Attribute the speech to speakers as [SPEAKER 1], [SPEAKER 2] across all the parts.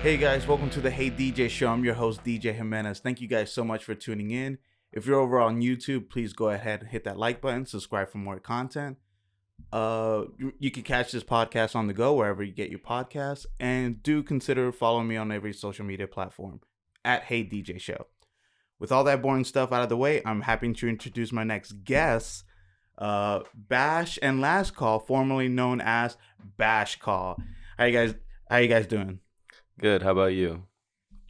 [SPEAKER 1] Hey guys, welcome to the Hey DJ Show. I'm your host, DJ Jimenez. Thank you guys so much for tuning in. If you're over on YouTube, please go ahead and hit that like button, subscribe for more content. You can catch this podcast on the go wherever you get your podcasts, and do consider following me on every social media platform at Hey DJ Show. With all that boring stuff out of the way, I'm happy to introduce my next guest, Basshh and Last Kall, formerly known as Basshh Kall. How you guys doing?
[SPEAKER 2] Good. How about you?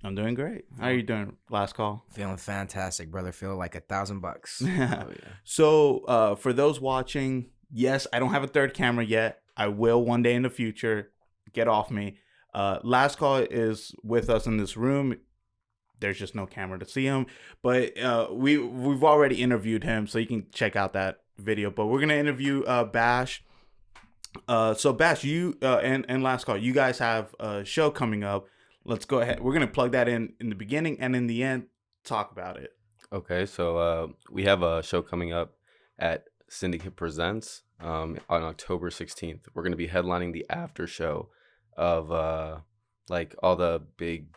[SPEAKER 1] I'm doing great. How are you doing, Last Kall?
[SPEAKER 3] Feeling fantastic, brother. Feel like $1,000.
[SPEAKER 2] Oh, yeah.
[SPEAKER 1] So, for those watching, yes, I don't have a third camera yet. I will one day in the future. Get off me. Last Kall is with us in this room. There's just no camera to see him, but we've already interviewed him, so you can check out that video. But we're gonna interview Basshh. So Basshh, you and Last Kall, you guys have a show coming up. Let's go ahead. We're gonna plug that in the beginning, and in the end, talk about it.
[SPEAKER 2] Okay, so we have a show coming up at Syndicate Presents on October 16th. We're going to be headlining the after show of like all the big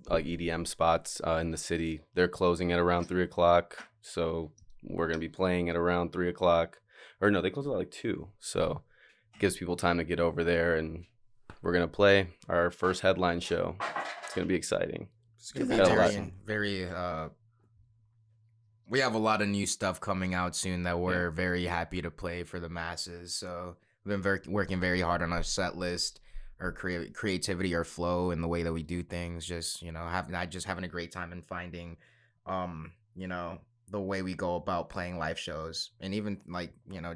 [SPEAKER 2] like EDM spots in the city. They're closing at around 3 o'clock, so we're going to be playing at around 3 o'clock. Or no, they close at like 2, so it gives people time to get over there, and we're going to play our first headline show. It's going to be exciting.
[SPEAKER 3] It's gonna be very. We have a lot of new stuff coming out soon that we're very happy to play for the masses. So we've been working very hard on our set list, our creativity, our flow, and the way that we do things. Just having a great time and finding, the way we go about playing live shows, and even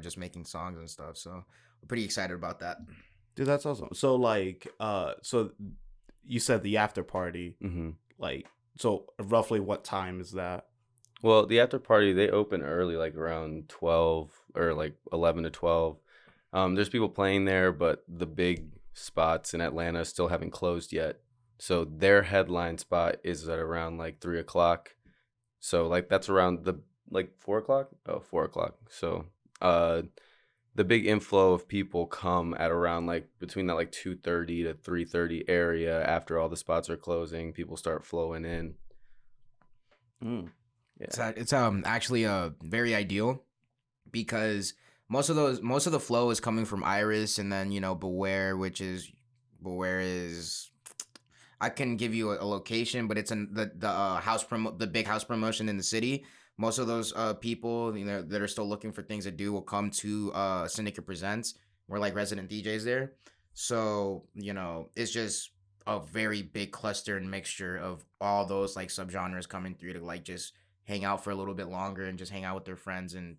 [SPEAKER 3] just making songs and stuff. So we're pretty excited about that.
[SPEAKER 1] Dude, that's awesome. So so you said the after party.
[SPEAKER 2] Mm-hmm.
[SPEAKER 1] So roughly what time is that?
[SPEAKER 2] Well, the after party, they open early, like around 12 or like 11 to 12. There's people playing there, but the big spots in Atlanta still haven't closed yet. So their headline spot is at around like 3 o'clock. So like that's around 4 o'clock? Oh, 4 o'clock. So the big inflow of people come at around like between that like 2:30 to 3:30 area. After all the spots are closing, people start flowing in.
[SPEAKER 3] Yeah. It's actually very ideal because most of the flow is coming from Iris, and then Beware is I can give you a location, but it's in the big house promotion in the city. Most of those people that are still looking for things to do will come to Syndicate Presents. We're like resident DJs there, so it's just a very big cluster and mixture of all those like subgenres coming through to like just hang out for a little bit longer and just hang out with their friends and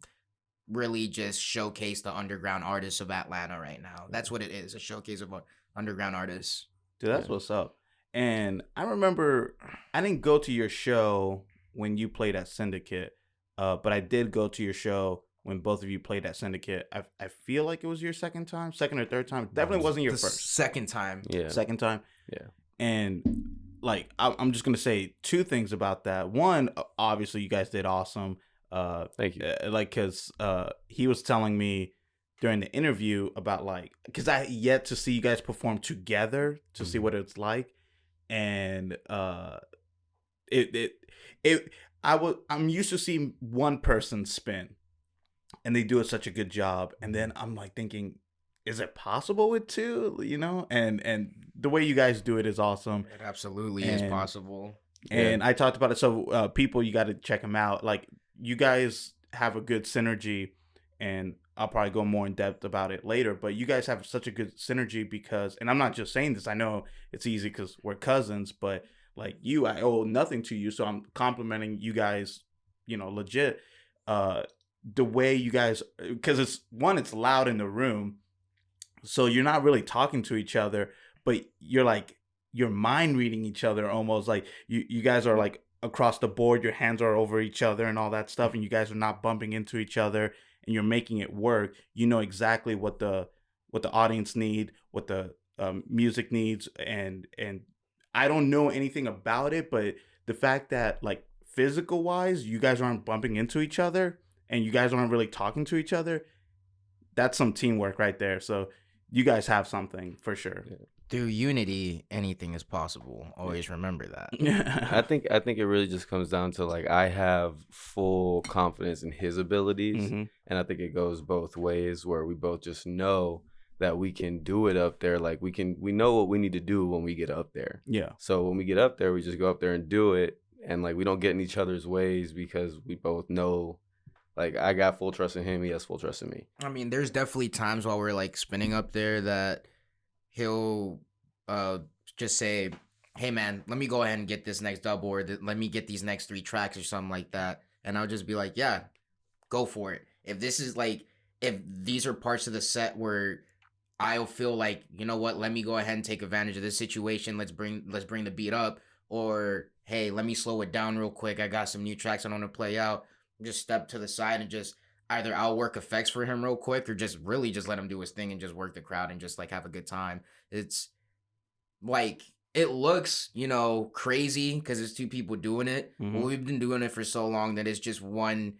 [SPEAKER 3] really just showcase the underground artists of Atlanta right now. That's what it is, a showcase of underground artists.
[SPEAKER 1] Dude, that's what's up. And I remember I didn't go to your show when you played at Syndicate, but I did go to your show when both of you played at Syndicate. I feel like it was your second or third time. Definitely wasn't your first.
[SPEAKER 3] Second time.
[SPEAKER 2] Yeah.
[SPEAKER 1] Second time?
[SPEAKER 2] Yeah.
[SPEAKER 1] And like I'm just gonna say two things about that. One, obviously you guys did awesome.
[SPEAKER 2] Thank you.
[SPEAKER 1] Because he was telling me during the interview about because I had yet to see you guys perform together to see what it's like, and I'm used to seeing one person spin, and they do such a good job, and then I'm like thinking, is it possible with two? And the way you guys do it is awesome.
[SPEAKER 3] It absolutely is possible.
[SPEAKER 1] And I talked about it. So people, you got to check them out. Like, you guys have a good synergy, and I'll probably go more in depth about it later. But you guys have such a good synergy because, and I'm not just saying this, I know it's easy because we're cousins, but like I owe nothing to you. So I'm complimenting you guys, legit. The way you guys, because it's loud in the room. So you're not really talking to each other, but you're mind reading each other almost. Like you guys are like across the board, your hands are over each other and all that stuff, and you guys are not bumping into each other, and you're making it work. You know exactly what the audience need, what the music needs, and I don't know anything about it, but the fact that like physical wise, you guys aren't bumping into each other and you guys aren't really talking to each other, that's some teamwork right there. So you guys have something for sure.
[SPEAKER 3] Through unity, anything is possible. Always remember that.
[SPEAKER 2] I think it really just comes down to like I have full confidence in his abilities,
[SPEAKER 1] Mm-hmm.
[SPEAKER 2] and I think it goes both ways where we both just know that we can do it up there. Like we know what we need to do when we get up there.
[SPEAKER 1] Yeah.
[SPEAKER 2] So when we get up there, we just go up there and do it, and like we don't get in each other's ways because we both know. Like I got full trust in him, he has full trust in me.
[SPEAKER 3] I mean, there's definitely times while we're like spinning up there that he'll just say, "Hey man, let me go ahead and get this next double, or let me get these next 3 tracks or something like that," and I'll just be like, "Yeah, go for it." If this is like, if these are parts of the set where I'll feel like, you know what, let me go ahead and take advantage of this situation. Let's bring the beat up, or hey, let me slow it down real quick. I got some new tracks I want to play out. Just step to the side and just either I'll work effects for him real quick, or just really just let him do his thing and just work the crowd and just like have a good time. It's like it looks, crazy because it's 2 people doing it.
[SPEAKER 1] Mm-hmm.
[SPEAKER 3] But we've been doing it for so long that it's just one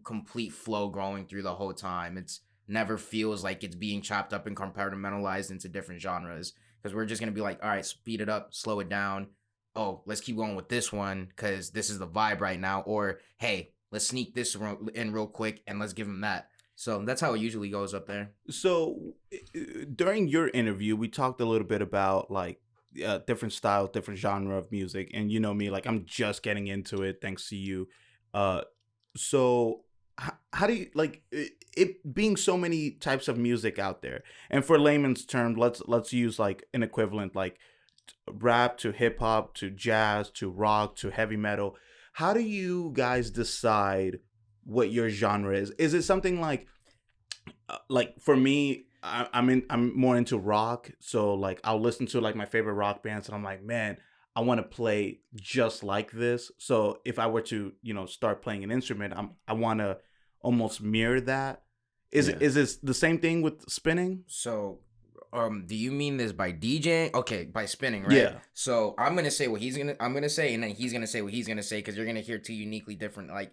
[SPEAKER 3] complete flow going through the whole time. It's never feels like it's being chopped up and compartmentalized into different genres, because we're just gonna be like, all right, speed it up, slow it down. Oh, let's keep going with this one because this is the vibe right now. Or hey, let's sneak this in real quick and let's give him that. So that's how it usually goes up there.
[SPEAKER 1] So during your interview, we talked a little bit about like different styles, different genre of music, and you know me, like I'm just getting into it thanks to you. So how do you like it being so many types of music out there? And for layman's term, let's use like an equivalent, like rap to hip hop to jazz to rock to heavy metal. How do you guys decide what your genre is? Is it something like for me, I'm more into rock, so like I'll listen to like my favorite rock bands, and I'm like, man, I want to play just like this. So if I were to start playing an instrument, I want to almost mirror that. Is this the same thing with spinning?
[SPEAKER 3] So do you mean this by DJing? Okay, by spinning, right?
[SPEAKER 1] Yeah.
[SPEAKER 3] So I'm gonna say what I'm gonna say, and then he's gonna say what he's gonna say, because you're gonna hear 2 uniquely different like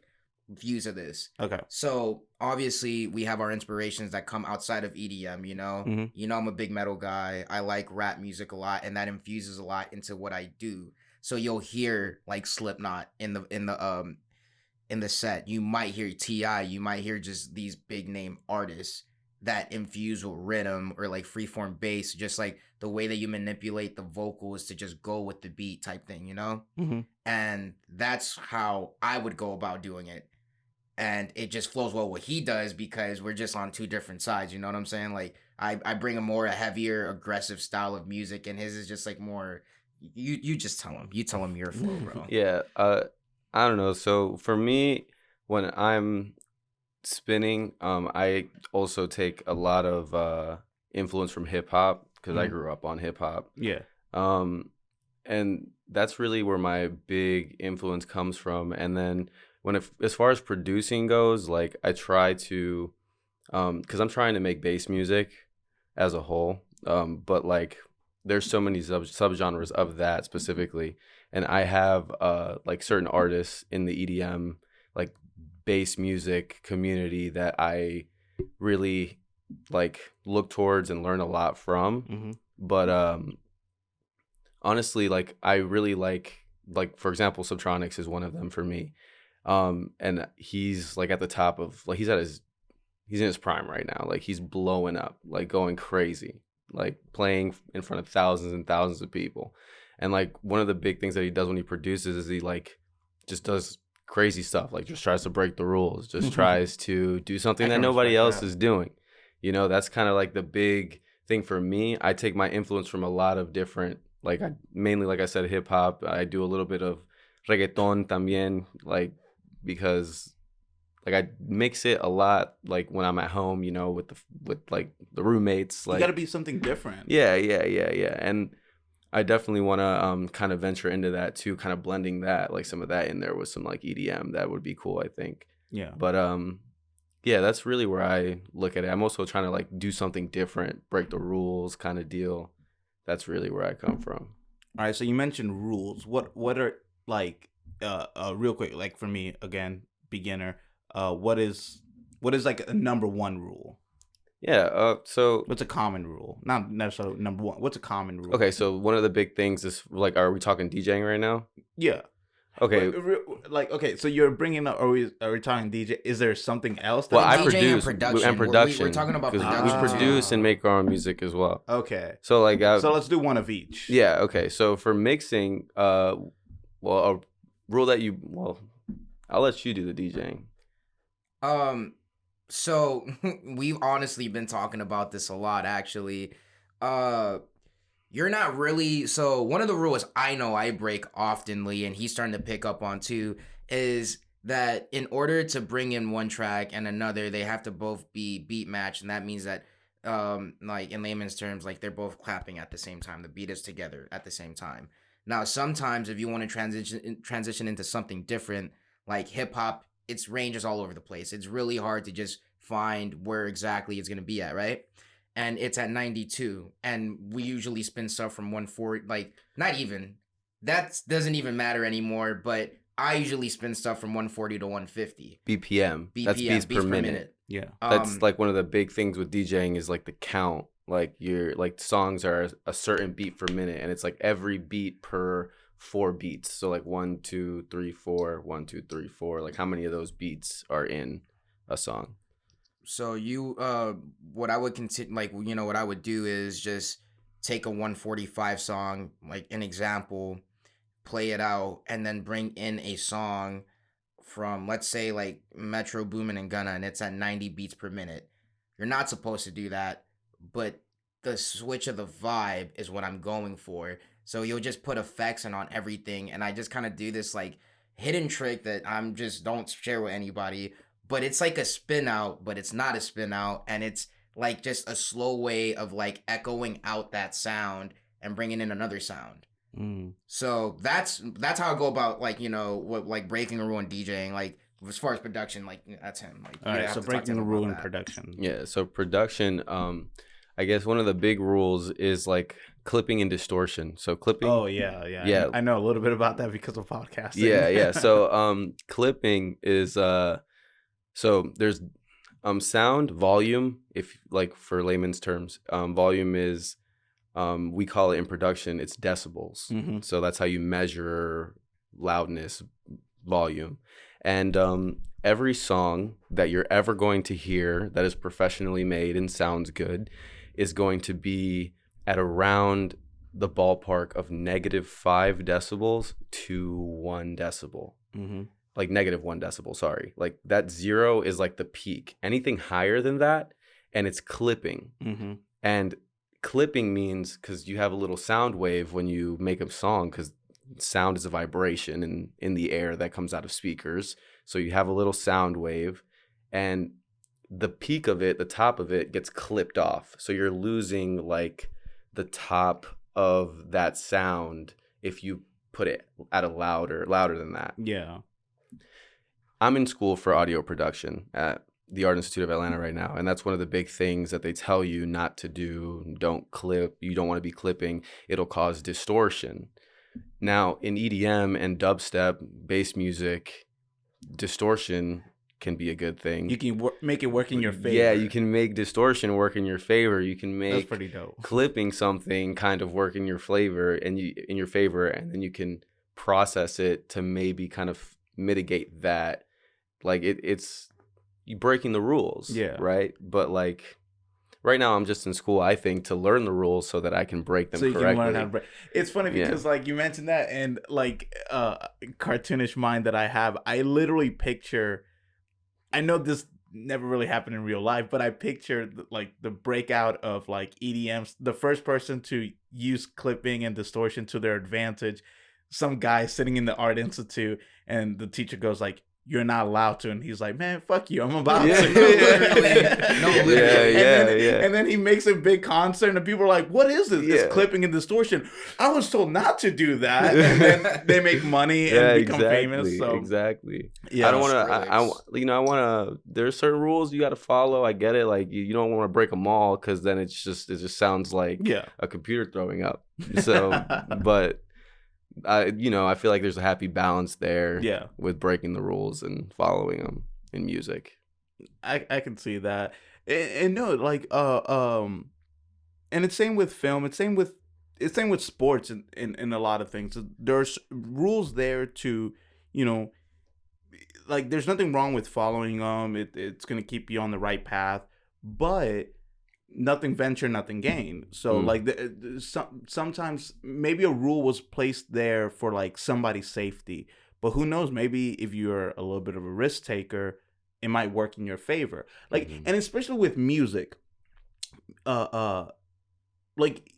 [SPEAKER 3] views of this.
[SPEAKER 1] Okay.
[SPEAKER 3] So obviously we have our inspirations that come outside of EDM.
[SPEAKER 1] Mm-hmm.
[SPEAKER 3] I'm a big metal guy. I like rap music a lot, and that infuses a lot into what I do. So you'll hear like Slipknot in the set. You might hear T.I. You might hear just these big name artists that infuse with rhythm or like freeform bass, just like the way that you manipulate the vocals to just go with the beat type thing,
[SPEAKER 1] Mm-hmm.
[SPEAKER 3] And that's how I would go about doing it. And it just flows well what he does, because we're just on 2 different sides, you know what I'm saying? Like I bring a heavier, aggressive style of music, and his is just like more, you just tell him your flow, bro.
[SPEAKER 2] Yeah, I don't know. So for me, when I'm spinning, I also take a lot of influence from hip hop because I grew up on hip hop.
[SPEAKER 1] Yeah.
[SPEAKER 2] And that's really where my big influence comes from. And then as far as producing goes, like I try to, because I'm trying to make bass music as a whole, but like there's so many subgenres of that specifically, and I have like certain artists in the EDM like bass music community that I really like look towards and learn a lot from.
[SPEAKER 1] Mm-hmm.
[SPEAKER 2] But honestly, like I really like for example, Subtronics is one of them for me. And he's like at the top of like he's in his prime right now. Like he's blowing up, like going crazy, like playing in front of thousands and thousands of people. And like one of the big things that he does when he produces is he like just does crazy stuff, like just tries to break the rules, just tries to do something that nobody else is doing. That's kind of like the big thing for me. I take my influence from a lot of different, like mainly, like I said, hip hop. I do a little bit of reggaeton también, like because like I mix it a lot, like when I'm at home, with like the roommates. Like
[SPEAKER 1] you gotta be something different.
[SPEAKER 2] Yeah. And I definitely want to kind of venture into that too, kind of blending that, like some of that in there with some like EDM. That would be cool, I think.
[SPEAKER 1] Yeah.
[SPEAKER 2] But yeah, that's really where I look at it. I'm also trying to like do something different, break the rules kind of deal. That's really where I come from.
[SPEAKER 1] All right, so you mentioned rules. What are like real quick, like for me again, beginner, what is like a number 1 rule?
[SPEAKER 2] Yeah. So
[SPEAKER 1] What's a common rule? Not necessarily number one. What's a common rule?
[SPEAKER 2] okay. So one of the big things is like, are we talking DJing right now?
[SPEAKER 1] Yeah.
[SPEAKER 2] Okay.
[SPEAKER 1] Like, okay, so you're bringing up, are we talking DJ? Is there something else that
[SPEAKER 2] Well, I
[SPEAKER 3] DJing
[SPEAKER 2] produce
[SPEAKER 3] and production.
[SPEAKER 2] and production.
[SPEAKER 3] We're talking about
[SPEAKER 2] 'cause
[SPEAKER 3] production
[SPEAKER 2] we
[SPEAKER 3] too.
[SPEAKER 2] produce and make our own music as well.
[SPEAKER 1] Okay.
[SPEAKER 2] So like,
[SPEAKER 1] So let's do one of each.
[SPEAKER 2] yeah. Okay. So for mixing, well, a rule that I'll let you do the DJing.
[SPEAKER 3] So we've honestly been talking about this a lot, actually. You're not really. So one of the rules I know I break oftenly, and he's starting to pick up on too, is that in order to bring in one track and another, they have to both be beat matched, and that means that, like in layman's terms, like they're both clapping at the same time. The beat is together at the same time. Now, sometimes if you want to transition into something different, like hip hop, its range is all over the place. It's really hard to just find where exactly it's gonna be at, right? And it's at 92, and we usually spin stuff from 140, like not even that doesn't even matter anymore, but I usually spin stuff from 140 to 150
[SPEAKER 2] BPM. That's beats per minute.
[SPEAKER 1] Yeah.
[SPEAKER 2] That's like one of the big things with DJing is like the count. Like your like songs are a certain beat per minute, and it's like every beat per 4 beats. So like 1, 2, 3, 4, 1, 2, 3, 4. Like how many of those beats are in a song?
[SPEAKER 3] So you what I would continue, like, you know, what I would do is just take a 145 song, like an example, play it out, and then bring in a song from, let's say, like Metro Boomin and Gunna, and it's at 90 beats per minute. You're not supposed to do that, but the switch of the vibe is what I'm going for. So you'll just put effects on everything, and I just kind of do this like hidden trick that I'm just don't share with anybody, but it's like a spin out, but it's not a spin out, and it's like just a slow way of like echoing out that sound and bringing in another sound. So that's how I go about, like, you know, what, like breaking a rule in DJing. Like as far as production, like that's him. Like,
[SPEAKER 1] All right, so breaking the rule in production.
[SPEAKER 2] Yeah, so production, I guess one of the big rules is like clipping and distortion. So clipping.
[SPEAKER 1] Oh yeah. I know a little bit about that because of podcasting.
[SPEAKER 2] Yeah. So clipping is so there's sound volume, if like for layman's terms. Volume is we call it in production, it's decibels.
[SPEAKER 1] Mm-hmm.
[SPEAKER 2] So that's how you measure loudness, volume. And every song that you're ever going to hear that is professionally made and sounds good is going to be at around the ballpark of -5 decibels to 1 decibel.
[SPEAKER 1] Mm-hmm.
[SPEAKER 2] Like -1 decibel, sorry. Like that 0 is like the peak. Anything higher than that, and it's clipping.
[SPEAKER 1] Mm-hmm.
[SPEAKER 2] And clipping means, because you have a little sound wave when you make a song, because sound is a vibration in the air that comes out of speakers. So you have a little sound wave, and the peak of it, the top of it, gets clipped off. So you're losing like the top of that sound if you put it at a louder than that.
[SPEAKER 1] Yeah.
[SPEAKER 2] I'm in school for audio production at the Art Institute of Atlanta right now, and that's one of the big things that they tell you not to do. Don't clip. You don't want to be clipping. It'll cause distortion. Now, in EDM and dubstep, bass music, distortion can be a good thing.
[SPEAKER 1] You can make it work in your favor.
[SPEAKER 2] Yeah, you can make distortion work in your favor. You can make
[SPEAKER 1] That's pretty dope.
[SPEAKER 2] clipping something kind of work in your favor, and then you can process it to maybe kind of mitigate that. Like it's you breaking the rules,
[SPEAKER 1] yeah,
[SPEAKER 2] right? But like right now, I'm just in school, I think, to learn the rules so that I can break them correctly. Can learn how to break.
[SPEAKER 1] It's funny because like you mentioned that, and like cartoonish mind that I have, I literally picture. I know this never really happened in real life, but I picture like the breakout of like EDMs, the first person to use clipping and distortion to their advantage. Some guy sitting in the Art Institute, and the teacher goes like, "You're not allowed to," and he's like, "Man, fuck you, I'm about to." And then he makes a big concert, and people are like, "What is this? It's clipping and distortion. I was told not to do that." And then they make money and become famous. So
[SPEAKER 2] exactly. Yeah, I don't want to. I want to. There's certain rules you got to follow. I get it. Like you don't want to break them all, because then it just sounds like a computer throwing up. So, but. I feel like there's a happy balance there with breaking the rules and following them in music.
[SPEAKER 1] I can see that. And no, like and it's same with film. It's same with sports in a lot of things. There's rules there to, you know, like there's nothing wrong with following them. It's gonna keep you on the right path, but nothing venture, nothing gain. So like sometimes maybe a rule was placed there for like somebody's safety, but who knows? Maybe if you're a little bit of a risk taker, it might work in your favor. Like, and especially with music, like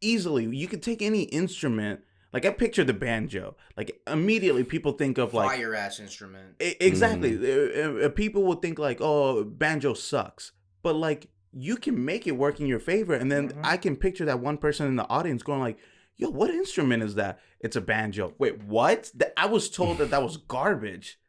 [SPEAKER 1] easily you could take any instrument. Like I picture the banjo. Like immediately people think of like
[SPEAKER 3] fire ass instrument.
[SPEAKER 1] Exactly. People would think like, oh, banjo sucks, but like you can make it work in your favor. And then I can picture that one person in the audience going like, yo, what instrument is that? It's a banjo. Wait, what? I was told that was garbage.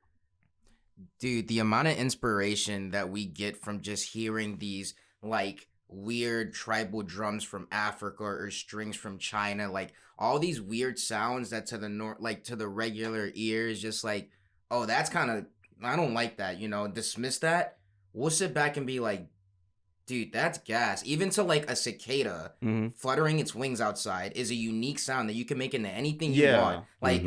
[SPEAKER 3] Dude, the amount of inspiration that we get from just hearing these like weird tribal drums from Africa or strings from China, like all these weird sounds that to the like to the regular ear is just like, oh, that's kind of, I don't like that, you know, dismiss that. We'll sit back and be like, dude, that's gas. Even to like a cicada fluttering its wings outside is a unique sound that you can make into anything you want. Like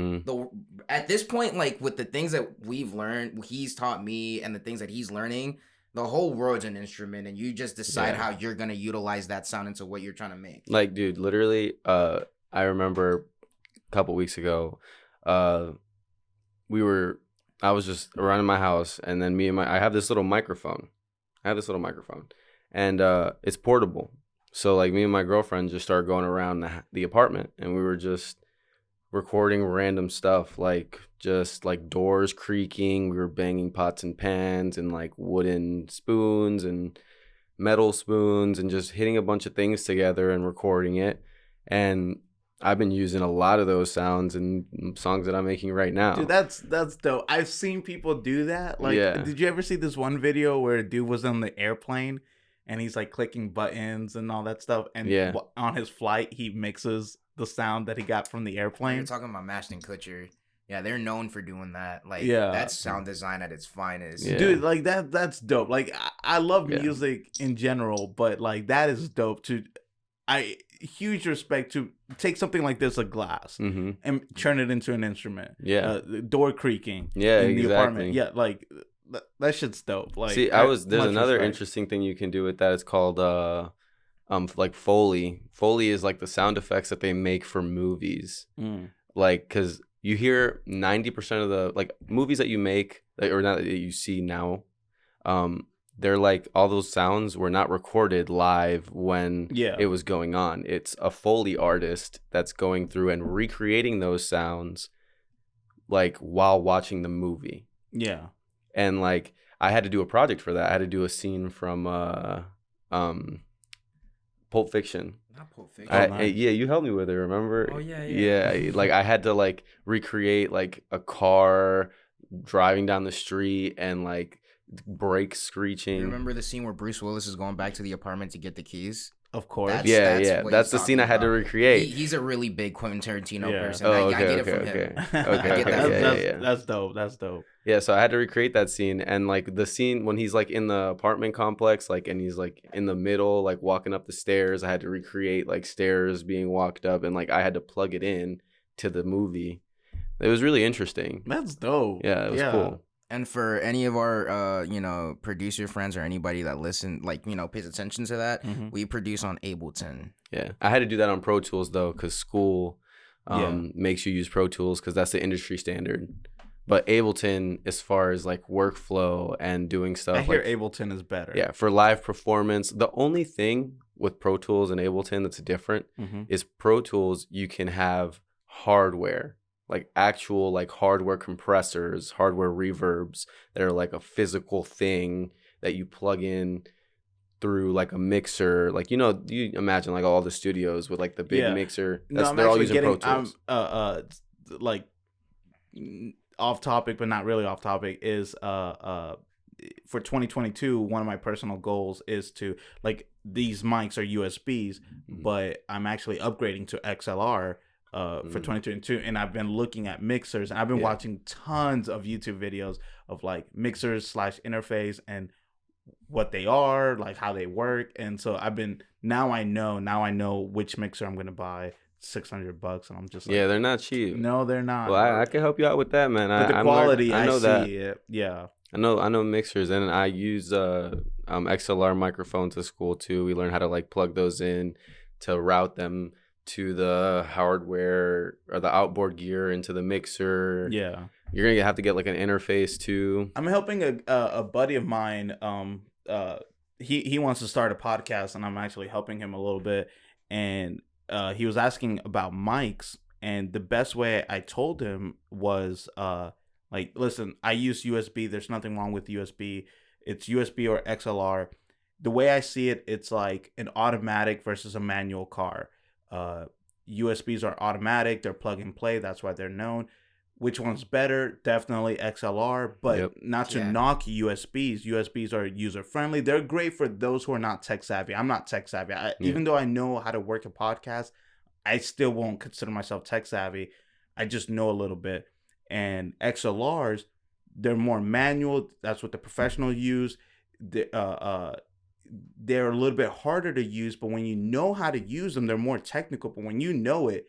[SPEAKER 3] at this point, like with the things that we've learned, he's taught me, and the things that he's learning, the whole world's an instrument, and you just decide how you're gonna utilize that sound into what you're trying to make.
[SPEAKER 2] Like, dude, literally, I remember a couple weeks ago, I was just around in my house, and then I have this little microphone. And it's portable. So like me and my girlfriend just started going around the apartment, and we were just recording random stuff, like just like doors creaking. We were banging pots and pans and like wooden spoons and metal spoons and just hitting a bunch of things together and recording it. And I've been using a lot of those sounds in songs that I'm making right now.
[SPEAKER 1] Dude, that's dope. I've seen people do that. Like, did you ever see this one video where a dude was on the airplane and he's like clicking buttons and all that stuff, and on his flight he mixes the sound that he got from the airplane?
[SPEAKER 3] You're talking about Ashton Kutcher. Yeah, they're known for doing that. Like, that's sound design at its finest.
[SPEAKER 1] Yeah. Dude, like that's dope. Like I love music in general, but like that is dope too. Huge respect to take something like this, a glass, and turn it into an instrument. Door creaking. In the apartment. Yeah, like that shit's dope. Like,
[SPEAKER 2] see, there's another interesting thing you can do with that. It's called like Foley. Foley is like the sound effects that they make for movies. Like, because you hear 90% of the like movies that you make, or not that you see now, they're like, all those sounds were not recorded live when it was going on. It's a Foley artist that's going through and recreating those sounds like while watching the movie. Yeah. And like I had to do a project for that. I had to do a scene from Pulp Fiction. Not Pulp Fiction. Nice. Yeah, you helped me with it, remember? Oh yeah. Yeah, like I had to like recreate like a car driving down the street and like brakes screeching.
[SPEAKER 3] You remember the scene where Bruce Willis is going back to the apartment to get the keys?
[SPEAKER 1] Of course.
[SPEAKER 2] That's the scene I had to recreate.
[SPEAKER 3] He's a really big Quentin Tarantino person. I get it from him.
[SPEAKER 1] That's dope. That's dope.
[SPEAKER 2] Yeah, so I had to recreate that scene, and like the scene when he's like in the apartment complex, like, and he's like in the middle, like walking up the stairs. I had to recreate like stairs being walked up, and like I had to plug it in to the movie. It was really interesting.
[SPEAKER 1] That's dope.
[SPEAKER 2] Yeah, it was cool.
[SPEAKER 3] And for any of our, producer friends or anybody that listen, pays attention to that, we produce on Ableton.
[SPEAKER 2] Yeah. I had to do that on Pro Tools, though, because school makes you use Pro Tools because that's the industry standard. But Ableton, as far as, like, workflow and doing stuff.
[SPEAKER 1] I hear Ableton is better.
[SPEAKER 2] Yeah, for live performance. The only thing with Pro Tools and Ableton that's different is Pro Tools, you can have hardware. Like actual like hardware compressors, hardware reverbs that are like a physical thing that you plug in through like a mixer. Like, you imagine like all the studios with like the big mixer. They're all using Pro Tools.
[SPEAKER 1] Like off topic, but not really off topic, is for 2022, one of my personal goals is to, like, these mics are USBs, but I'm actually upgrading to XLR for 2022, and I've been looking at mixers, and I've been watching tons of YouTube videos of like mixers / interface, and what they are, like how they work. And so now I know which mixer I'm gonna buy. $600, and I'm just like,
[SPEAKER 2] Yeah, they're not cheap.
[SPEAKER 1] No, they're not.
[SPEAKER 2] Well, I can help you out with that, man.
[SPEAKER 1] But the quality,
[SPEAKER 2] I know
[SPEAKER 1] see
[SPEAKER 2] that.
[SPEAKER 1] it. Yeah.
[SPEAKER 2] I know mixers, and I use XLR microphones at school too. We learn how to like plug those in to route them to the hardware or the outboard gear into the mixer.
[SPEAKER 1] Yeah.
[SPEAKER 2] You're gonna have to get like an interface too.
[SPEAKER 1] I'm helping a buddy of mine. He wants to start a podcast, and I'm actually helping him a little bit. And he was asking about mics, and the best way I told him was like, listen, I use USB. There's nothing wrong with USB. It's USB or XLR. The way I see it, it's like an automatic versus a manual car. USBs are automatic. They're plug and play. That's why they're known. Which one's better? Definitely XLR, but not to knock USBs. USBs are user friendly. They're great for those who are not tech savvy. I'm not tech savvy. Even though I know how to work a podcast, I still won't consider myself tech savvy. I just know a little bit. And XLRs, they're more manual. That's what the professionals use. They're a little bit harder to use, but when you know how to use them, they're more technical. But when you know it,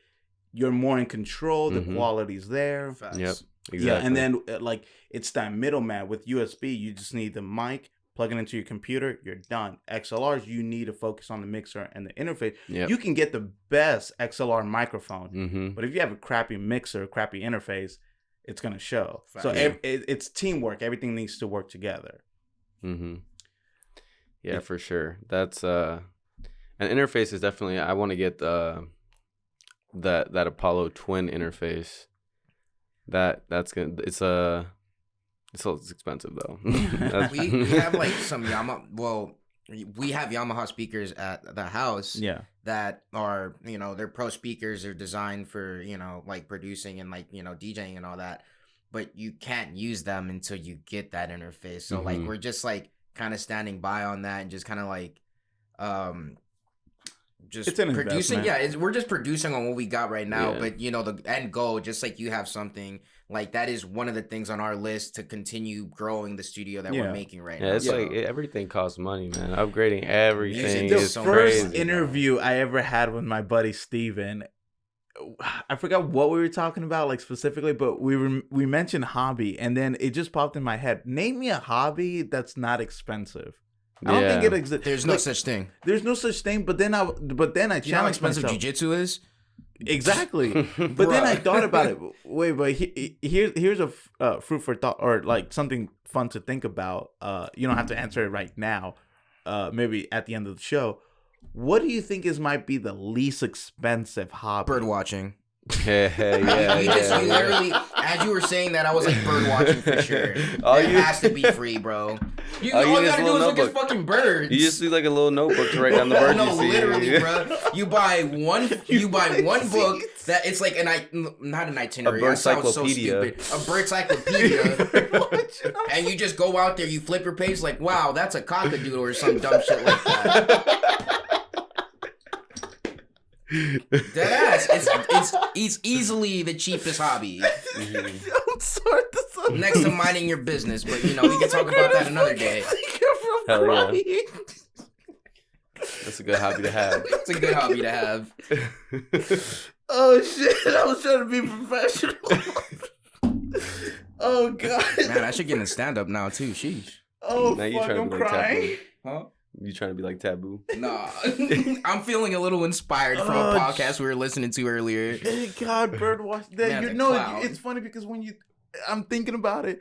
[SPEAKER 1] you're more in control. The quality's there.
[SPEAKER 3] Facts.
[SPEAKER 2] Yep, exactly.
[SPEAKER 1] Yeah, and then like it's that middleman with USB. You just need the mic, plug it into your computer. You're done. XLRs, you need to focus on the mixer and the interface.
[SPEAKER 2] Yep.
[SPEAKER 1] You can get the best XLR microphone,
[SPEAKER 2] Mm-hmm.
[SPEAKER 1] but if you have a crappy mixer, crappy interface, it's gonna show.
[SPEAKER 3] Facts.
[SPEAKER 1] So it's teamwork. Everything needs to work together.
[SPEAKER 2] Mm-hmm. Yeah, for sure. That's an interface is definitely. I want to get that Apollo Twin interface. That's gonna. It's expensive though.
[SPEAKER 3] we have like some we have Yamaha speakers at the house.
[SPEAKER 1] Yeah.
[SPEAKER 3] That are, they're pro speakers. They're designed for, like producing and like, DJing and all that. But you can't use them until you get that interface. So like we're just like kind of standing by on that and just kind of like just
[SPEAKER 1] It's an
[SPEAKER 3] producing.
[SPEAKER 1] investment.
[SPEAKER 3] Yeah, we're just producing on what we got right now.
[SPEAKER 2] Yeah.
[SPEAKER 3] But the end goal, just like you have something like that, is one of the things on our list to continue growing the studio that we're making right now.
[SPEAKER 2] Yeah, it's like everything costs money, man. Upgrading everything
[SPEAKER 1] The
[SPEAKER 2] is
[SPEAKER 1] first
[SPEAKER 2] crazy.
[SPEAKER 1] interview I ever had with my buddy Steven, I forgot what we were talking about, like specifically, but we mentioned hobby, and then it just popped in my head. Name me a hobby that's not expensive. I don't think it exists.
[SPEAKER 3] There's no such thing.
[SPEAKER 1] There's no such thing. But then I challenged
[SPEAKER 3] You know how expensive
[SPEAKER 1] myself.
[SPEAKER 3] jiu-jitsu is?
[SPEAKER 1] Exactly. But then I thought about it. Wait, but here's a fruit for thought, or like something fun to think about. You don't have to answer it right now. Maybe at the end of the show. What do you think might be the least expensive hobby?
[SPEAKER 3] Bird watching.
[SPEAKER 2] Yeah.
[SPEAKER 3] You literally, as you were saying that, I was like, bird watching for sure. It has to be free, bro. All you gotta do is look at fucking birds.
[SPEAKER 2] You just need like a little notebook to write down the birds.
[SPEAKER 3] No,
[SPEAKER 2] you see.
[SPEAKER 3] literally, bro. You buy one book that it's like not an itinerary.
[SPEAKER 2] A bird
[SPEAKER 3] That sounds so
[SPEAKER 2] cyclopedia.
[SPEAKER 3] stupid. A bird cyclopedia. And you just go out there, you flip your page, like, wow, that's a cockadoodle or some dumb shit like that. Deadass. It's easily the cheapest hobby.
[SPEAKER 1] I'm sorry,
[SPEAKER 3] Next to minding your business, but we can talk about that another day.
[SPEAKER 2] Hell yeah. That's a good hobby to have.
[SPEAKER 3] It's a good hobby to have.
[SPEAKER 1] Oh shit! I was trying to be professional. Oh god.
[SPEAKER 3] Man, I should get in stand up now too. Sheesh.
[SPEAKER 1] Oh
[SPEAKER 2] Now you
[SPEAKER 1] fuck!
[SPEAKER 2] trying to
[SPEAKER 1] I'm
[SPEAKER 2] be like
[SPEAKER 1] crying.
[SPEAKER 3] Huh?
[SPEAKER 2] You trying to be like Taboo?
[SPEAKER 3] Nah. I'm feeling a little inspired from a podcast we were listening to earlier.
[SPEAKER 1] God, birdwatch.
[SPEAKER 3] Man,
[SPEAKER 1] It's funny because I'm thinking about it.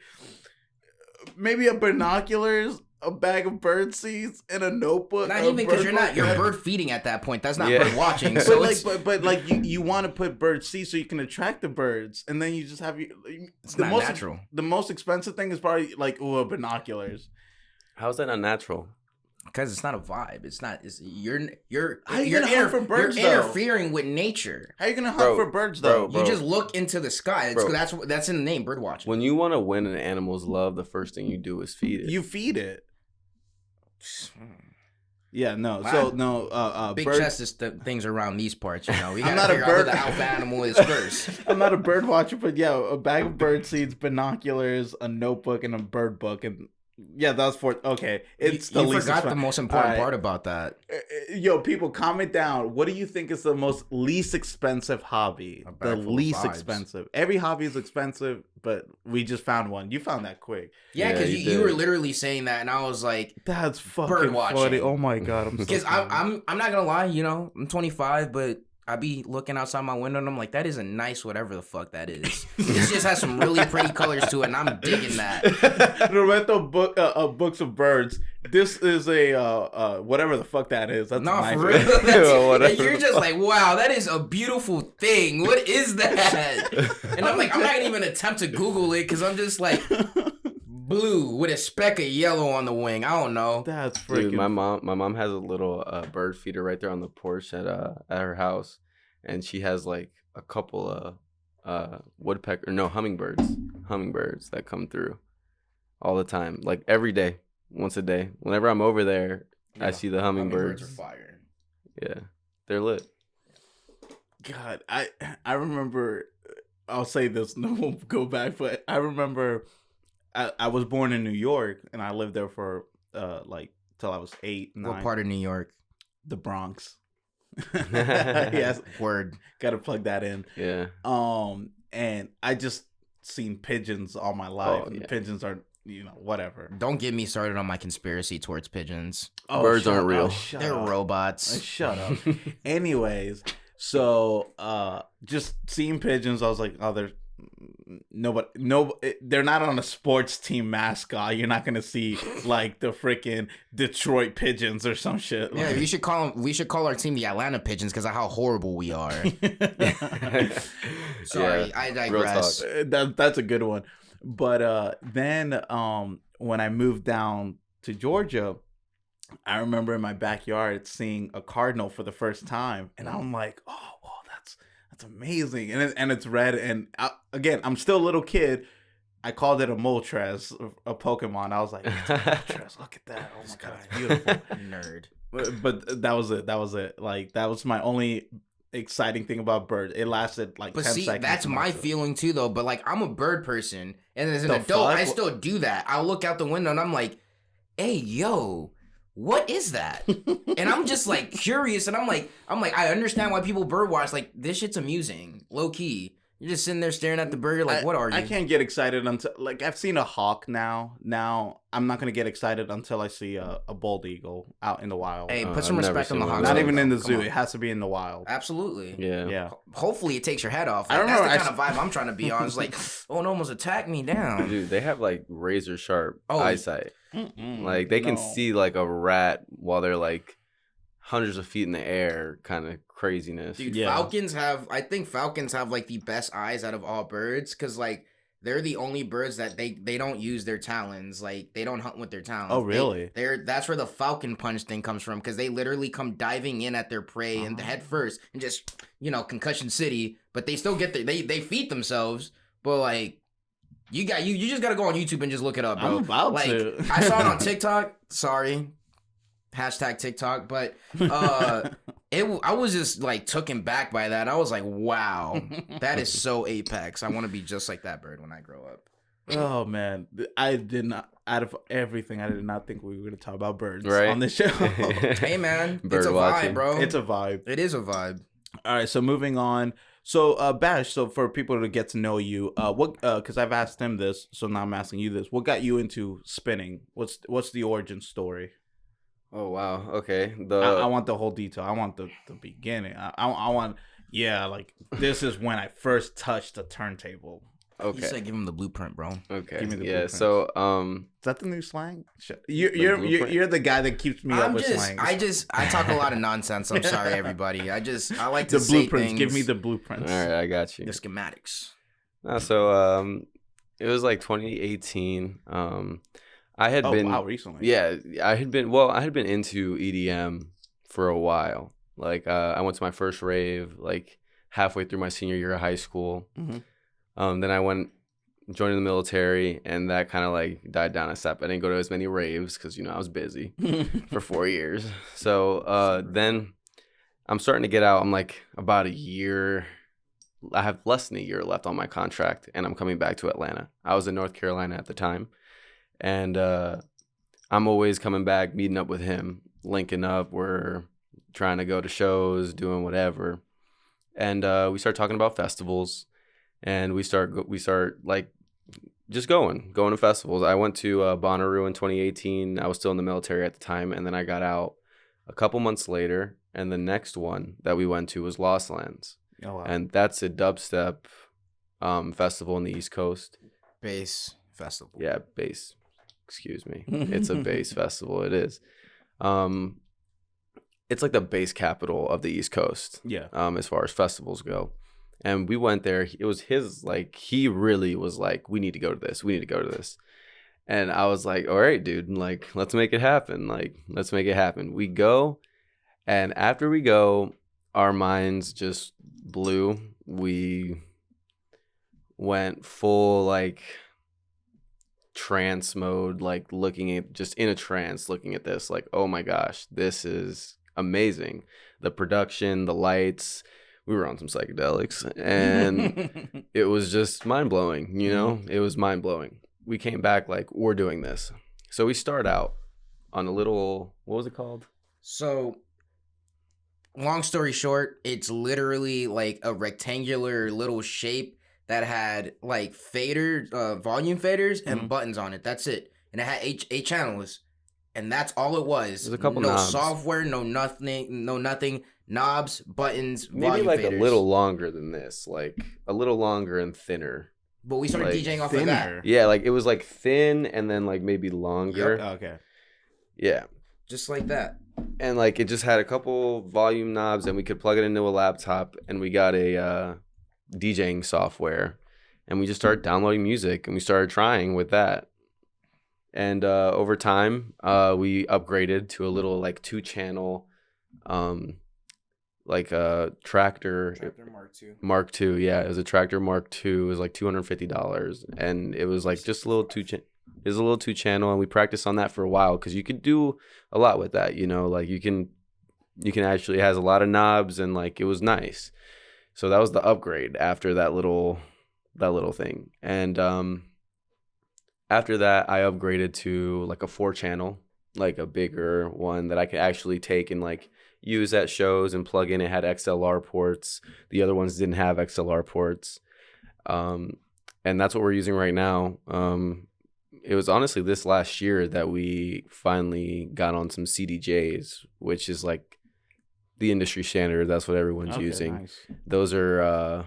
[SPEAKER 1] Maybe a binoculars, a bag of bird seeds, and a notebook.
[SPEAKER 3] Not even because you're bird feeding at that point. That's not bird watching. So
[SPEAKER 1] but you want to put bird seeds so you can attract the birds, and then you just have
[SPEAKER 3] it's not natural.
[SPEAKER 1] The most expensive thing is probably like binoculars.
[SPEAKER 2] How's that not natural?
[SPEAKER 3] Because it's not a vibe. It's not. You're
[SPEAKER 1] hunt for birds,
[SPEAKER 3] you're interfering with nature.
[SPEAKER 1] How are you gonna hunt for birds though?
[SPEAKER 3] You just look into the sky. That's in the name, bird watching.
[SPEAKER 2] When you want to win an animal's love, the first thing you do is feed it.
[SPEAKER 1] You feed it. Yeah, no.
[SPEAKER 3] Wow.
[SPEAKER 1] So no.
[SPEAKER 3] Big chest things around these parts. We
[SPEAKER 1] I'm
[SPEAKER 3] gotta
[SPEAKER 1] not a
[SPEAKER 3] figure out who
[SPEAKER 1] bird.
[SPEAKER 3] the alpha animal is first.
[SPEAKER 1] I'm not a bird watcher, but yeah, a bag of bird seeds, binoculars, a notebook, and a bird book, and Yeah, that was for okay. It's the
[SPEAKER 3] you
[SPEAKER 1] least
[SPEAKER 3] forgot the
[SPEAKER 1] expensive.
[SPEAKER 3] most important
[SPEAKER 1] Alright.
[SPEAKER 3] part about that.
[SPEAKER 1] Yo, people, comment down. What do you think is the most least expensive hobby?
[SPEAKER 3] A
[SPEAKER 1] The
[SPEAKER 3] bag full of
[SPEAKER 1] least
[SPEAKER 3] vibes.
[SPEAKER 1] expensive. Every hobby is expensive, but we just found one. You found that quick.
[SPEAKER 3] Yeah,
[SPEAKER 2] Yeah,
[SPEAKER 3] because
[SPEAKER 2] you
[SPEAKER 3] you were
[SPEAKER 2] did.
[SPEAKER 3] literally saying that, and I was like,
[SPEAKER 1] That's fucking
[SPEAKER 3] Bird
[SPEAKER 1] funny.
[SPEAKER 3] watching.
[SPEAKER 1] Oh my god, I'm so
[SPEAKER 3] because
[SPEAKER 1] sorry.
[SPEAKER 3] I'm not gonna lie, you know, I'm 25, but I be looking outside my window and I'm like, that is a nice whatever the fuck that is. It just has some really pretty colors to it, and I'm digging that.
[SPEAKER 1] Roberto books of birds. This is a whatever the fuck that is. That's
[SPEAKER 3] No,
[SPEAKER 1] nice.
[SPEAKER 3] for real. That's,
[SPEAKER 2] Whatever.
[SPEAKER 3] you're just like, wow, that is a beautiful thing. What is that? And I'm like, I'm not gonna even attempt to Google it because I'm just like, blue with a speck of yellow on the wing. I don't know.
[SPEAKER 1] That's freaking.
[SPEAKER 2] Dude, my mom has a little bird feeder right there on the porch at her house, and she has like a couple of hummingbirds that come through all the time, like every day, once a day. Whenever I'm over there, I see the hummingbirds.
[SPEAKER 3] Hummingbirds are fire.
[SPEAKER 2] Yeah, they're lit.
[SPEAKER 1] God, I remember. I'll say this. No, we'll go back, but I remember. I was born in New York, and I lived there for like till I was 8, 9.
[SPEAKER 3] What part of New York?
[SPEAKER 1] The Bronx. Yes,
[SPEAKER 3] Word.
[SPEAKER 1] got to plug that in.
[SPEAKER 2] Yeah.
[SPEAKER 1] And I just seen pigeons all my life.
[SPEAKER 2] Oh,
[SPEAKER 1] And
[SPEAKER 2] yeah.
[SPEAKER 1] pigeons are, whatever.
[SPEAKER 3] Don't get me started on my conspiracy towards pigeons.
[SPEAKER 1] Oh,
[SPEAKER 2] Birds
[SPEAKER 1] shut
[SPEAKER 2] aren't real.
[SPEAKER 1] up, shut
[SPEAKER 3] They're
[SPEAKER 1] up.
[SPEAKER 3] robots.
[SPEAKER 1] Shut up. Anyways, so just seeing pigeons, I was like, oh, they're they're not on a sports team mascot. You're not gonna see like the freaking Detroit Pigeons or some shit.
[SPEAKER 3] Yeah,
[SPEAKER 1] Like,
[SPEAKER 3] we should call our team the Atlanta Pigeons because of how horrible we are. Sorry,
[SPEAKER 2] Yeah,
[SPEAKER 3] I
[SPEAKER 2] real
[SPEAKER 3] digress.
[SPEAKER 1] that's a good one. But then when I moved down to Georgia, I remember in my backyard seeing a cardinal for the first time, and I'm like, oh, that's amazing, and it's red. And again, I'm still a little kid. I called it a Moltres, a Pokemon. I was like, it's a Moltres. Look at that! Oh my god, it's beautiful.
[SPEAKER 3] Nerd.
[SPEAKER 1] But that was it. That was it. Like that was my only exciting thing about bird. It lasted like
[SPEAKER 3] But
[SPEAKER 1] 10
[SPEAKER 3] see,
[SPEAKER 1] seconds.
[SPEAKER 3] that's
[SPEAKER 1] and
[SPEAKER 3] my
[SPEAKER 1] it.
[SPEAKER 3] feeling too, though. But like, I'm a bird person, and as an
[SPEAKER 1] The
[SPEAKER 3] adult,
[SPEAKER 1] fuck?
[SPEAKER 3] I still do that. I look out the window and I'm like, "Hey, yo, what is that?" And I'm just like curious, and I'm like, I understand why people bird watch. Like, this shit's amusing, low key. You're just sitting there staring at the bird. You're like, what are you?
[SPEAKER 1] I can't get excited until like I've seen a hawk now. Now I'm not gonna get excited until I see a bald eagle out in the wild.
[SPEAKER 3] Hey, put
[SPEAKER 2] I've
[SPEAKER 3] some
[SPEAKER 2] never
[SPEAKER 3] respect on
[SPEAKER 2] seen
[SPEAKER 3] the
[SPEAKER 2] one.
[SPEAKER 3] hawk.
[SPEAKER 1] Not even in the
[SPEAKER 3] Come
[SPEAKER 1] zoo.
[SPEAKER 3] on.
[SPEAKER 1] It has to be in the wild.
[SPEAKER 3] Absolutely.
[SPEAKER 2] Yeah.
[SPEAKER 1] Yeah.
[SPEAKER 3] Hopefully, it takes your head off.
[SPEAKER 1] I
[SPEAKER 3] Like,
[SPEAKER 1] remember
[SPEAKER 3] that's the kind of vibe I'm trying to be on. It's like, oh, it almost attacked me down.
[SPEAKER 2] Dude, they have like razor sharp
[SPEAKER 3] Oh,
[SPEAKER 2] eyesight. Like they can
[SPEAKER 1] No.
[SPEAKER 2] see like a rat while they're like hundreds of feet in the air, kind of craziness.
[SPEAKER 3] Dude,
[SPEAKER 1] Yeah.
[SPEAKER 3] I think falcons have like the best eyes out of all birds because like they're the only birds that they don't use their talons. Like they don't hunt with their talons.
[SPEAKER 1] Oh, really?
[SPEAKER 3] That's where the falcon punch thing comes from because they literally come diving in at their prey and
[SPEAKER 1] Oh.
[SPEAKER 3] head first and just concussion city. But they still get they feed themselves. But like you just gotta go on YouTube and just look it up, bro.
[SPEAKER 1] I'm about
[SPEAKER 3] like
[SPEAKER 1] to.
[SPEAKER 3] I saw it on TikTok. Sorry. #TikTok, but I was just like taken back by that. I was like, wow, that is so apex. I want to be just like that bird when I grow up.
[SPEAKER 1] Oh man, I did not. Out of everything, I did not think we were gonna talk about birds
[SPEAKER 2] Right.
[SPEAKER 1] on this show.
[SPEAKER 3] Hey man,
[SPEAKER 2] Bird
[SPEAKER 3] it's a
[SPEAKER 2] watching.
[SPEAKER 3] vibe, bro.
[SPEAKER 1] It's a vibe.
[SPEAKER 3] It is a vibe.
[SPEAKER 1] All right, so moving on. So Basshh, so for people to get to know you, what? Because I've asked him this, so now I'm asking you this. What got you into spinning? What's the origin story?
[SPEAKER 2] Oh wow. Okay.
[SPEAKER 1] I want the whole detail. I want the beginning. I want, like this is when I first touched the turntable.
[SPEAKER 3] You
[SPEAKER 2] Okay.
[SPEAKER 3] said give him the blueprint, bro.
[SPEAKER 2] Okay.
[SPEAKER 1] Give me the
[SPEAKER 2] yeah.
[SPEAKER 1] blueprint.
[SPEAKER 2] So
[SPEAKER 1] Is that the new slang? You're
[SPEAKER 2] blueprint?
[SPEAKER 1] the guy that keeps me up with slang.
[SPEAKER 3] I talk a lot of nonsense. I'm sorry, everybody. I like to
[SPEAKER 1] The
[SPEAKER 3] say
[SPEAKER 1] blueprints.
[SPEAKER 3] things.
[SPEAKER 1] Give me the blueprints.
[SPEAKER 2] all right, I got you.
[SPEAKER 3] the schematics.
[SPEAKER 2] So it was like 2018. I had
[SPEAKER 1] Oh
[SPEAKER 2] been
[SPEAKER 1] wow, recently.
[SPEAKER 2] Yeah, I had been into EDM for a while. Like I went to my first rave like halfway through my senior year of high school.
[SPEAKER 1] Mhm.
[SPEAKER 2] Then I joined the military, and that kind of like died down a step. I didn't go to as many raves because I was busy for 4 years. So then I'm starting to get out. I'm like about a year. I have less than a year left on my contract, and I'm coming back to Atlanta. I was in North Carolina at the time. And I'm always coming back, meeting up with him, linking up. We're trying to go to shows, doing whatever. And we start talking about festivals, and we start like just going to festivals. I went to Bonnaroo in 2018. I was still in the military at the time, and then I got out a couple months later, and the next one that we went to was Lost Lands.
[SPEAKER 1] Oh, wow.
[SPEAKER 2] And that's a dubstep festival on the East Coast.
[SPEAKER 3] Bass festival.
[SPEAKER 2] Yeah, bass. Excuse me. It's a bass festival. It is. It's like the bass capital of the East Coast.
[SPEAKER 1] Yeah.
[SPEAKER 2] As far as festivals go. And we went there. It was his, like, he really was like, we need to go to this. We need to go to this. And I was like, all right, dude, like, let's make it happen. Like, let's make it happen. We go. And after we go, our minds just blew. We went full, like, trance mode, like, looking at, just in a trance, looking at this, like, oh my gosh, this is amazing. The production, the lights, we were on some psychedelics, and it was just mind-blowing, you know? It was mind-blowing. We came back like, we're doing this. So we start out on a little, what was it called?
[SPEAKER 3] So, long story short, it's literally like a rectangular little shape that had like volume faders and buttons on it. That's it. And it had eight channels. And that's all it was.
[SPEAKER 2] There's a couple
[SPEAKER 3] no
[SPEAKER 2] knobs.
[SPEAKER 3] software, no nothing. Knobs, buttons,
[SPEAKER 2] Maybe
[SPEAKER 3] volume
[SPEAKER 2] like
[SPEAKER 3] faders.
[SPEAKER 2] a little longer than this, like a little longer and thinner.
[SPEAKER 3] But we started
[SPEAKER 2] like
[SPEAKER 3] DJing off
[SPEAKER 1] thinner.
[SPEAKER 3] of that.
[SPEAKER 2] Yeah, like it was like thin and then like maybe longer.
[SPEAKER 1] Oh, okay.
[SPEAKER 2] Yeah.
[SPEAKER 3] Just like that.
[SPEAKER 2] And like it just had a couple volume knobs, and we could plug it into a laptop, and we got a DJing software, and we just started downloading music, and we started trying with that. And over time, we upgraded to a little like 2-channel like a Tractor Mark II. Yeah, it was a Tractor Mark II. It was like $250, and it was like just a little it was a little 2-channel, and we practiced on that for a while because you could do a lot with that. You know, like you can actually, it has a lot of knobs, and like it was nice. So that was the upgrade after that little thing, and after that I upgraded to like a 4-channel, like a bigger one that I could actually take and like use at shows and plug in. It had XLR ports. The other ones didn't have XLR ports. And that's what we're using right now. It was honestly this last year that we finally got on some CDJs, which is like the industry standard. That's what everyone's using.
[SPEAKER 1] Nice.
[SPEAKER 2] Those are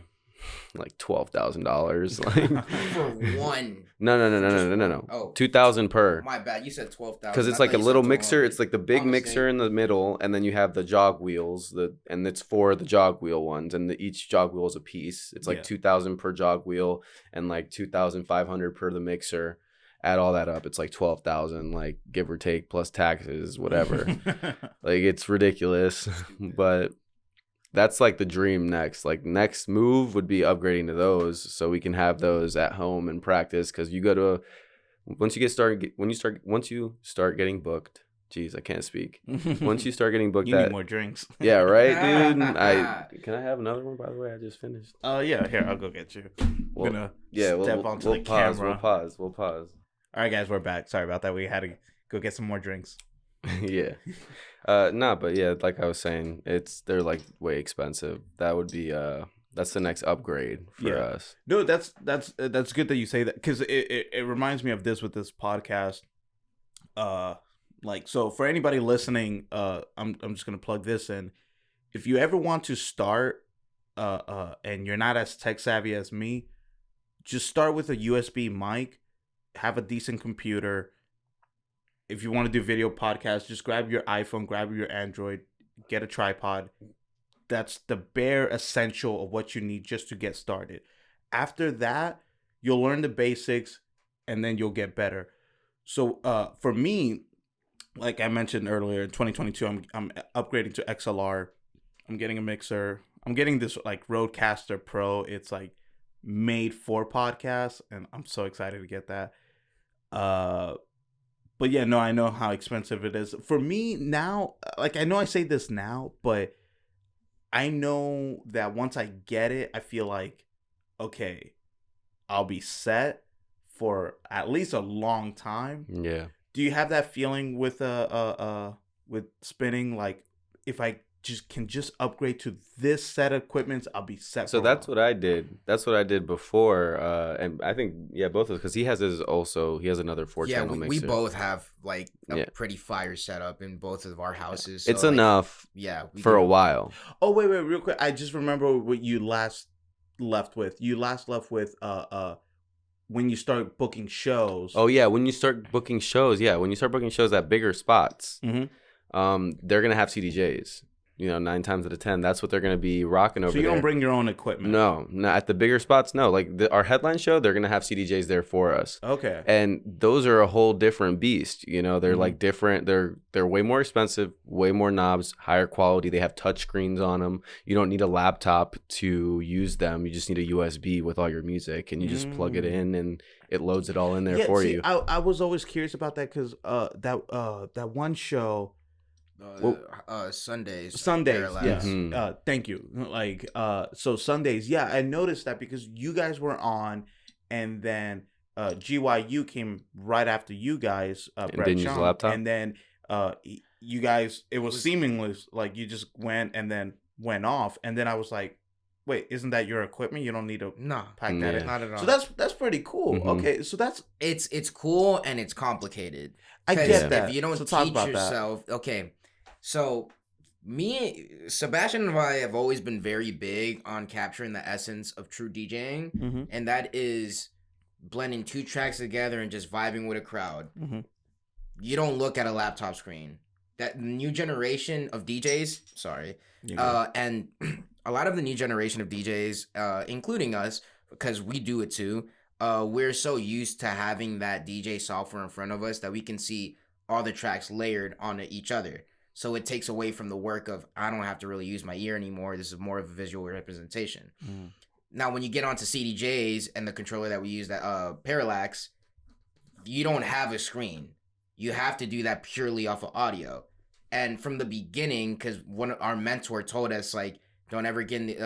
[SPEAKER 2] like $12,000. Like
[SPEAKER 3] For one.
[SPEAKER 2] No.
[SPEAKER 3] Oh.
[SPEAKER 2] 2,000 per.
[SPEAKER 3] My bad. You said 12,000.
[SPEAKER 2] Because it's like a little mixer. It's like the big mixer in the middle, and then you have the jog wheels. And it's for the jog wheel ones, and each jog wheel is a piece. It's like 2,000 per jog wheel, and like 2,500 per the mixer. Add all that up, it's like 12,000, like give or take, plus taxes, whatever. Like it's ridiculous, but that's like the dream next. Like next move would be upgrading to those, so we can have those at home and practice. Because you go to once you start getting booked. Jeez, I can't speak. Once you start getting booked,
[SPEAKER 1] you need more drinks.
[SPEAKER 2] Yeah, right, dude. Can I have another one? By the way, I just finished.
[SPEAKER 1] Yeah. Here, I'll go get you.
[SPEAKER 2] We'll
[SPEAKER 1] Onto the
[SPEAKER 2] pause.
[SPEAKER 1] camera.
[SPEAKER 2] We'll pause.
[SPEAKER 1] All right, guys, we're back. Sorry about that. We had to go get some more drinks.
[SPEAKER 2] Yeah. But yeah, like I was saying, they're like way expensive. That would be that's the next upgrade for us.
[SPEAKER 1] No, that's good that you say that, because it reminds me of this with this podcast. Like, so for anybody listening, I'm just gonna plug this in. If you ever want to start, and you're not as tech savvy as me, just start with a USB mic. Have a decent computer. If you want to do video podcasts, just grab your iPhone, grab your Android, get a tripod. That's the bare essential of what you need just to get started. After that, you'll learn the basics, and then you'll get better. So for me, like I mentioned earlier, in 2022, I'm upgrading to XLR. I'm getting a mixer. I'm getting this like Rodecaster Pro. It's like made for podcasts, and I'm so excited to get that. But yeah, no, I know how expensive it is. For me now, like I know I say this now, but I know that once I get it, I feel like, okay, I'll be set for at least a long time.
[SPEAKER 2] Yeah.
[SPEAKER 1] Do you have that feeling with spinning? Like, if I can upgrade to this set of equipment, I'll be set.
[SPEAKER 2] So
[SPEAKER 1] for
[SPEAKER 2] that's
[SPEAKER 1] a while.
[SPEAKER 2] what I did. That's what I did before. And I think, both of us, because he has another 4-channel
[SPEAKER 3] we
[SPEAKER 2] mixer.
[SPEAKER 3] both have like a pretty fire setup in both of our houses. So
[SPEAKER 2] it's enough for a while.
[SPEAKER 1] Oh, wait, real quick. I just remember what you last left with. You left with when you start booking shows.
[SPEAKER 2] Oh, yeah. When you start booking shows, at bigger spots, they're going to have CDJs. 9 times out of 10, that's what they're going to be rocking over there.
[SPEAKER 1] So you don't bring your own equipment?
[SPEAKER 2] No, at the bigger spots, no. Like our headline show, they're going to have CDJs there for us.
[SPEAKER 1] Okay.
[SPEAKER 2] And those are a whole different beast. They're like different. They're way more expensive, way more knobs, higher quality. They have touch screens on them. You don't need a laptop to use them. You just need a USB with all your music, and you just plug it in, and it loads it all in there for you.
[SPEAKER 1] I was always curious about that because that one show.
[SPEAKER 3] Sundays,
[SPEAKER 1] yes. Thank you. Like, so Sundays, I noticed that because you guys were on, and then GYU came right after you guys.
[SPEAKER 2] And didn't use the laptop.
[SPEAKER 1] And then you guys, it was seamless. Like, you just went and then went off, and then I was like, wait, isn't that your equipment? You don't need to pack that in.
[SPEAKER 3] Not at all.
[SPEAKER 1] So that's pretty cool. Okay, so
[SPEAKER 3] it's cool and it's complicated.
[SPEAKER 1] I get that.
[SPEAKER 3] If you don't teach yourself, okay. So, Sebastian and I have always been very big on capturing the essence of true DJing, and that is blending 2 tracks together and just vibing with a crowd. You don't look at a laptop screen. That new generation of DJs, and a lot of the new generation of DJs, including us, because we do it too, we're so used to having that DJ software in front of us that we can see all the tracks layered onto each other. So it takes away from the work of, I don't have to really use my ear anymore. This is more of a visual representation. Now, when you get onto CDJs and the controller that we use, that Parallax, you don't have a screen. You have to do that purely off of audio. And from the beginning, because our mentor told us, like, don't ever get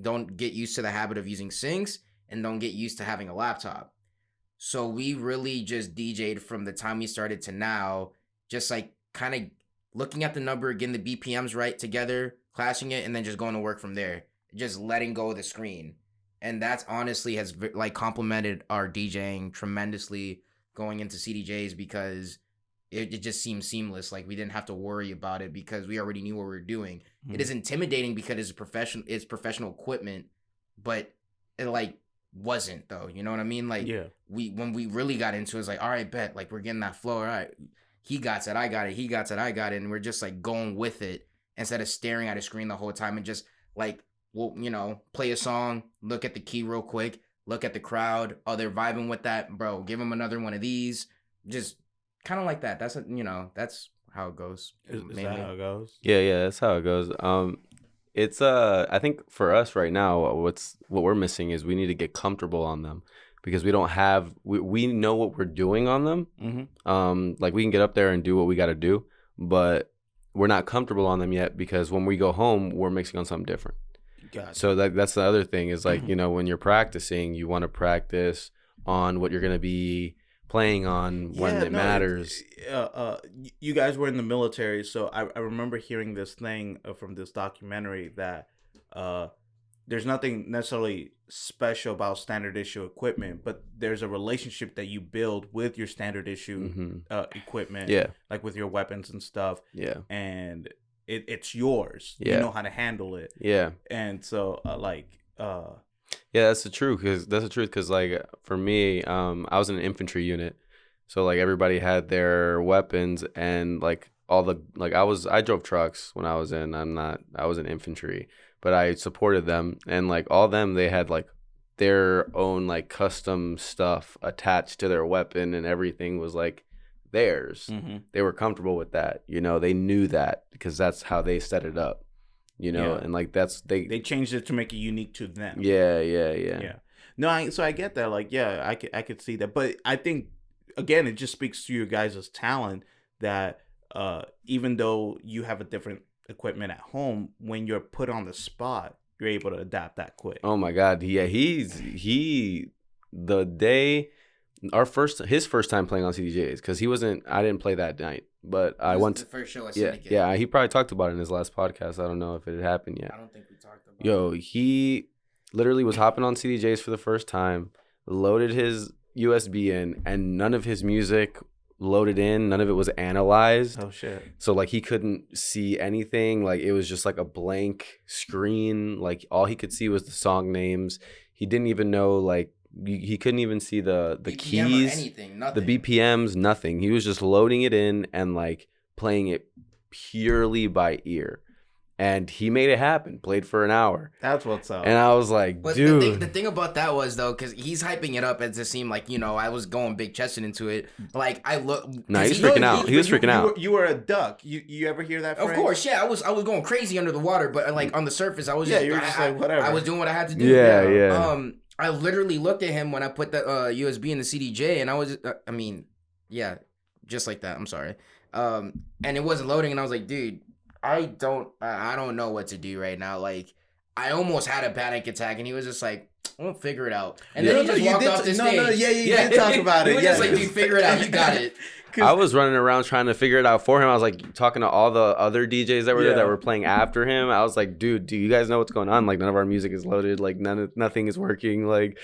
[SPEAKER 3] don't get used to the habit of using syncs, and don't get used to having a laptop. So we really just DJ'd from the time we started to now, just like kind of looking at the number, getting the BPMs right together, clashing it, and then just going to work from there. Just letting go of the screen. And that's honestly has like complemented our DJing tremendously going into CDJs, because it just seems seamless. Like, we didn't have to worry about it because we already knew what we were doing. It is intimidating because it's professional equipment, but it like wasn't though. You know what I mean? Like, when we really got into it, it's like, all right, bet, like, we're getting that flow. All right. He got it, I got it. He got it, I got it. And we're just like going with it instead of staring at a screen the whole time and just like, we'll, play a song, look at the key real quick, look at the crowd. Oh, they're vibing with that, bro. Give them another one of these. Just kind of like that. That's that's how it goes.
[SPEAKER 1] Is that how it goes?
[SPEAKER 2] Yeah, that's how it goes. It's I think for us right now, what we're missing is we need to get comfortable on them. Because we don't have, we know what we're doing on them. Like, we can get up there and do what we got to do, but we're not comfortable on them yet, because when we go home, we're mixing on something different.
[SPEAKER 1] Gotcha.
[SPEAKER 2] So that's the other thing is, like, when you're practicing, you want to practice on what you're going to be playing on when it matters.
[SPEAKER 1] You guys were in the military, so I remember hearing this thing from this documentary that there's nothing necessarily special about standard issue equipment, but there's a relationship that you build with your standard issue equipment, like with your weapons and stuff, and it's yours. You know how to handle it, and so that's the truth, because like for me, I was in an infantry unit, so like everybody had their weapons, and like I drove trucks when I was in infantry, but I supported them, and like all of them, they had like their own like custom stuff attached to their weapon, and everything was like theirs. They were comfortable with that, they knew that because that's how they set it up, and like that's they changed it to make it unique to them. No, so I get that. Like, I could see that, but I think again, it just speaks to your guys' talent that even though you have a different equipment at home, when you're put on the spot, you're able to adapt that quick.
[SPEAKER 2] Oh my God, the day his first time playing on CDJs, because I didn't play that night, but I went
[SPEAKER 3] the first show at
[SPEAKER 2] yeah,
[SPEAKER 3] Syndicate.
[SPEAKER 2] yeah, he probably talked about it in his last podcast. I don't know if it had happened yet.
[SPEAKER 3] I don't think we talked about
[SPEAKER 2] Yo, he literally was hopping on CDJs for the first time, loaded his USB in, and none of his music loaded in, none of it was analyzed.
[SPEAKER 1] Oh shit.
[SPEAKER 2] So like he couldn't see anything. Like it was just like a blank screen. Like all he could see was the song names. He didn't even know, like he couldn't even see the
[SPEAKER 3] BPM
[SPEAKER 2] keys,
[SPEAKER 3] or anything, nothing.
[SPEAKER 2] the BPMs, nothing. He was just loading it in and like playing it purely by ear. And he made it happen, played for an hour.
[SPEAKER 1] That's what's up.
[SPEAKER 2] And I was like,
[SPEAKER 3] But
[SPEAKER 2] dude.
[SPEAKER 3] the thing about that was, though, because he's hyping it up as it seemed like, I was going big chested into it. Like, I look.
[SPEAKER 2] No, he's freaking out. He was freaking out.
[SPEAKER 1] You were a duck. You ever hear that phrase?
[SPEAKER 3] Of course, yeah. I was going crazy under the water, but like on the surface, I was
[SPEAKER 1] you were just like, whatever.
[SPEAKER 3] I was doing what I had to do.
[SPEAKER 2] Yeah.
[SPEAKER 3] I literally looked at him when I put the USB in the CDJ, and I was, just like that. I'm sorry. And it wasn't loading, and I was like, dude, I don't know what to do right now. Like, I almost had a panic attack, and he was just like, we'll figure it out. And then he just walked off the stage.
[SPEAKER 1] You did talk about it.
[SPEAKER 3] He was just like, dude, figure it out. You got it.
[SPEAKER 2] I was running around trying to figure it out for him. I was like talking to all the other DJs that were there that were playing after him. I was like, dude, do you guys know what's going on? Like, none of our music is loaded. Like, nothing is working. Like,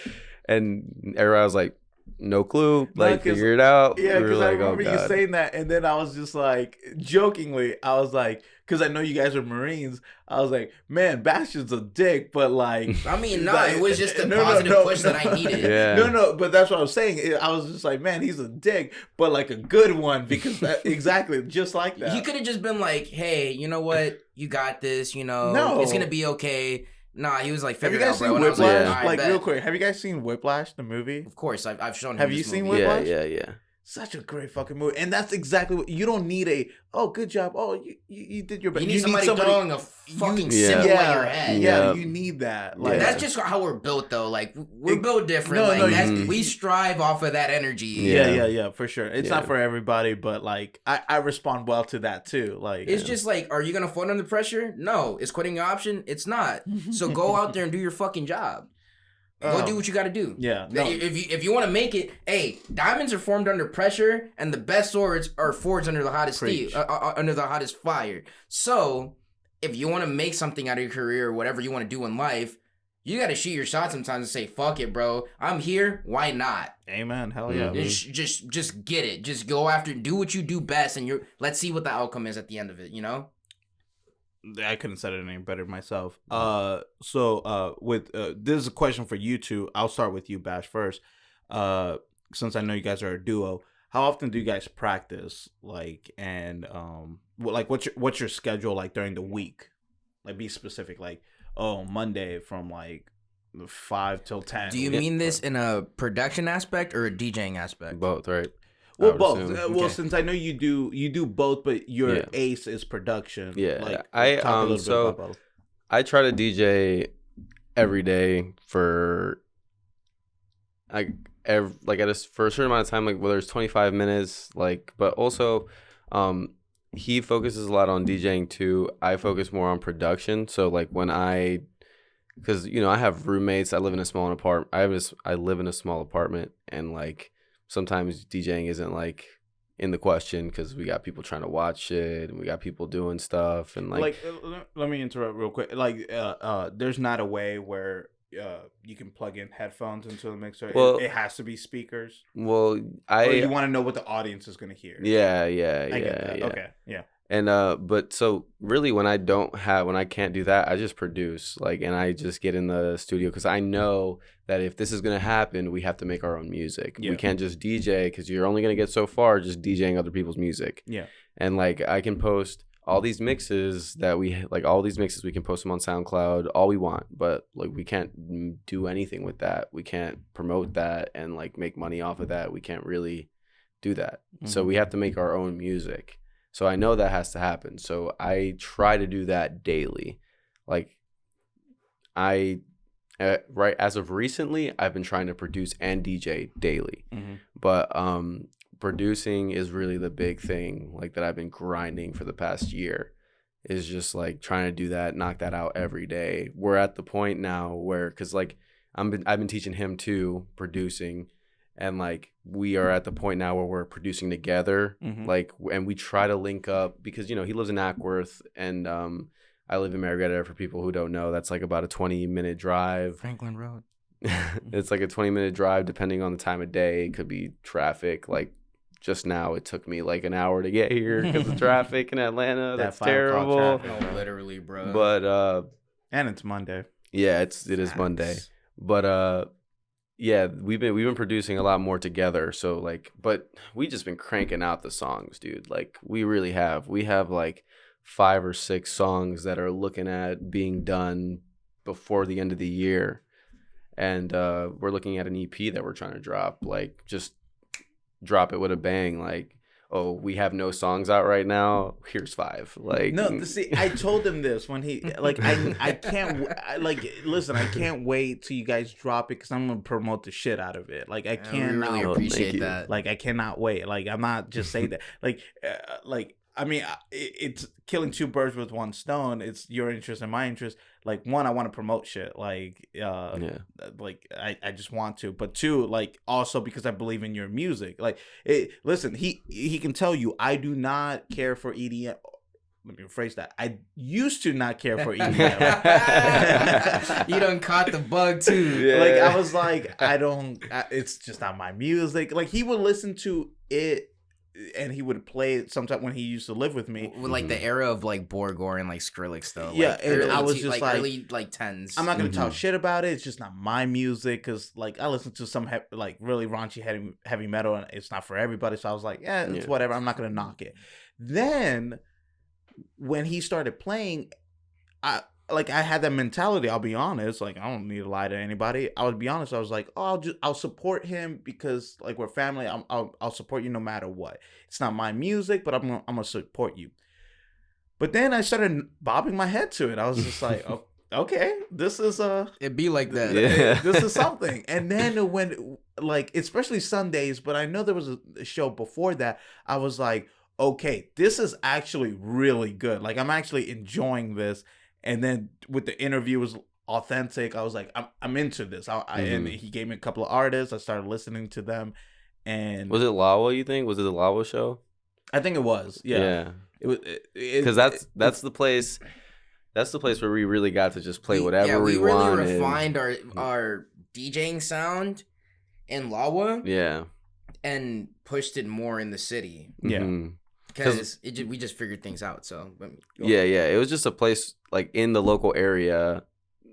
[SPEAKER 2] and everybody was like, no clue. Like, figure it out.
[SPEAKER 1] Yeah, because I remember you saying that, and then I was just like, jokingly, I was like, because I know you guys are Marines, I was like, man, Basshh is a dick, but like...
[SPEAKER 3] I mean, no, it was just a positive push that I needed.
[SPEAKER 2] Yeah.
[SPEAKER 1] No, but that's what I was saying. I was just like, man, he's a dick, but like a good one, because exactly, just like that.
[SPEAKER 3] He could have just been like, hey, you know what? You got this,
[SPEAKER 1] No.
[SPEAKER 3] It's going to be okay. Nah, he was like,
[SPEAKER 1] have you guys seen Whiplash? Like, real quick, have you guys seen Whiplash, the movie?
[SPEAKER 3] Of course, I've shown him.
[SPEAKER 1] Have you seen Whiplash?
[SPEAKER 2] Yeah.
[SPEAKER 1] Such a great fucking movie, and that's exactly what you don't need. Good job. You did your best.
[SPEAKER 3] You need somebody throwing a fucking symbol at your head.
[SPEAKER 1] Yeah, you need that. Like
[SPEAKER 3] that's just how we're built, though. Like we're built different. We strive off of that energy.
[SPEAKER 1] Yeah, for sure. It's not for everybody, but like I respond well to that too. Like
[SPEAKER 3] it's just like, are you gonna fold under pressure? No. Is quitting your option? It's not. So go out there and do your fucking job. Go do what you got to do.
[SPEAKER 1] Yeah. No.
[SPEAKER 3] If you want to make it, hey, diamonds are formed under pressure, and the best swords are forged under the hottest steel, under the hottest fire. So, if you want to make something out of your career or whatever you want to do in life, you got to shoot your shot sometimes and say, "Fuck it, bro. I'm here. Why not?"
[SPEAKER 1] Amen. Hell yeah.
[SPEAKER 3] Just get it. Just go after. Do what you do best, and let's see what the outcome is at the end of it.
[SPEAKER 1] I couldn't said it any better myself. With this is a question for you two. I'll start with you, Basshh, first. Since I know you guys are a duo, how often do you guys practice? Like, and what's your schedule like during the week? Like, be specific. Like, Monday from like 5 till 10.
[SPEAKER 3] Do you mean this in a production aspect or a DJing aspect?
[SPEAKER 2] Both, right?
[SPEAKER 1] Well, both. Since I know you do both, but your ace is production.
[SPEAKER 2] Yeah,
[SPEAKER 1] like,
[SPEAKER 2] I try to DJ every day for for a certain amount of time, like whether it's 25 minutes, like. But also, he focuses a lot on DJing too. I focus more on production. So like because I have roommates. I live in a small apartment. I live in a small apartment, and like. Sometimes DJing isn't like in the question because we got people trying to watch it and we got people doing stuff and like
[SPEAKER 1] let me interrupt real quick. Like there's not a way where you can plug in headphones into the mixer. Well, it has to be speakers.
[SPEAKER 2] Well,
[SPEAKER 1] or you want to know what the audience is going to hear.
[SPEAKER 2] Yeah.
[SPEAKER 1] Okay, yeah.
[SPEAKER 2] And but so really when I can't do that, I just produce, like, and I just get in the studio because I know that if this is gonna happen, we have to make our own music. We can't just DJ because you're only gonna get so far just DJing other people's music.
[SPEAKER 1] Yeah.
[SPEAKER 2] And like I can post all these mixes we can post them on SoundCloud all we want, but like we can't do anything with that. We can't promote that and like make money off of that. We can't really do that. Mm-hmm. So we have to make our own music. So I know that has to happen. So I try to do that daily. Like right as of recently, I've been trying to produce and DJ daily. Mm-hmm. But producing is really the big thing, like that I've been grinding for the past year. Is just like trying to do that, knock that out every day. We're at the point now where, cause like I've been teaching him too producing, and like we are at the point now where we're producing together, like, and we try to link up because he lives in Ackworth and I live in Marietta. For people who don't know, that's like about a 20-minute drive.
[SPEAKER 3] Franklin Road.
[SPEAKER 2] It's like a 20-minute drive depending on the time of day. It could be traffic. Like just now, it took me like an hour to get here because of traffic in Atlanta. That's terrible.
[SPEAKER 3] No, literally, bro.
[SPEAKER 2] But
[SPEAKER 1] and it's Monday.
[SPEAKER 2] Yeah, it is Monday. But yeah, we've been producing a lot more together. So like, but we just been cranking out the songs, dude. Like we really have. We have like 5 or 6 songs that are looking at being done before the end of the year, and we're looking at an EP that we're trying to drop. Like just drop it with a bang. Like, oh, we have no songs out right now. Here's 5. Like,
[SPEAKER 1] no, see, I told him this when he like I can't listen. I can't wait till you guys drop it because I'm gonna promote the shit out of it. Like I can't
[SPEAKER 3] really appreciate that.
[SPEAKER 1] Like I cannot wait. Like I'm not just saying that. Like I mean, it's killing 2 birds with 1 stone. It's your interest and my interest. Like 1, I want to promote shit. Like like I just want to. But 2, like also because I believe in your music. Like listen, he can tell you I do not care for EDM. Let me rephrase that. I used to not care for EDM.
[SPEAKER 3] You done caught the bug too.
[SPEAKER 1] Yeah. Like I was like, I don't. It's just not my music. Like he would listen to it. And he would play it sometime when he used to live with me.
[SPEAKER 3] With like the era of like Borgore and like Skrillex though.
[SPEAKER 1] Yeah,
[SPEAKER 3] like,
[SPEAKER 1] and I was just like
[SPEAKER 3] early like 10s.
[SPEAKER 1] I'm not gonna talk shit about it. It's just not my music because like I listen to some like really raunchy heavy metal and it's not for everybody. So I was like, it's whatever. I'm not gonna knock it. Then when he started playing, I had that mentality. I'll be honest. Like I don't need to lie to anybody. I would be honest. I was like, I'll support him because like we're family. I'll support you no matter what. It's not my music, but I'm gonna support you. But then I started bobbing my head to it. I was just like, oh, okay, this is
[SPEAKER 3] It be like that.
[SPEAKER 2] Yeah.
[SPEAKER 1] This is something. And then when like especially Sundays, but I know there was a show before that. I was like, okay, this is actually really good. Like I'm actually enjoying this. And then with the interview was authentic. I was like, I'm into this. And he gave me a couple of artists. I started listening to them. And
[SPEAKER 2] was it Lawa? You think was it the Lawa show?
[SPEAKER 1] I think it was. Yeah. It was
[SPEAKER 2] because that's the place. That's the place where we really got to just play whatever we
[SPEAKER 3] really
[SPEAKER 2] wanted.
[SPEAKER 3] Refined our DJing sound in Lawa.
[SPEAKER 2] Yeah.
[SPEAKER 3] And pushed it more in the city.
[SPEAKER 1] Yeah.
[SPEAKER 3] Because we just figured things out. So
[SPEAKER 2] yeah, it was just a place like in the local area,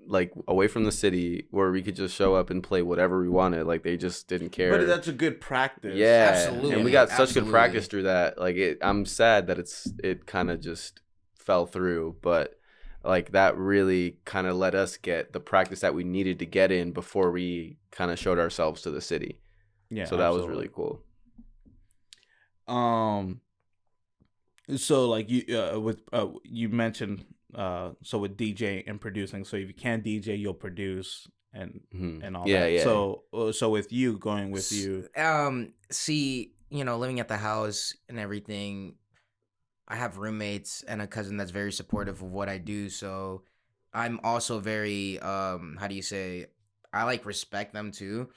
[SPEAKER 2] like away from the city, where we could just show up and play whatever we wanted. Like they just didn't care.
[SPEAKER 1] But that's a good practice.
[SPEAKER 2] Yeah,
[SPEAKER 3] absolutely.
[SPEAKER 2] And we got such good practice through that. Like I'm sad that it kind of just fell through, but like that really kind of let us get the practice that we needed to get in before we kind of showed ourselves to the city.
[SPEAKER 1] Yeah,
[SPEAKER 2] so that was really cool.
[SPEAKER 1] So like you mentioned so with DJ and producing, so if you can DJ, you'll produce and all that. Yeah. So with you going with you,
[SPEAKER 3] see, living at the house and everything, I have roommates and a cousin that's very supportive of what I do. So I'm also very how do you say, I like respect them too,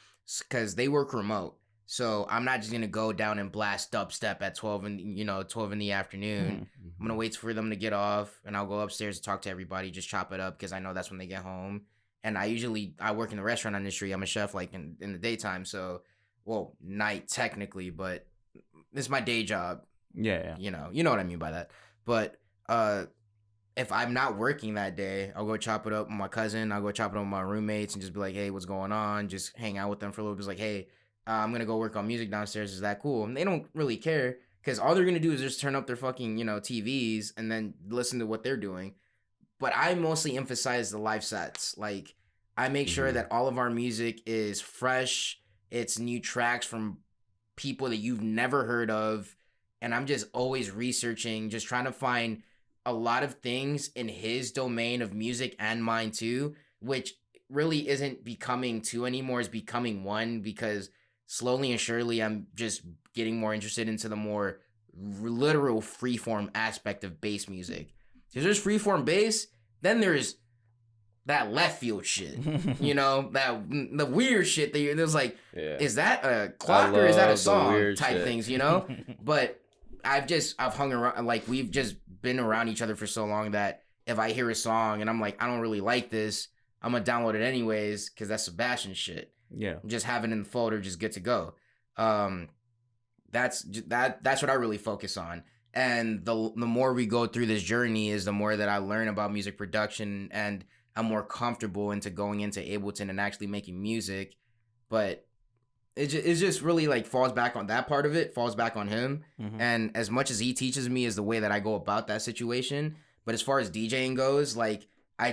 [SPEAKER 3] because they work remote. So I'm not just gonna go down and blast dubstep at 12 in the afternoon. Mm-hmm. I'm gonna wait for them to get off, and I'll go upstairs to talk to everybody, just chop it up because I know that's when they get home. And I work in the restaurant industry. I'm a chef, like in the daytime. So, well, night technically, but it's my day job.
[SPEAKER 1] Yeah.
[SPEAKER 3] You know what I mean by that. But if I'm not working that day, I'll go chop it up with my cousin. I'll go chop it up with my roommates and just be like, hey, what's going on? Just hang out with them for a little bit. It's like, hey. I'm going to go work on music downstairs. Is that cool? And they don't really care because all they're going to do is just turn up their fucking, TVs and then listen to what they're doing. But I mostly emphasize the live sets. Like, I make sure that all of our music is fresh. It's new tracks from people that you've never heard of. And I'm just always researching, just trying to find a lot of things in his domain of music and mine too, which really isn't becoming two anymore. It's becoming one because slowly and surely, I'm just getting more interested into the more literal freeform aspect of bass music. Because there's freeform bass, then there's that left field shit, you know, that the weird shit that it was like, is that a clock or is that a song type shit. Things, you know? But I've hung around, like we've just been around each other for so long that if I hear a song and I'm like, I don't really like this, I'm gonna download it anyways because that's Sebastian shit.
[SPEAKER 1] Yeah,
[SPEAKER 3] just have it in the folder, just good to go. That's what I really focus on. And the more we go through this journey is the more that I learn about music production, and I'm more comfortable into going into Ableton and actually making music. But it just really like falls back on that part of it, falls back on him. Mm-hmm. And as much as he teaches me is the way that I go about that situation. But as far as DJing goes, like I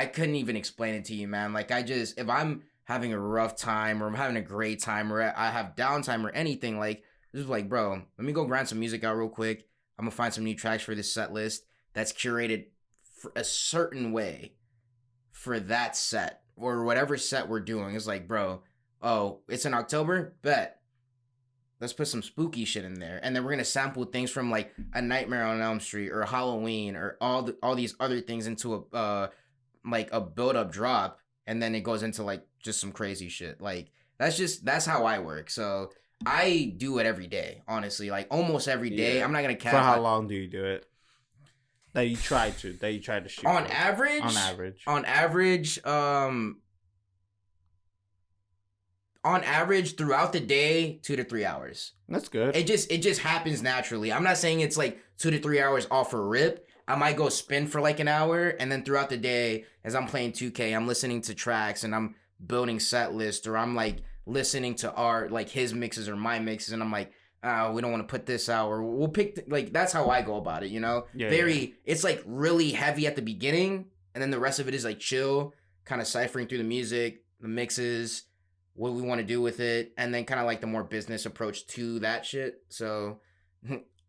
[SPEAKER 3] couldn't even explain it to you, man. Like if I'm having a rough time or I'm having a great time or I have downtime or anything, like just like, bro, let me go grind some music out real quick. I'm gonna find some new tracks for this set list that's curated for a certain way for that set or whatever set we're doing. It's like, bro, oh, it's in October? Bet. Let's put some spooky shit in there. And then we're gonna sample things from like A Nightmare on Elm Street or Halloween or all these other things into a build-up drop, and then it goes into like just some crazy shit. Like that's how I work. So I do it every day, honestly. Like almost every day. I'm not gonna
[SPEAKER 1] cap. For how long do you do it? That you try to shoot
[SPEAKER 3] on average. On average, throughout the day, 2 to 3 hours.
[SPEAKER 1] That's good.
[SPEAKER 3] It just happens naturally. I'm not saying it's like 2 to 3 hours off a rip. I might go spin for like an hour, and then throughout the day, as I'm playing 2K, I'm listening to tracks and I'm building set lists, or I'm like listening to art, like his mixes or my mixes, and I'm like, we don't want to put this out, or we'll pick like that's how I go about it, you know? Yeah, it's like really heavy at the beginning, and then the rest of it is like chill, kind of ciphering through the music, the mixes, what we want to do with it, and then kind of like the more business approach to that shit. So,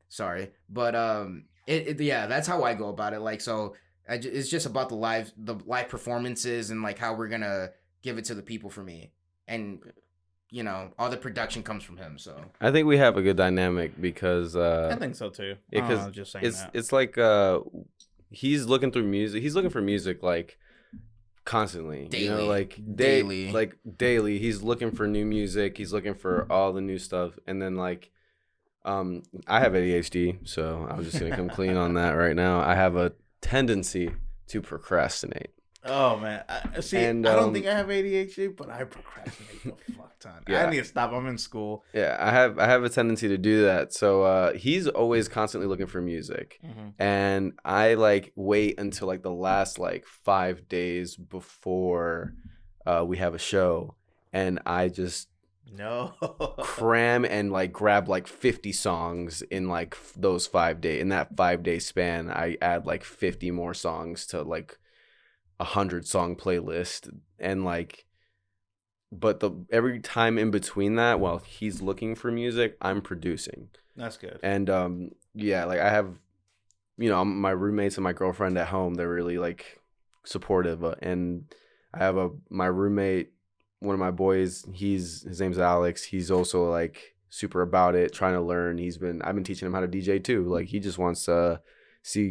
[SPEAKER 3] sorry, but that's how I go about it. Like, so it's just about the live performances and like how we're gonna give it to the people for me, and you know, all the production comes from him. So
[SPEAKER 2] I think we have a good dynamic because
[SPEAKER 1] I think so too.
[SPEAKER 2] Because it's like he's looking through music. He's looking for music like constantly, daily. You know, like daily. He's looking for new music. He's looking for all the new stuff, and then like. I have ADHD, so I'm just gonna come clean on that right now. I have a tendency to procrastinate.
[SPEAKER 1] Oh man, I don't think I have ADHD, but I procrastinate the fuck ton. Yeah. I need to stop. I'm in school.
[SPEAKER 2] Yeah, I have a tendency to do that. So he's always constantly looking for music, and I like wait until like the last like 5 days before we have a show, and I just. Cram and like grab like 50 songs in like those 5 days. In that 5 day span, I add like 50 more songs to like 100 song playlist, and like, but every time in between that, while he's looking for music, I'm producing.
[SPEAKER 1] That's good.
[SPEAKER 2] And like I have, you know, my roommates and my girlfriend at home. They're really like supportive, and I have my roommate. One of my boys, his name's Alex. He's also like super about it, trying to learn. I've been teaching him how to DJ too. Like he just wants to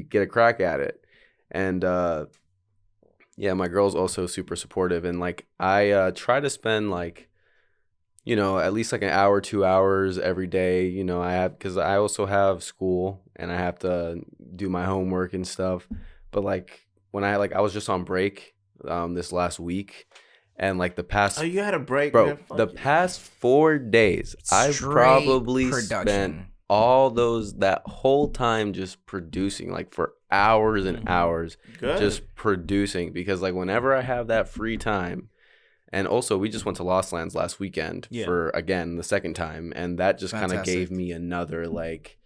[SPEAKER 2] get a crack at it. And my girl's also super supportive. And like I try to spend like, you know, at least like an hour, 2 hours every day. You know, because I also have school and I have to do my homework and stuff. But like when I was just on break this last week. And like the past,
[SPEAKER 1] you had a break,
[SPEAKER 2] bro. The past 4 days, I've probably spent that whole time just producing, like for hours and hours, just producing. Because like whenever I have that free time, and also we just went to Lost Lands last weekend for again the second time, and that just kind of gave me another like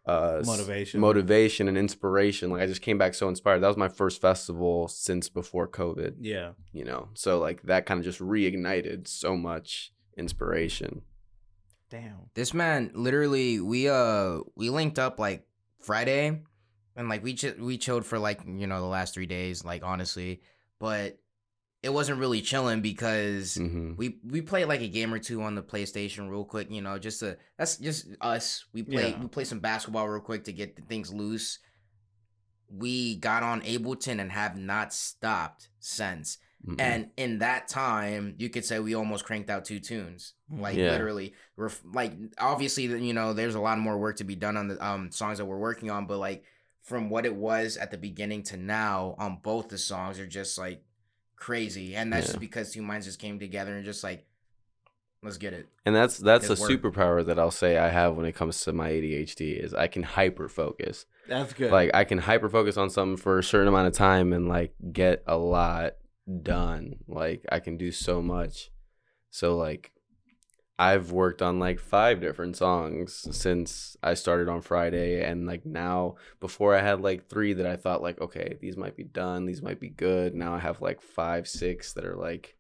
[SPEAKER 2] motivation and inspiration. Like I just came back so inspired. That was my first festival since before COVID.
[SPEAKER 1] Yeah,
[SPEAKER 2] you know, so like that kind of just reignited so much inspiration.
[SPEAKER 1] Damn,
[SPEAKER 3] this man literally we linked up like Friday, and like we chilled for like, you know, the last 3 days, like honestly, but it wasn't really chilling because we played like a game or two on the PlayStation real quick, you know, that's just us. We play some basketball real quick to get things loose. we got on Ableton and have not stopped since.
[SPEAKER 2] Mm-mm.
[SPEAKER 3] And in that time, you could say we almost cranked out 2 tunes. Like
[SPEAKER 2] Yeah.
[SPEAKER 3] literally, we're like obviously, you know, there's a lot more work to be done on the songs that we're working on, but like from what it was at the beginning to now on both the songs are just like crazy, and that's
[SPEAKER 2] Yeah.
[SPEAKER 3] just because 2 minds just came together and just like, let's get it.
[SPEAKER 2] And that's a
[SPEAKER 3] It worked.
[SPEAKER 2] superpower that I'll say I have when it comes to my ADHD is I can hyper focus.
[SPEAKER 1] That's good.
[SPEAKER 2] Like I can hyper focus on something for a certain amount of time and like get a lot done. Like I can do so much. So like I've worked on like 5 different songs since I started on Friday, and like now before I had like 3 that I thought like, okay, these might be done, these might be good. Now I have like 5, 6 that are like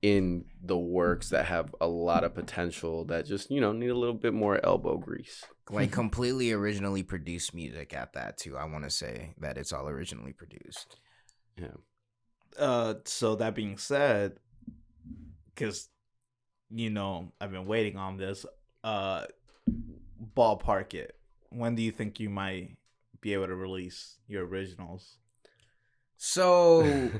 [SPEAKER 2] in the works that have a lot of potential that just, you know, need a little bit more elbow grease.
[SPEAKER 3] Like completely originally produced music at that too. I want to say that it's all originally produced.
[SPEAKER 2] Yeah.
[SPEAKER 1] So that being said, because you know I've been waiting on this, ballpark it. When do you think you might be able to release your originals?
[SPEAKER 3] So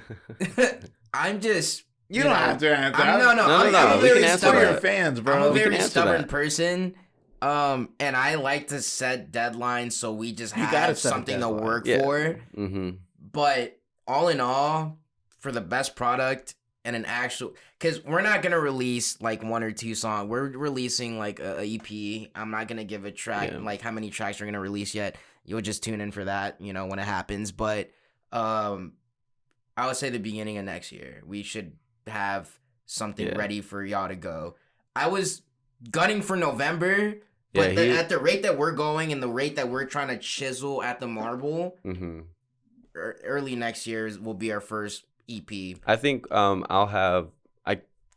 [SPEAKER 3] I'm just
[SPEAKER 1] You don't have to answer.
[SPEAKER 3] I'm a
[SPEAKER 2] we
[SPEAKER 3] very
[SPEAKER 2] can answer
[SPEAKER 3] stubborn.
[SPEAKER 2] that.
[SPEAKER 1] Your fans, bro.
[SPEAKER 3] I'm a
[SPEAKER 2] We can
[SPEAKER 3] very
[SPEAKER 2] answer
[SPEAKER 3] stubborn
[SPEAKER 2] that.
[SPEAKER 3] person. And I like to set deadlines so we just
[SPEAKER 1] You gotta
[SPEAKER 3] have
[SPEAKER 1] set a
[SPEAKER 3] something to
[SPEAKER 1] deadline.
[SPEAKER 3] work
[SPEAKER 2] Yeah.
[SPEAKER 3] for.
[SPEAKER 2] Mm-hmm.
[SPEAKER 3] But all in all, for the best product and an actual, because we're not gonna release like 1 or 2 songs. We're releasing like a EP. I'm not gonna give a track like how many tracks we're gonna release yet. You'll just tune in for that, you know, when it happens. But I would say the beginning of next year we should have something ready for y'all to go. I was gunning for November. But at the rate that we're going and the rate that we're trying to chisel at the marble, early next year will be our first EP.
[SPEAKER 2] I think I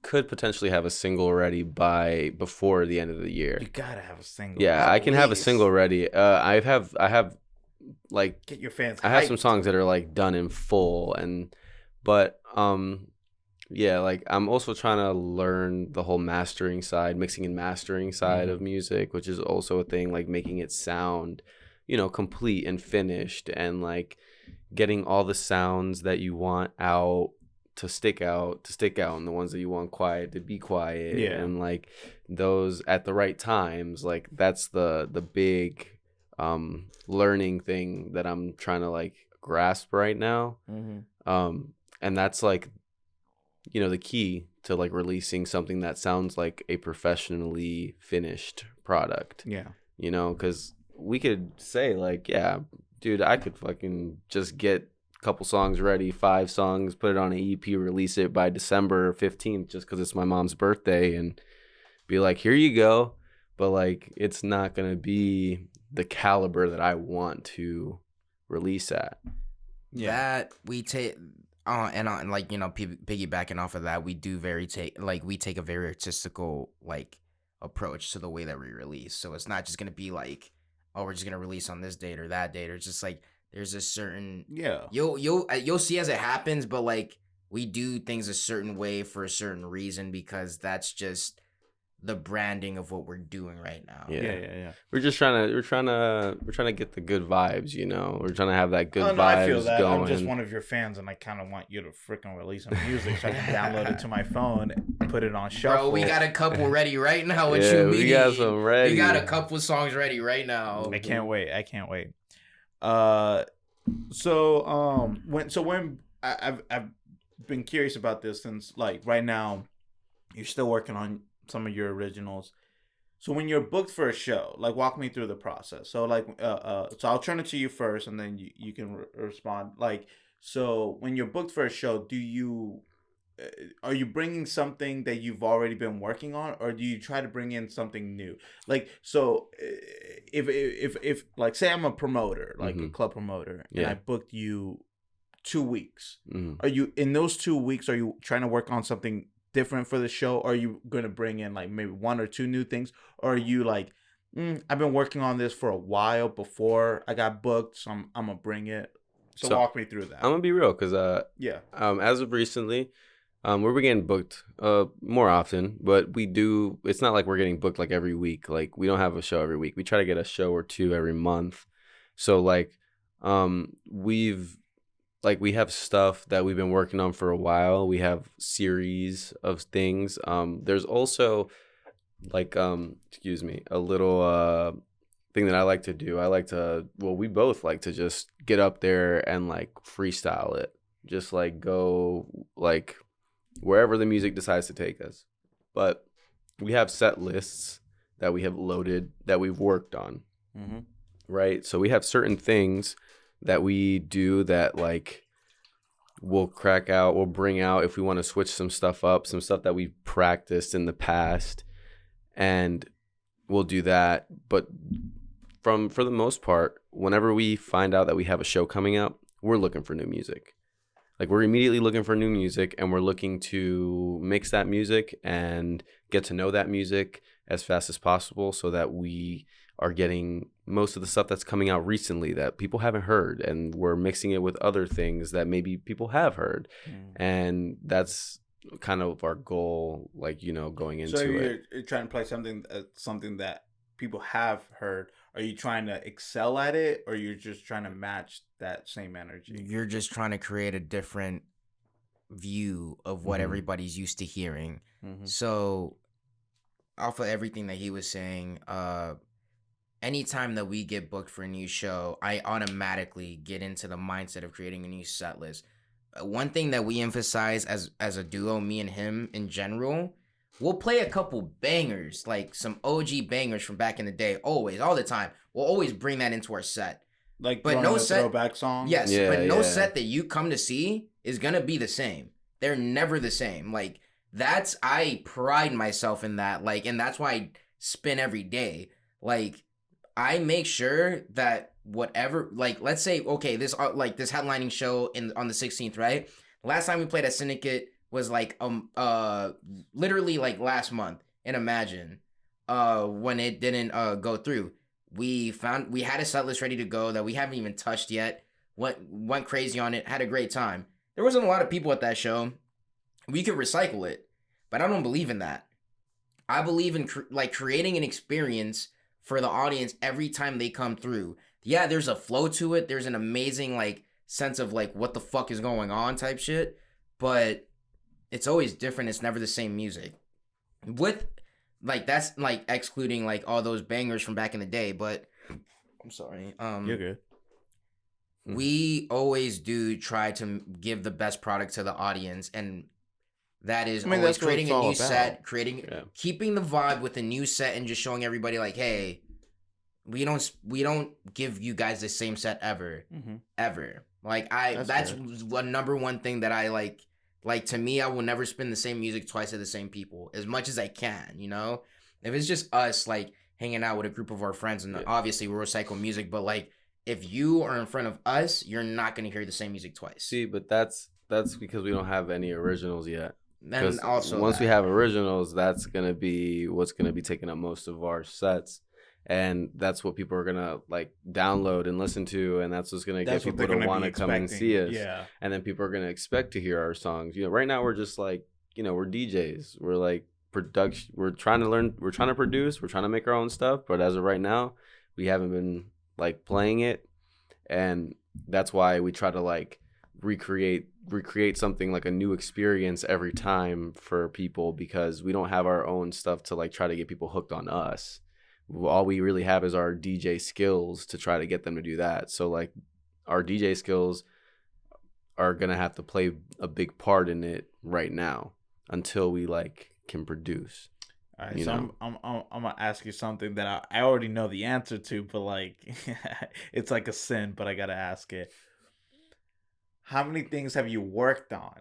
[SPEAKER 2] could potentially have a single ready before the end of the year.
[SPEAKER 1] You gotta have a single.
[SPEAKER 2] Yeah, I can have a single ready. I have like
[SPEAKER 1] get your fans.
[SPEAKER 2] I have
[SPEAKER 1] hyped.
[SPEAKER 2] some songs that are like done in full, but yeah, like I'm also trying to learn the whole mastering side, mixing and mastering side of music, which is also a thing, like making it sound, you know, complete and finished, and like getting all the sounds that you want out to stick out, and the ones that you want quiet to be quiet, and like those at the right times. Like that's the big learning thing that I'm trying to like grasp right now. And that's like, you know, the key to like releasing something that sounds like a professionally finished product. Yeah. You know, because we could say like, yeah, dude, I could fucking just get a couple songs ready, 5 songs, put it on an EP, release it by December 15th just because it's my mom's birthday, and be like, here you go. But like, it's not going to be the caliber that I want to release at.
[SPEAKER 3] Yeah. That we take... and like, you know, piggybacking off of that, we take a very artistical like approach to the way that we release. So it's not just gonna be like, oh, we're just gonna release on this date or that date, or it's just like there's a certain you'll see as it happens, but like we do things a certain way for a certain reason, because that's just the branding of what we're doing right now.
[SPEAKER 2] Yeah. We're trying to get the good vibes, you know. We're trying to have that good vibes
[SPEAKER 1] I feel that.
[SPEAKER 2] going.
[SPEAKER 1] I'm just one of your fans, and I kind of want you to freaking release some music so I can download it to my phone and put it on shuffle.
[SPEAKER 3] Bro, we got a couple ready right now. What
[SPEAKER 2] you mean?
[SPEAKER 3] We
[SPEAKER 2] got some ready.
[SPEAKER 3] We got a couple songs ready right now.
[SPEAKER 1] I can't wait. When I've been curious about this since, like, right now you're still working on some of your originals. So when you're booked for a show, like, walk me through the process. So like, so I'll turn it to you first, and then you can respond. Like, so when you're booked for a show, are you bringing something that you've already been working on, or do you try to bring in something new? Like, so if like, say I'm a promoter, like a club promoter, and I booked you 2 weeks, are you, in those 2 weeks, are you trying to work on something different for the show? Or are you going to bring in like maybe 1 or 2 new things? Or are you like, I've been working on this for a while before I got booked, so I'm gonna bring it. So walk me through that.
[SPEAKER 2] I'm gonna be real, because as of recently, we're getting booked more often, but it's not like we're getting booked like every week. Like, we don't have a show every week. We try to get a show or 2 every month. So like, We have stuff that we've been working on for a while. We have series of things. There's also a little thing that I like to do. We both like to just get up there and like freestyle it. Just like go like wherever the music decides to take us. But we have set lists that we have loaded that we've worked on. Mm-hmm. Right? So we have certain things that we do that like we'll bring out if we want to switch some stuff up, some stuff that we've practiced in the past, and we'll do that. But for the most part, whenever we find out that we have a show coming up, we're looking for new music. Like we're immediately looking for new music, and we're looking to mix that music and get to know that music as fast as possible so that we are getting most of the stuff that's coming out recently that people haven't heard, and we're mixing it with other things that maybe people have heard. And that's kind of our goal, like, going into it.
[SPEAKER 1] So you're trying to play something that people have heard. Are you trying to excel at it, or you're just trying to match that same energy?
[SPEAKER 3] You're just trying to create a different view of what everybody's used to hearing. So off of everything that he was saying, anytime that we get booked for a new show, I automatically get into the mindset of creating a new set list. One thing that we emphasize as a duo, me and him in general, we'll play a couple bangers, like some OG bangers from back in the day, always, all the time. We'll always bring that into our set.
[SPEAKER 1] Like, but no set throwback song.
[SPEAKER 3] Yes, but no set that you come to see is gonna be the same. They're never the same. Like I pride myself in that. Like, and that's why I spin every day. Like, I make sure that whatever, like, let's say, okay, this headlining show on the 16th, right? Last time we played at Syndicate was like literally like last month. And imagine when it didn't go through. We had a set list ready to go that we haven't even touched yet. Went crazy on it, had a great time. There wasn't a lot of people at that show. We could recycle it, but I don't believe in that. I believe in creating an experience for the audience every time they come through. Yeah, there's a flow to it. There's an amazing like sense of like what the fuck is going on type shit, but it's always different. It's never the same music. With like that's like excluding like all those bangers from back in the day, but I'm sorry.
[SPEAKER 1] You're good.
[SPEAKER 3] We always do try to give the best product to the audience, and that is always creating a new set, keeping the vibe with a new set, and just showing everybody like, hey, we don't give you guys the same set ever. Like that's one number one thing that I like. Like, to me, I will never spin the same music twice to the same people as much as I can, If it's just us, like, hanging out with a group of our friends, and obviously we recycle music, but, like, if you are in front of us, you're not going to hear the same music twice.
[SPEAKER 2] See, but that's because we don't have any originals yet.
[SPEAKER 3] And also
[SPEAKER 2] once we have originals, that's going to be what's going to be taking up most of our sets. And that's what people are going to like download and listen to. And that's what's going to get people to want to come and see us.
[SPEAKER 1] Yeah.
[SPEAKER 2] And then people are going to expect to hear our songs. Right now we're just like, we're DJs. We're like production. We're trying to learn. We're trying to produce. We're trying to make our own stuff. But as of right now, we haven't been like playing it. And that's why we try to like recreate something like a new experience every time for people, because we don't have our own stuff to like try to get people hooked on us. All we really have is our DJ skills to try to get them to do that. So like our DJ skills are going to have to play a big part in it right now until we like can produce.
[SPEAKER 1] All right, so I'm gonna ask you something that I already know the answer to, but like it's like a sin, but I gotta ask it. How many things have you worked on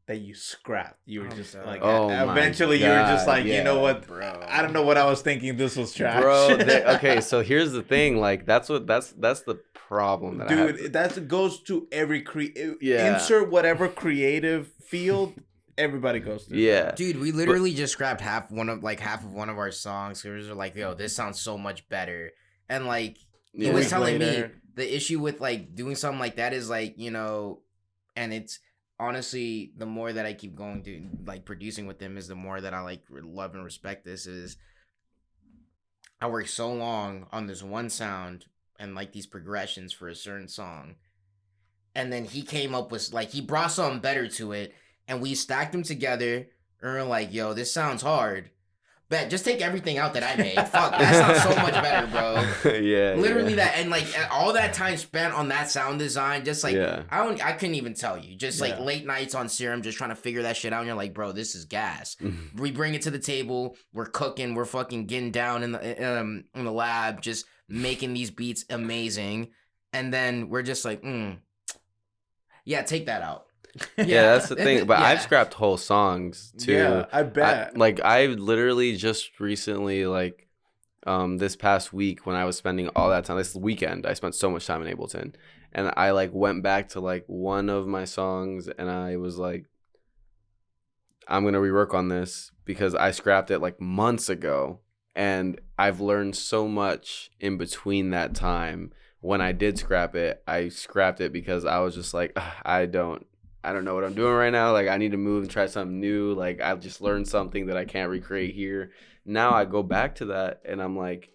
[SPEAKER 1] that you scrapped? You were just like, eventually you were just like, you know what, bro? I don't know what I was thinking. This was trash,
[SPEAKER 2] bro. Okay, so here's the thing. Like that's the problem that
[SPEAKER 1] dude. That goes to every insert whatever creative field. Everybody goes through.
[SPEAKER 2] Yeah,
[SPEAKER 3] dude. We literally just scrapped half of one of our songs. We were like, yo, this sounds so much better. And like he was telling me the issue with like doing something like that is like, and it's. Honestly, the more that I keep going to like producing with them is the more that I like love and respect this. Is I worked so long on this one sound. and like these progressions for a certain song. And then he came up with like he brought something better to it, and we stacked them together. And we're like, yo, this sounds hard. Bet, just take everything out that I made. Fuck, that sounds so much better, bro.
[SPEAKER 2] Yeah,
[SPEAKER 3] literally that, and like all that time spent on that sound design, just like
[SPEAKER 2] Yeah.
[SPEAKER 3] I couldn't even tell you. Just like late nights on Serum, just trying to figure that shit out. And you're like, bro, this is gas. We bring it to the table. We're cooking. We're fucking getting down in the lab, just making these beats amazing. And then we're just like, yeah, take that out.
[SPEAKER 2] Yeah, that's the thing. But I've scrapped whole songs too.
[SPEAKER 1] Yeah, I bet.
[SPEAKER 2] I literally just recently, like, this past week when I was spending all that time, this weekend, I spent so much time in Ableton, and I like went back to like one of my songs, and I was like, I'm gonna rework on this because I scrapped it like months ago, and I've learned so much in between that time. When I did scrap it, I scrapped it because I was just like, I don't know what I'm doing right now. Like, I need to move and try something new. Like, I've just learned something that I can't recreate here. Now I go back to that and I'm like,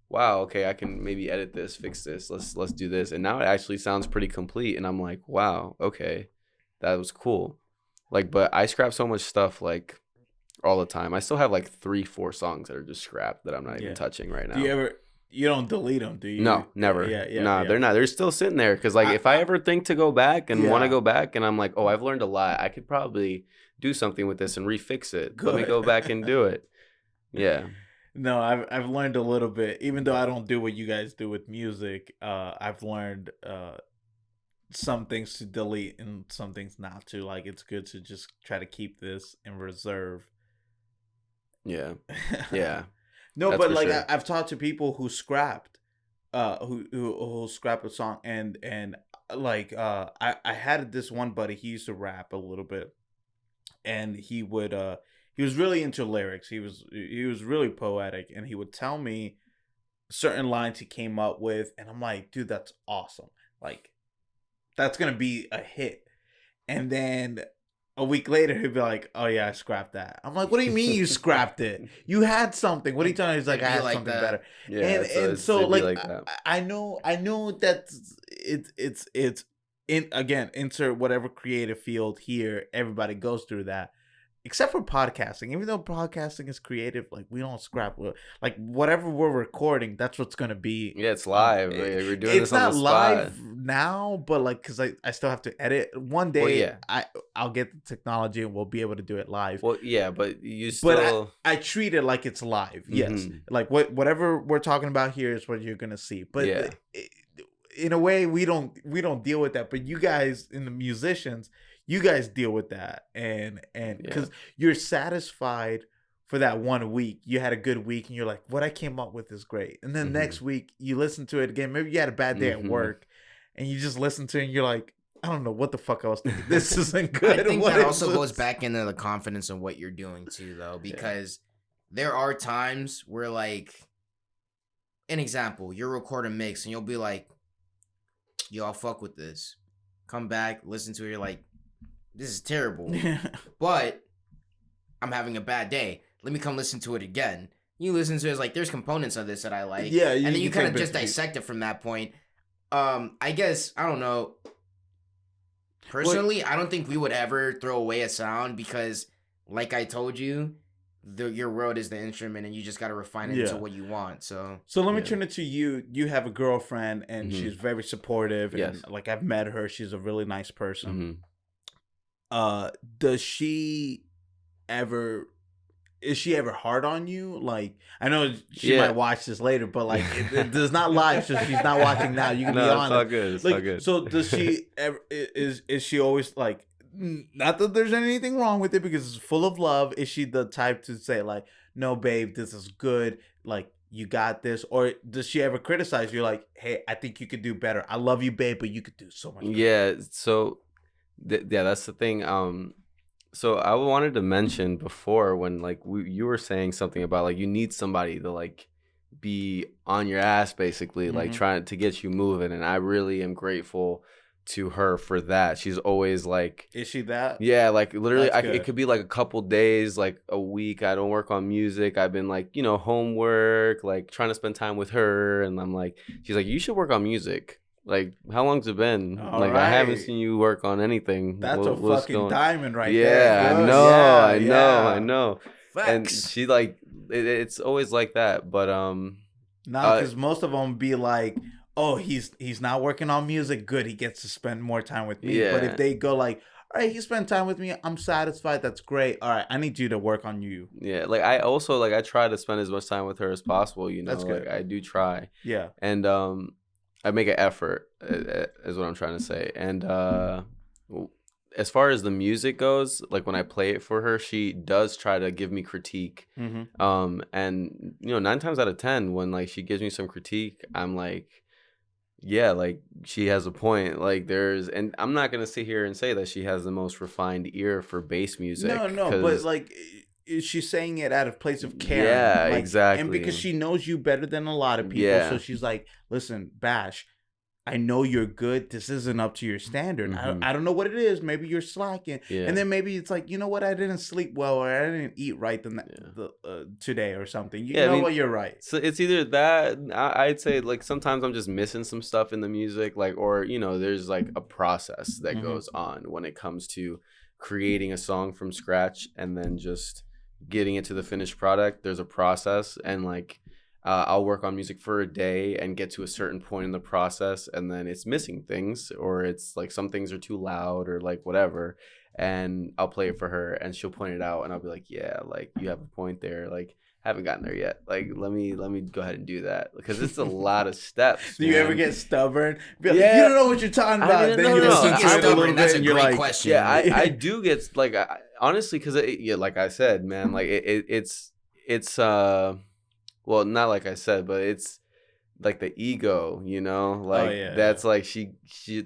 [SPEAKER 2] wow, okay, I can maybe edit this, fix this. Let's do this. And now it actually sounds pretty complete. And I'm like, wow, okay, that was cool. Like, but I scrap so much stuff like all the time. I still have like 3-4 songs that are just scrapped that I'm not even touching right now.
[SPEAKER 1] You don't delete them, do you?
[SPEAKER 2] No, never. They're not. They're still sitting there. Because, like, if I ever think to go back and want to go back and I'm like, oh, I've learned a lot. I could probably do something with this and refix it. Good. Let me go back and do it. Yeah.
[SPEAKER 1] No, I've learned a little bit. Even though I don't do what you guys do with music, I've learned some things to delete and some things not to. Like, it's good to just try to keep this in reserve.
[SPEAKER 2] Yeah. Yeah.
[SPEAKER 1] No,
[SPEAKER 2] That's
[SPEAKER 1] but
[SPEAKER 2] for
[SPEAKER 1] like
[SPEAKER 2] sure.
[SPEAKER 1] I've talked to people who scrapped, who scrapped a song, and like I had this one buddy. He used to rap a little bit, and he was really into lyrics. He was really poetic, and he would tell me certain lines he came up with, and I'm like, dude, that's awesome. Like, that's gonna be a hit. And then a week later, he'd be like, "Oh yeah, I scrapped that." I'm like, "What do you mean you scrapped it? You had something. What are you telling me?" He's like, "I had something better."
[SPEAKER 2] Yeah,
[SPEAKER 1] and so like
[SPEAKER 2] that.
[SPEAKER 1] I know that it's in, again, insert whatever creative field here. Everybody goes through that, except for podcasting. Even though podcasting is creative, like, we don't scrap. Like, whatever we're recording, that's what's gonna be.
[SPEAKER 2] Yeah, it's live. We're doing this on the spot.
[SPEAKER 1] It's not live now, but like, because I still have to edit. One day, I'll get the technology and we'll be able to do it live.
[SPEAKER 2] Well, yeah, but you still.
[SPEAKER 1] But I treat it like it's live. Yes, like whatever we're talking about here is what you're gonna see. But in a way, we don't deal with that. But you guys, in the musicians, you guys deal with that, and because you're satisfied for that 1 week. You had a good week, and you're like, what I came up with is great. And then next week, you listen to it again. Maybe you had a bad day at work, and you just listen to it, and you're like, I don't know what the fuck I was thinking. This isn't good.
[SPEAKER 3] I think that also goes back into the confidence of what you're doing too, though, because there are times where, like, an example, you'll record a mix, and you'll be like, yo, I'll fuck with this. Come back, listen to it, you're like, this is terrible. But I'm having a bad day. Let me come listen to it again. You listen to it, it's like, there's components of this that I like.
[SPEAKER 1] Yeah,
[SPEAKER 3] and then you kind of just dissect it from that point. I guess, I don't know. Personally, I don't think we would ever throw away a sound because, like I told you, your world is the instrument, and you just got to refine it into what you want. So
[SPEAKER 1] let me turn it to you. You have a girlfriend, and she's very supportive. And like, I've met her. She's a really nice person. Does she ever? Is she ever hard on you? Like, I know she might watch this later, but like, it does not live, so she's not watching now. You can be honest.
[SPEAKER 2] It's all good. It's all good.
[SPEAKER 1] So does she ever? Is she always like? Not that there's anything wrong with it because it's full of love. Is she the type to say like, "No, babe, this is good. Like, you got this," or does she ever criticize you? Like, "Hey, I think you could do better. I love you, babe, but you could do so much better."
[SPEAKER 2] Yeah. So, that's the thing. So I wanted to mention before when like you were saying something about like you need somebody to like be on your ass basically, like trying to get you moving, and I really am grateful to her for that. She's always like,
[SPEAKER 1] is she that?
[SPEAKER 2] yeah, like literally
[SPEAKER 1] That's
[SPEAKER 2] it could be like a couple days, like a week. I don't work on music. I've been like, homework, like trying to spend time with her. And I'm like, she's like, you should work on music. Like, how long's it been?
[SPEAKER 1] All
[SPEAKER 2] like, I haven't
[SPEAKER 1] right.
[SPEAKER 2] seen you work on anything.
[SPEAKER 1] That's a
[SPEAKER 2] What's
[SPEAKER 1] fucking diamond right
[SPEAKER 2] yeah,
[SPEAKER 1] there.
[SPEAKER 2] I
[SPEAKER 1] Good.
[SPEAKER 2] know,
[SPEAKER 1] Yeah,
[SPEAKER 2] I know, I
[SPEAKER 1] yeah.
[SPEAKER 2] know. And
[SPEAKER 3] Facts.
[SPEAKER 2] she like, it's always like that. But
[SPEAKER 1] Nah, because most of them be like, oh, he's not working on music. Good, he gets to spend more time with me.
[SPEAKER 2] Yeah.
[SPEAKER 1] But if they go like, all right, he spent time with me, I'm satisfied. That's great. All right, I need you to work on you.
[SPEAKER 2] yeah, like I also like I try to spend as much time with her as possible.
[SPEAKER 1] That's good.
[SPEAKER 2] Like I do try.
[SPEAKER 1] Yeah.
[SPEAKER 2] And I make an effort, is what I'm trying to say. And as far as the music goes, like when I play it for her, she does try to give me critique.
[SPEAKER 1] Mm-hmm.
[SPEAKER 2] And 9 times out of 10, when like she gives me some critique, I'm like, yeah, like she has a point. Like and I'm not gonna sit here and say that she has the most refined ear for bass music.
[SPEAKER 1] No, but like, she's saying it out of place of care.
[SPEAKER 2] Yeah,
[SPEAKER 1] like,
[SPEAKER 2] exactly.
[SPEAKER 1] And because she knows you better than a lot of people,
[SPEAKER 2] Yeah.
[SPEAKER 1] so she's like, listen, Basshh, I know you're good. This isn't up to your standard.
[SPEAKER 2] Mhm.
[SPEAKER 1] I don't know what it is. Maybe you're slacking.
[SPEAKER 2] Yeah.
[SPEAKER 1] And then maybe it's like, you know what? I didn't sleep well, or I didn't eat right today or something. You know what? You're right.
[SPEAKER 2] So it's either that, I'd say like sometimes I'm just missing some stuff in the music, like, or, there's like a process that
[SPEAKER 1] Mhm.
[SPEAKER 2] goes on when it comes to creating a song from scratch and then just getting it to the finished product. There's a process, and like, I'll work on music for a day and get to a certain point in the process, and then it's missing things, or it's like some things are too loud or like whatever, and I'll play it for her and she'll point it out and I'll be like, yeah, like you have a point there, like haven't gotten there yet, like let me go ahead and do that, because it's a lot of steps.
[SPEAKER 1] Do you
[SPEAKER 2] man.
[SPEAKER 1] ever get stubborn? Be like,
[SPEAKER 2] Yeah.
[SPEAKER 1] you don't know what you're talking about.
[SPEAKER 2] mean,
[SPEAKER 1] Then
[SPEAKER 2] no,
[SPEAKER 1] you
[SPEAKER 2] no,
[SPEAKER 1] listen
[SPEAKER 2] no.
[SPEAKER 1] to it a little
[SPEAKER 3] That's
[SPEAKER 1] bit
[SPEAKER 3] a
[SPEAKER 1] and you're
[SPEAKER 3] great
[SPEAKER 1] like,
[SPEAKER 3] question.
[SPEAKER 2] Yeah, I do get like, honestly, because yeah, like I said, man, like it's well, not like I said, but it's like the ego, like
[SPEAKER 1] yeah,
[SPEAKER 2] that's like she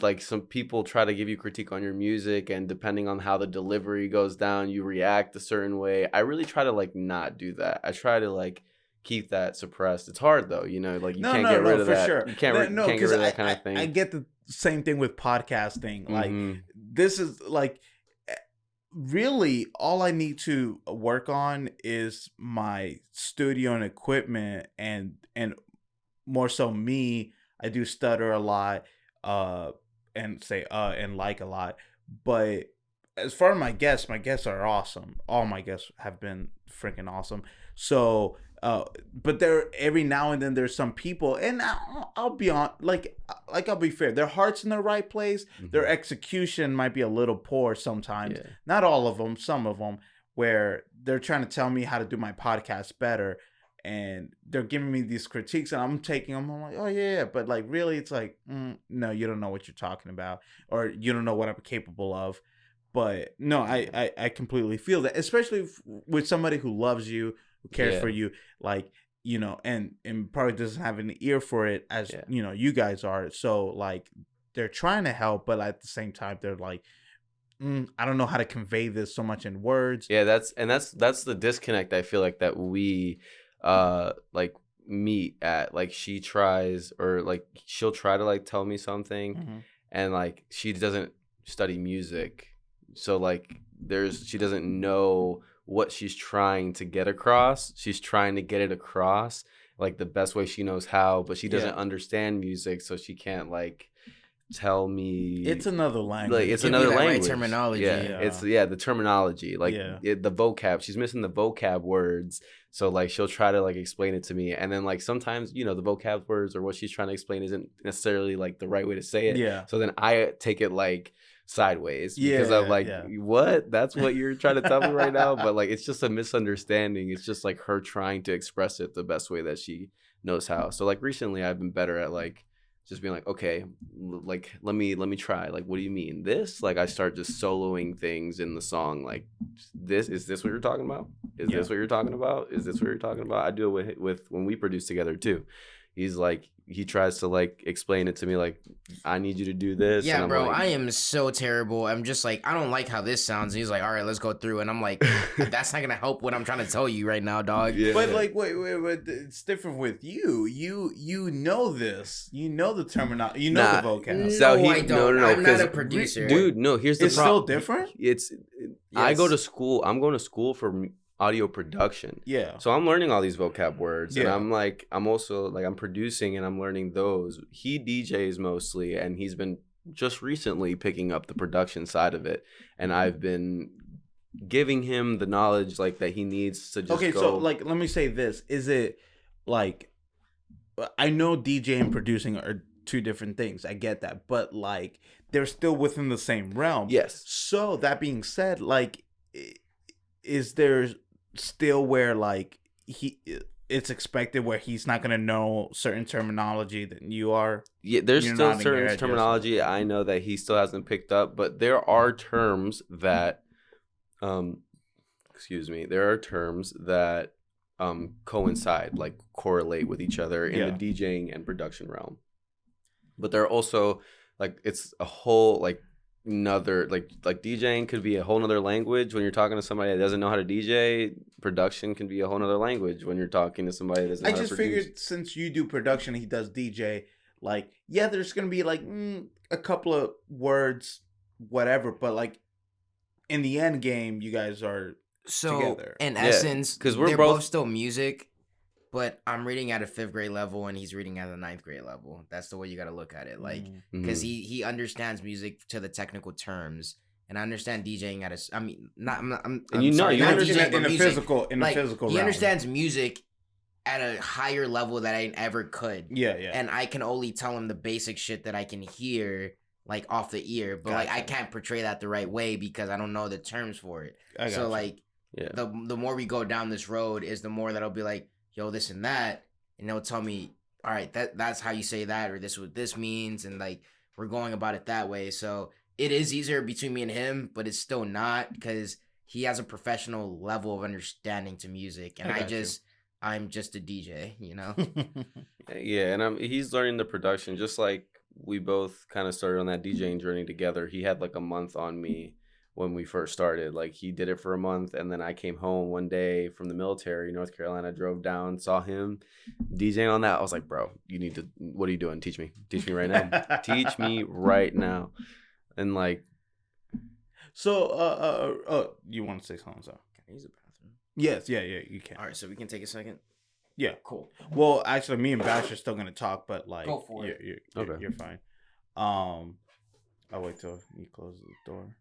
[SPEAKER 2] like some people try to give you critique on your music, and depending on how the delivery goes down, you react a certain way. I really try to like not do that. I try to like keep that suppressed. It's hard though, like you can't get rid of
[SPEAKER 1] for
[SPEAKER 2] that.
[SPEAKER 1] sure.
[SPEAKER 2] You can't get rid of that kind of thing.
[SPEAKER 1] I get the same thing with podcasting. Like,
[SPEAKER 2] Mhm.
[SPEAKER 1] this is like, really all I need to work on is my studio and equipment, and more so me. I do stutter a lot, and say and like a lot. But as far as my guests are awesome. All my guests have been freaking awesome. So but there, every now and then there's some people, and I'll be on, like I'll be fair, their heart's in the right place. Their execution might be a little poor sometimes.
[SPEAKER 2] Yeah.
[SPEAKER 1] Not all of them, some of them, where they're trying to tell me how to do my podcast better, and they're giving me these critiques, and I'm taking them. I'm like, oh yeah, but like really, it's like, no, you don't know what you're talking about, or you don't know what I'm capable of. But no, I completely feel that, especially with somebody who loves you, who cares for you, like, and probably doesn't have an ear for it as you guys are. So like, they're trying to help, but at the same time, they're like, I don't know how to convey this so much in words.
[SPEAKER 2] Yeah, that's the disconnect I feel like that we like meet at. Like she tries, or like she'll try to like tell me something, and like she doesn't study music, so like she doesn't know what she's trying to get across. She's trying to get it across like the best way she knows how, but she doesn't understand music, so she can't like tell me.
[SPEAKER 1] It's another language.
[SPEAKER 2] Like, it's
[SPEAKER 3] Give
[SPEAKER 2] another
[SPEAKER 3] me that right
[SPEAKER 2] language.
[SPEAKER 3] terminology.
[SPEAKER 2] It's the terminology. Like the vocab. She's missing the vocab words. So like she'll try to like explain it to me, and then like sometimes the vocab words or what she's trying to explain isn't necessarily like the right way to say it.
[SPEAKER 1] Yeah.
[SPEAKER 2] So then I take it like sideways because I'm like, what? That's what you're trying to tell me right now? But like it's just a misunderstanding. It's just like her trying to express it the best way that she knows how. So like recently I've been better at like just being like, okay, like let me try. Like, what do you mean this? Like I start just soloing things in the song. Like, is this what you're talking about? Is this what you're talking about? Is this what you're talking about? I do it with when we produce together too. He's like, he tries to like explain it to me like, I need you to do this.
[SPEAKER 3] Yeah,
[SPEAKER 2] and I'm
[SPEAKER 3] bro,
[SPEAKER 2] like,
[SPEAKER 3] I am so terrible. I'm just like, I don't like how this sounds. And he's like, all right, let's go through. And I'm like, that's not gonna help what I'm trying to tell you right now, dog.
[SPEAKER 2] Yeah.
[SPEAKER 1] But like, wait, it's different with you. You know this. You know the terminology. You know
[SPEAKER 2] Nah,
[SPEAKER 1] the vocab.
[SPEAKER 3] No,
[SPEAKER 2] So
[SPEAKER 3] I don't.
[SPEAKER 2] no,
[SPEAKER 3] I'm not a
[SPEAKER 2] 'cause
[SPEAKER 3] producer.
[SPEAKER 2] dude, no, here's the
[SPEAKER 1] It's
[SPEAKER 2] problem.
[SPEAKER 1] still different?
[SPEAKER 2] I go
[SPEAKER 3] Yes.
[SPEAKER 2] to school. I'm going to school for audio production.
[SPEAKER 1] Yeah.
[SPEAKER 2] So I'm learning all these vocab words, and
[SPEAKER 1] Yeah.
[SPEAKER 2] I'm also like, I'm producing and I'm learning those. He DJs mostly, and he's been just recently picking up the production side of it, and I've been giving him the knowledge like that he needs to just
[SPEAKER 1] Okay,
[SPEAKER 2] go.
[SPEAKER 1] so like, let me say this: is it like, I know DJ and producing are two different things. I get that, but like, they're still within the same realm.
[SPEAKER 2] Yes.
[SPEAKER 1] So that being said, like, is there still where like it's expected where he's not gonna know certain terminology that you are?
[SPEAKER 2] Yeah, there's
[SPEAKER 1] You're
[SPEAKER 2] still
[SPEAKER 1] nodding your
[SPEAKER 2] certain
[SPEAKER 1] head, yes.
[SPEAKER 2] terminology I know that he still hasn't picked up, but there are terms that, there are terms that coincide, like correlate with each other in the DJing and production realm. But there are also like, it's a whole like another like DJing could be a whole nother language when you're talking to somebody that doesn't know how to DJ. Production can be a whole nother language when you're talking to somebody that doesn't know
[SPEAKER 1] I
[SPEAKER 2] how to
[SPEAKER 1] just
[SPEAKER 2] produce.
[SPEAKER 1] figured since you do production, he does DJ. Like, yeah, there's gonna be like a couple of words, whatever. But like, in the end game, you guys are together.
[SPEAKER 3] In
[SPEAKER 2] Yeah,
[SPEAKER 3] essence,
[SPEAKER 2] 'cause we're
[SPEAKER 3] they're
[SPEAKER 2] both-
[SPEAKER 3] both still music, but I'm reading at a 5th grade level and he's reading at a 9th grade level. That's the way you got to look at it. Like, because he understands music to the technical terms, and I understand DJing at a. I mean, I'm
[SPEAKER 2] And you know,
[SPEAKER 3] sorry,
[SPEAKER 2] you
[SPEAKER 3] not
[SPEAKER 2] understand
[SPEAKER 3] DJing, but
[SPEAKER 1] in the
[SPEAKER 3] music.
[SPEAKER 1] physical, in
[SPEAKER 3] Like,
[SPEAKER 1] the physical.
[SPEAKER 3] he
[SPEAKER 1] realm.
[SPEAKER 3] understands music at a higher level that I ever could.
[SPEAKER 1] Yeah, yeah.
[SPEAKER 3] And I can only tell him the basic shit that I can hear, like off the ear, but like I can't portray that the right way because I don't know the terms for it. So like,
[SPEAKER 2] yeah,
[SPEAKER 3] the more we go down this road is the more that I'll be like, yo, this and that, and they'll tell me, all right, that's how you say that, or this is what this means, and like we're going about it that way. So it is easier between me and him, but it's still not, because he has a professional level of understanding to music, and I'm just a DJ, you know.
[SPEAKER 2] yeah, and he's learning the production just like we both kind of started on that DJing journey together. He had like a month on me when we first started. Like, he did it for a month, and then I came home one day from the military, North Carolina, drove down, saw him DJing on that. I was like, bro, you need to, what are you doing? Teach me right now. Teach me right now. And like,
[SPEAKER 1] so you want to say something? So
[SPEAKER 3] Can I use the bathroom?
[SPEAKER 1] yes, yeah, you can.
[SPEAKER 3] All right, so we can take a second.
[SPEAKER 1] Yeah,
[SPEAKER 3] Cool.
[SPEAKER 1] well, actually, me and Basshh are still gonna talk, but like,
[SPEAKER 3] Go for it.
[SPEAKER 2] Okay.
[SPEAKER 1] You're fine. I'll wait till you close the door.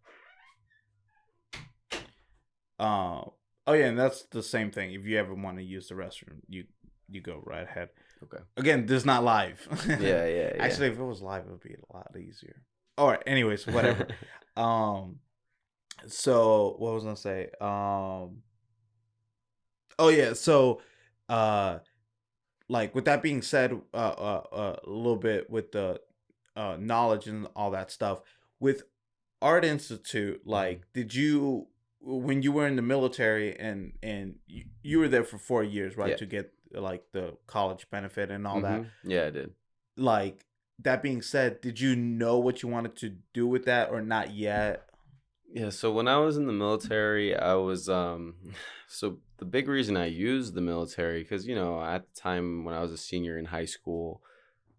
[SPEAKER 1] Oh yeah, and that's the same thing. If you ever want to use the restroom, you go right ahead.
[SPEAKER 2] okay.
[SPEAKER 1] Again, this is not live.
[SPEAKER 2] Yeah.
[SPEAKER 1] Actually, if it was live, it would be a lot easier. All right. Anyways, whatever. So what was I gonna say? Oh yeah. So, like, with that being said, a little bit with the knowledge and all that stuff with Art Institute, like, did you, when you were in the military and you were there for 4 years, right,
[SPEAKER 2] Yeah.
[SPEAKER 1] to get like the college benefit and all that,
[SPEAKER 2] Yeah, I did.
[SPEAKER 1] like, that being said, did you know what you wanted to do with that or not yet?
[SPEAKER 2] Yeah, so when I was in the military, I was so the big reason I used the military, because you know, at the time when I was a senior in high school,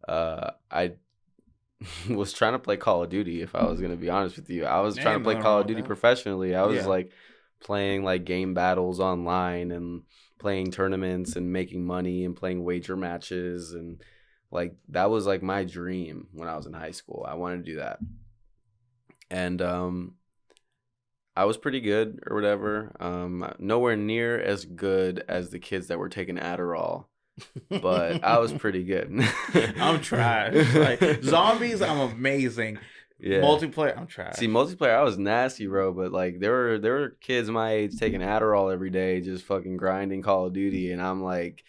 [SPEAKER 2] I was trying to play Call of Duty. If I was gonna be honest with you, I was trying to play
[SPEAKER 1] nothing
[SPEAKER 2] Call
[SPEAKER 1] wrong
[SPEAKER 2] of
[SPEAKER 1] with
[SPEAKER 2] Duty
[SPEAKER 1] that.
[SPEAKER 2] professionally. I was
[SPEAKER 1] Yeah.
[SPEAKER 2] like playing like game battles online and playing tournaments and making money and playing wager matches, and like that was like my dream when I was in high school. I wanted to do that, and I was pretty good or whatever. Nowhere near as good as the kids that were taking Adderall, but I was pretty good.
[SPEAKER 1] I'm trash. Like, zombies, I'm amazing.
[SPEAKER 2] Yeah.
[SPEAKER 1] Multiplayer, I'm trash.
[SPEAKER 2] See, multiplayer, I was nasty, bro. But like, there were kids my age taking Adderall every day, just fucking grinding Call of Duty, and I'm like,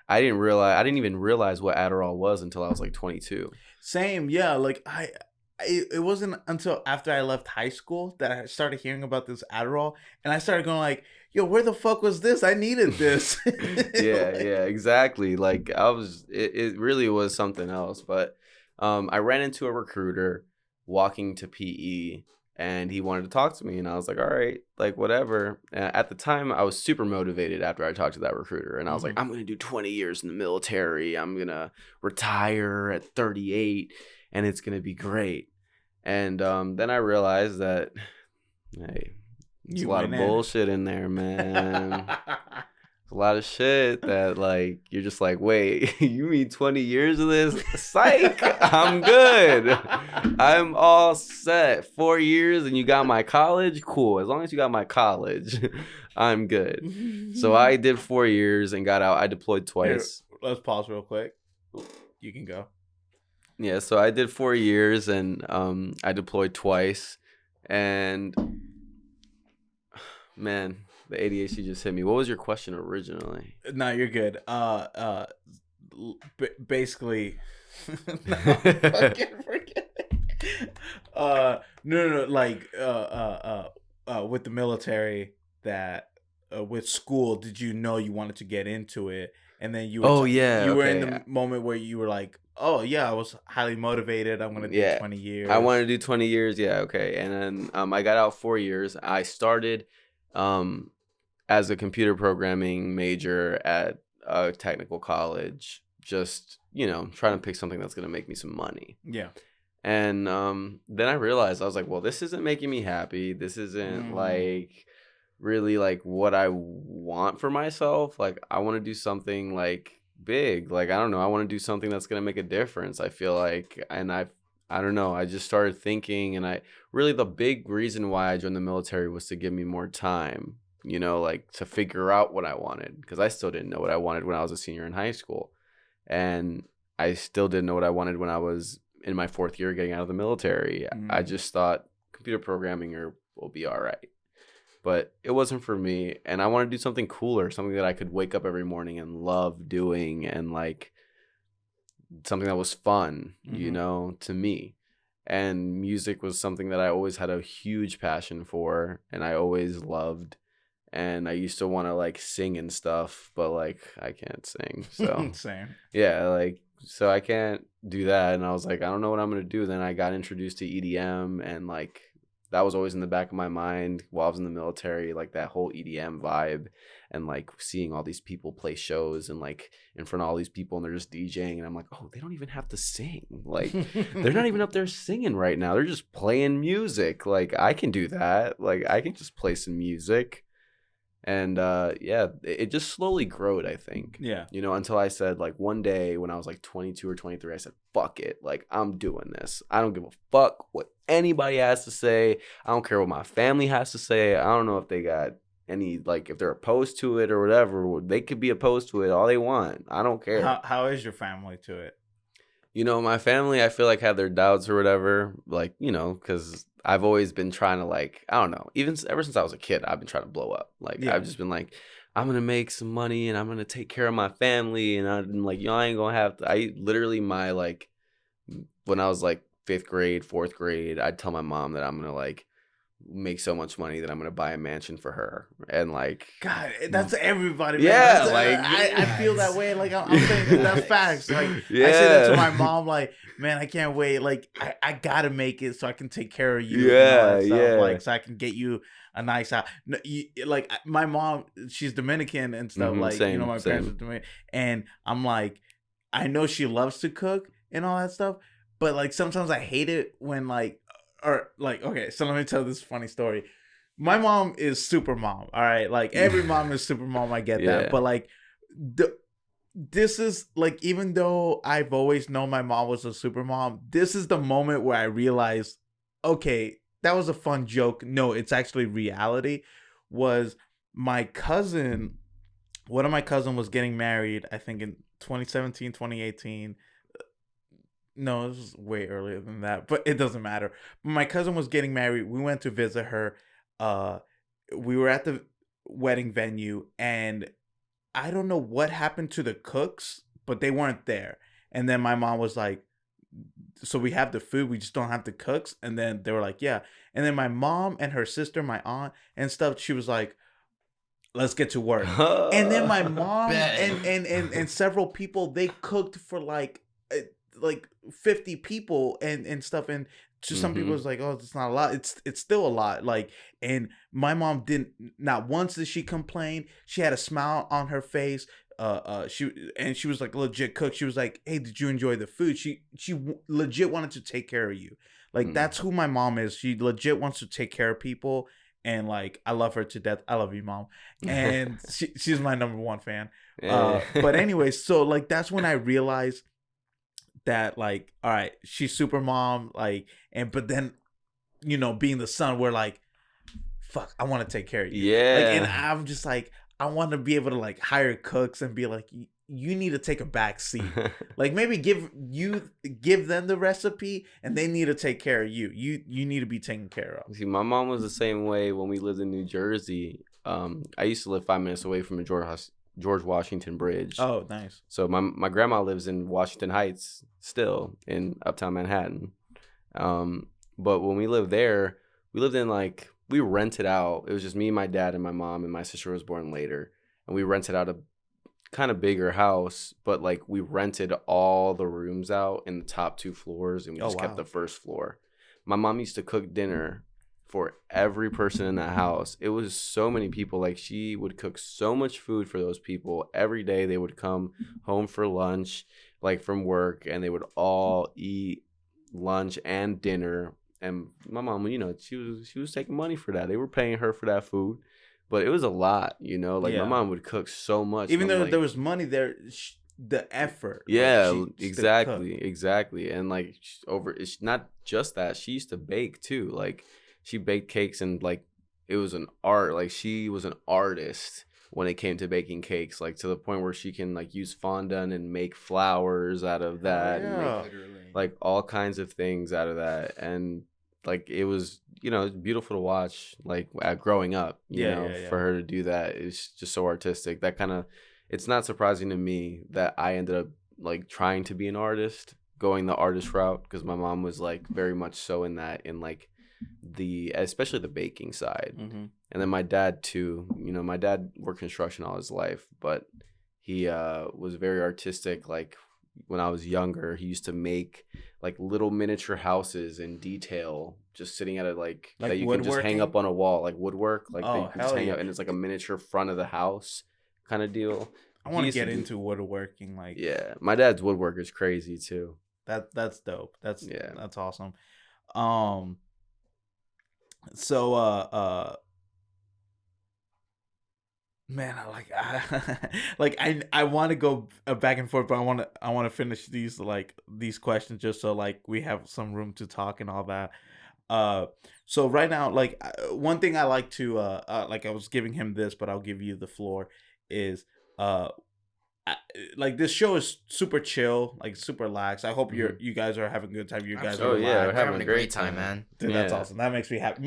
[SPEAKER 2] I didn't even realize what Adderall was until I was like 22.
[SPEAKER 1] Same, yeah. Like, it wasn't until after I left high school that I started hearing about this Adderall, and I started going like, "Yo, where the fuck was this? I needed this."
[SPEAKER 2] Yeah, exactly. Like it really was something else. But I ran into a recruiter walking to PE, and he wanted to talk to me, and I was like, all right, like whatever. At the time, I was super motivated after I talked to that recruiter, and I was like, I'm gonna do 20 years in the military. I'm gonna retire at 38, and it's gonna be great. And then I realized that, hey, there's a lot of bullshit in there, man. A lot of shit that like you're just like, wait, you mean 20 years of this? Psych, I'm good. I'm all set. 4 years and you got my college? Cool. As long as you got my college, I'm good. So I did 4 years and got out. I deployed twice.
[SPEAKER 1] Here, let's pause real quick. You can go.
[SPEAKER 2] Yeah, so I did 4 years and I deployed twice. And man, the ADHD just hit me. What was your question originally?
[SPEAKER 1] No, you're good. Basically, no, fucking forget it. No. Like, with the military, that with school, did you know you wanted to get into it, and then you were you were in the moment where you were like, oh yeah, I was highly motivated. I'm gonna do 20 years.
[SPEAKER 2] I wanted to do 20 years. Yeah, okay. And then I got out 4 years. I started as a computer programming major at a technical college, just, trying to pick something that's going to make me some money.
[SPEAKER 1] Yeah.
[SPEAKER 2] And then I realized, I was like, well, this isn't making me happy. This isn't like really like what I want for myself. Like, I want to do something like big. Like, I don't know. I want to do something that's going to make a difference, I feel like. And I don't know. I just started thinking, and the big reason why I joined the military was to give me more time, like to figure out what I wanted, because I still didn't know what I wanted when I was a senior in high school. And I still didn't know what I wanted when I was in my 4th year getting out of the military. I just thought computer programming will be all right. But it wasn't for me. And I wanted to do something cooler, something that I could wake up every morning and love doing, and like something that was fun, to me. And music was something that I always had a huge passion for, and I always loved. And I used to want to like sing and stuff, but like I can't sing. So
[SPEAKER 1] same.
[SPEAKER 2] Yeah, like, so I can't do that. And I was like, I don't know what I'm going to do. Then I got introduced to EDM, and like that was always in the back of my mind while I was in the military, like that whole EDM vibe, and like seeing all these people play shows and like in front of all these people, and they're just DJing, and I'm like, oh, they don't even have to sing. Like they're not even up there singing right now. They're just playing music. Like I can do that. Like I can just play some music. And it just slowly growed, I think.
[SPEAKER 1] Yeah.
[SPEAKER 2] Until I said, like, one day when I was like 22 or 23, I said, fuck it. Like, I'm doing this. I don't give a fuck what anybody has to say. I don't care what my family has to say. I don't know if they got any, like, if they're opposed to it or whatever. They could be opposed to it all they want. I don't care.
[SPEAKER 1] How is your family to it?
[SPEAKER 2] My family, I feel like, have their doubts or whatever. Like, because I've always been trying to, like, I don't know, even ever since I was a kid, I've been trying to blow up. Like, I've just been like, I'm going to make some money and I'm going to take care of my family. And I'm like, I ain't going to have to. I literally, when I was like 5th grade, 4th grade, I'd tell my mom that I'm going to like make so much money that I'm going to buy a mansion for her. And like,
[SPEAKER 1] God, that's everybody. Man.
[SPEAKER 2] Yeah.
[SPEAKER 1] I feel that way. Like, I'm saying that's facts. Like, I say that to my mom, like, man, I can't wait. Like, I gotta make it so I can take care of you.
[SPEAKER 2] Yeah.
[SPEAKER 1] Like, so I can get you a nice house. Like, my mom, she's Dominican and stuff. Like,
[SPEAKER 2] same,
[SPEAKER 1] my parents are Dominican. And I'm like, I know she loves to cook and all that stuff. But, like, sometimes I hate it when, okay, so let me tell this funny story. My mom is super mom, all right? Like, every mom is super mom, I get that. But, like, this is, like, even though I've always known my mom was a super mom, this is the moment where I realized, okay, that was a fun joke. No, it's actually reality. Was my cousin, one of my cousins was getting married, I think in 2017, 2018. No, this was way earlier than that, but it doesn't matter. My cousin was getting married. We went to visit her. We were at the wedding venue, and I don't know what happened to the cooks, but they weren't there. And then my mom was like, so we have the food, we just don't have the cooks. And then they were like, yeah. And then my mom and her sister, my aunt and stuff, she was like, let's get to work. And then my mom and several people, they cooked for like 50 people and stuff. And to some people it's like, oh, it's not a lot. It's still a lot. Like, and my mom didn't, not once did she complain. She had a smile on her face. She was like legit cook. She was like, hey, did you enjoy the food? She legit wanted to take care of you. Like, that's who my mom is. She legit wants to take care of people. And like, I love her to death. I love you, Mom. And she's my number one fan. But anyway, so like, that's when I realized that, like, all right, she's super mom. Like, but then, you know, being the son, we're like, fuck, I want to take care of you.
[SPEAKER 2] Yeah.
[SPEAKER 1] Like, and I'm just like, I want to be able to like hire cooks and be like, you need to take a back seat. Like, maybe give them the recipe and they need to take care of you. You need to be taken care of.
[SPEAKER 2] See, my mom was the same way when we lived in New Jersey. I used to live 5 minutes away from the George Washington Bridge.
[SPEAKER 1] Oh, nice.
[SPEAKER 2] So my grandma lives in Washington Heights still in Uptown Manhattan. But when we lived there, we lived in like, we rented out. It was just me, my dad, and my mom, and my sister was born later. And we rented out a kind of bigger house, but like we rented all the rooms out in the top 2 floors, and we just kept the first floor. My mom used to cook dinner for every person in that house. It was so many people. Like, she would cook so much food for those people every day. They would come home for lunch, like from work, and they would all eat lunch and dinner. And my mom, you know, she was taking money for that. They were paying her for that food, but it was a lot, you know. Like, my mom would cook so much.
[SPEAKER 1] Even though there was money there, the effort.
[SPEAKER 2] Yeah, like, exactly. And like, it's not just that. She used to bake too. Like, she baked cakes, and like, it was an art. Like, she was an artist when it came to baking cakes, like to the point where she can like use fondant and make flowers out of that, and make, like, all kinds of things out of that. And like, it was, you know, beautiful to watch, like, growing up, you know, for her to do that. It's just so artistic. That kind of, it's not surprising to me that I ended up like trying to be an artist, going the artist route, because my mom was like very much so in that, in like especially the baking side. And then my dad too, you know, my dad worked construction all his life, but he was very artistic. Like, when I was younger, he used to make like little miniature houses in detail, just sitting at it, like that you can just hang up on a wall, like woodwork, like you can just hang up, and it's like a miniature front of the house kind of deal.
[SPEAKER 1] I want to get into woodworking. Like,
[SPEAKER 2] yeah, my dad's woodwork is crazy too.
[SPEAKER 1] That's dope. That's awesome. Man, I want to go back and forth, but I want to finish these questions just so like we have some room to talk and all that. So right now, like, one thing I like to like, I was giving him this, but I'll give you the floor, is like, this show is super chill, like super lax. I hope you guys are having a good time. You guys are
[SPEAKER 2] we're having a great time,
[SPEAKER 3] man.
[SPEAKER 1] Dude, that's awesome. That makes me happy.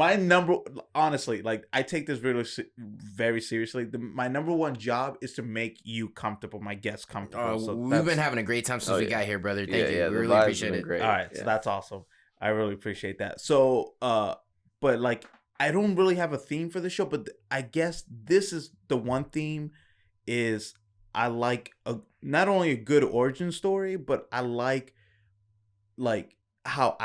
[SPEAKER 1] Honestly, like, I take this really very seriously. My number one job is to make you comfortable, my guests comfortable. So
[SPEAKER 3] we've been having a great time since we got here, brother. Thank you. We really appreciate it.
[SPEAKER 1] Great. All right, so that's awesome. I really appreciate that. So, but like, I don't really have a theme for the show, but I guess this is the one theme is, I like not only a good origin story, but I like how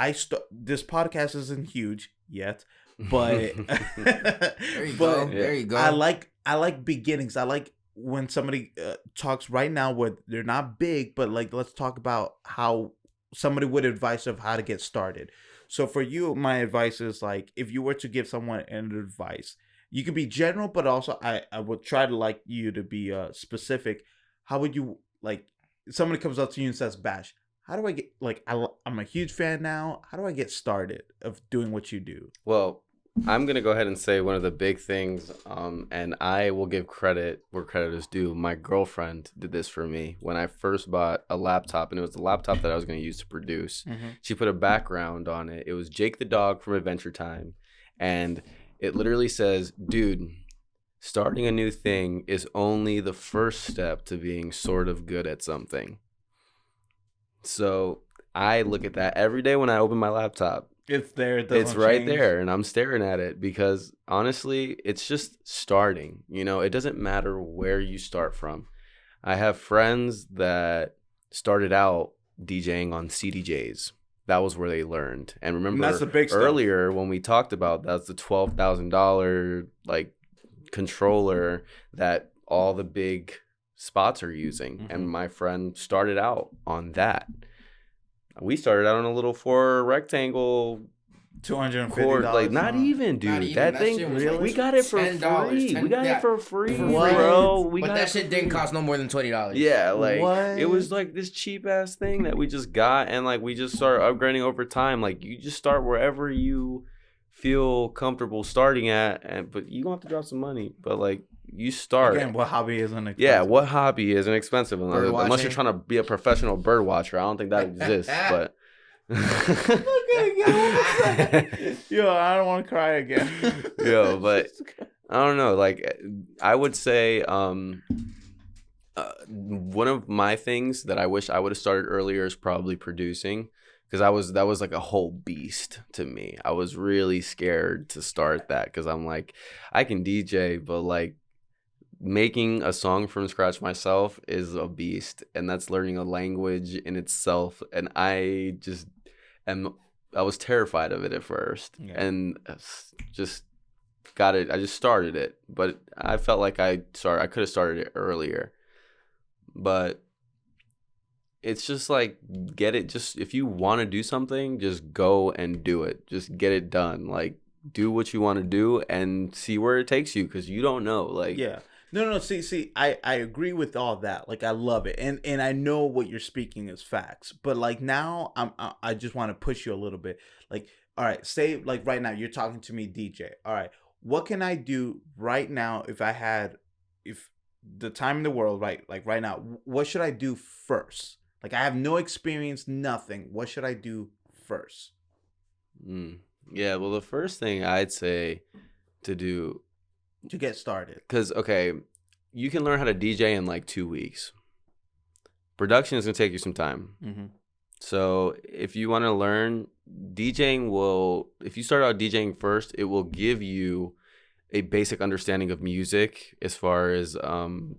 [SPEAKER 1] this podcast isn't huge yet, but
[SPEAKER 3] there you go. There you go.
[SPEAKER 1] I like beginnings. I like when somebody talks right now where they're not big, but like, let's talk about how somebody would advise of how to get started. So for you, my advice is, like, if you were to give someone an advice, you can be general, but also I would try to like you to be specific. How would you, like, somebody comes up to you and says, Basshh, how do I get, like, I'm a huge fan now. How do I get started of doing what you do?
[SPEAKER 2] Well, I'm going to go ahead and say one of the big things, and I will give credit where credit is due. My girlfriend did this for me when I first bought a laptop, and it was the laptop that I was going to use to produce. She put a background on it. It was Jake the dog from Adventure Time, and it literally says, dude, starting a new thing is only the first step to being sort of good at something. So I look at that every day when I open my laptop.
[SPEAKER 1] It's there.
[SPEAKER 2] It's right there, and I'm staring at it because honestly, it's just starting. It doesn't matter where you start from. I have friends that started out DJing on CDJs. That was where they learned. And remember,
[SPEAKER 1] that's the big
[SPEAKER 2] earlier when we talked about that's the $12,000 like controller that all the big spots are using. And my friend started out on that. We started out on a little 4 rectangle
[SPEAKER 1] $250.
[SPEAKER 2] Like not even, dude.
[SPEAKER 3] Not even.
[SPEAKER 2] That thing,
[SPEAKER 3] really?
[SPEAKER 2] we got it for free. We got it for free, bro.
[SPEAKER 3] But that shit didn't cost no more than $20.
[SPEAKER 2] Yeah, like
[SPEAKER 1] what?
[SPEAKER 2] It was like this cheap ass thing that we just got, and like we just start upgrading over time. Like you just start wherever you feel comfortable starting at, but you gonna have to drop some money. But like you start.
[SPEAKER 1] Again, what hobby isn't expensive?
[SPEAKER 2] Yeah, what hobby isn't expensive unless you're trying to be a professional bird watcher? I don't think that exists, but.
[SPEAKER 1] Yo, I don't want to cry again.
[SPEAKER 2] Yo, but I don't know. Like, I would say one of my things that I wish I would have started earlier is probably producing, because that was like a whole beast to me. I was really scared to start that because I'm like, I can DJ, but like making a song from scratch myself is a beast, and that's learning a language in itself. And I was terrified of it at first, and just got it. I just started it, but I felt like I could have started it earlier. But it's just like, get it. Just if you want to do something, just go and do it. Just get it done. Like, do what you want to do and see where it takes you, because you don't know. Like,
[SPEAKER 1] yeah. No. See, I agree with all that. Like, I love it, and I know what you're speaking is facts. But like now, I just want to push you a little bit. Like, all right, say like right now you're talking to me, DJ. All right, what can I do right now if the time in the world, right? Like right now, what should I do first? Like, I have no experience, nothing. What should I do first?
[SPEAKER 2] Yeah. Well, the first thing I'd say to do.
[SPEAKER 1] To get started.
[SPEAKER 2] Because, okay, you can learn how to DJ in like 2 weeks. Production is going to take you some time. Mm-hmm. So if you want to learn, if you start out DJing first, it will give you a basic understanding of music as far as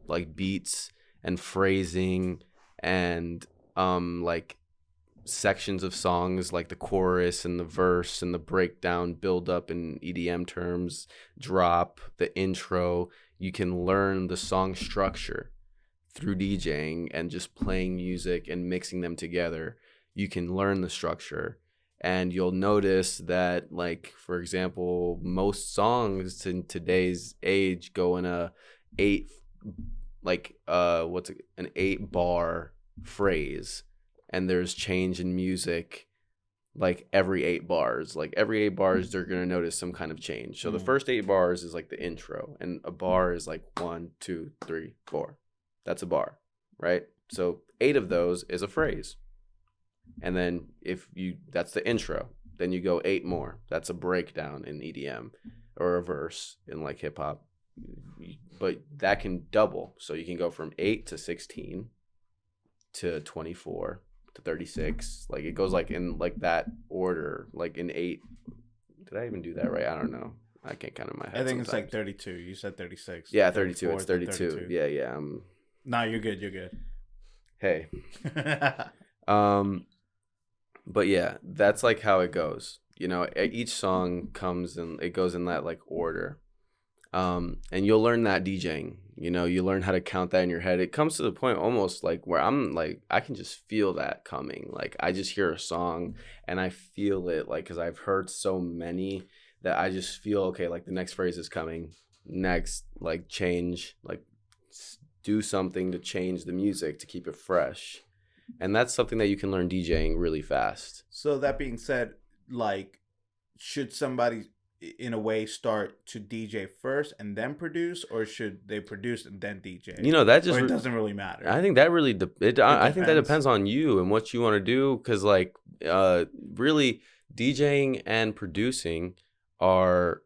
[SPEAKER 2] like beats and phrasing and like sections of songs, like the chorus and the verse and the breakdown, build up in EDM terms, drop, the intro. You can learn the song structure through DJing and just playing music and mixing them together. You can learn the structure, and you'll notice that, like, for example, most songs in today's age go in an 8-bar phrase. And there's change in music like every 8 bars. Like every 8 bars, they're going to notice some kind of change. So the first 8 bars is like the intro. And a bar is like 1, 2, 3, 4. That's a bar, right? So 8 of those is a phrase. And then that's the intro. Then you go 8 more. That's a breakdown in EDM or a verse in like hip hop. But that can double. So you can go from 8 to 16 to 24. To 36, like it goes like in like that order, like in 8. Did I even do that right? I don't know. I can't count in my head.
[SPEAKER 1] I think
[SPEAKER 2] sometimes.
[SPEAKER 1] It's like 32. You said 36.
[SPEAKER 2] Yeah, 32. It's 32. Yeah.
[SPEAKER 1] No, you're good.
[SPEAKER 2] Hey. But yeah, that's like how it goes. Each song comes and it goes in that like order. And you'll learn that DJing. You learn how to count that in your head. It comes to the point almost like where I'm like, I can just feel that coming. Like I just hear a song and I feel it, like, because I've heard so many that I just feel, okay, like the next phrase is coming. Next, like change, like do something to change the music to keep it fresh. And that's something that you can learn DJing really fast.
[SPEAKER 1] So that being said, like, should somebody in a way start to DJ first and then produce, or should they produce and then DJ?
[SPEAKER 2] That just,
[SPEAKER 1] or it doesn't really matter.
[SPEAKER 2] I think that really I think that depends on you and what you want to do, because like really DJing and producing are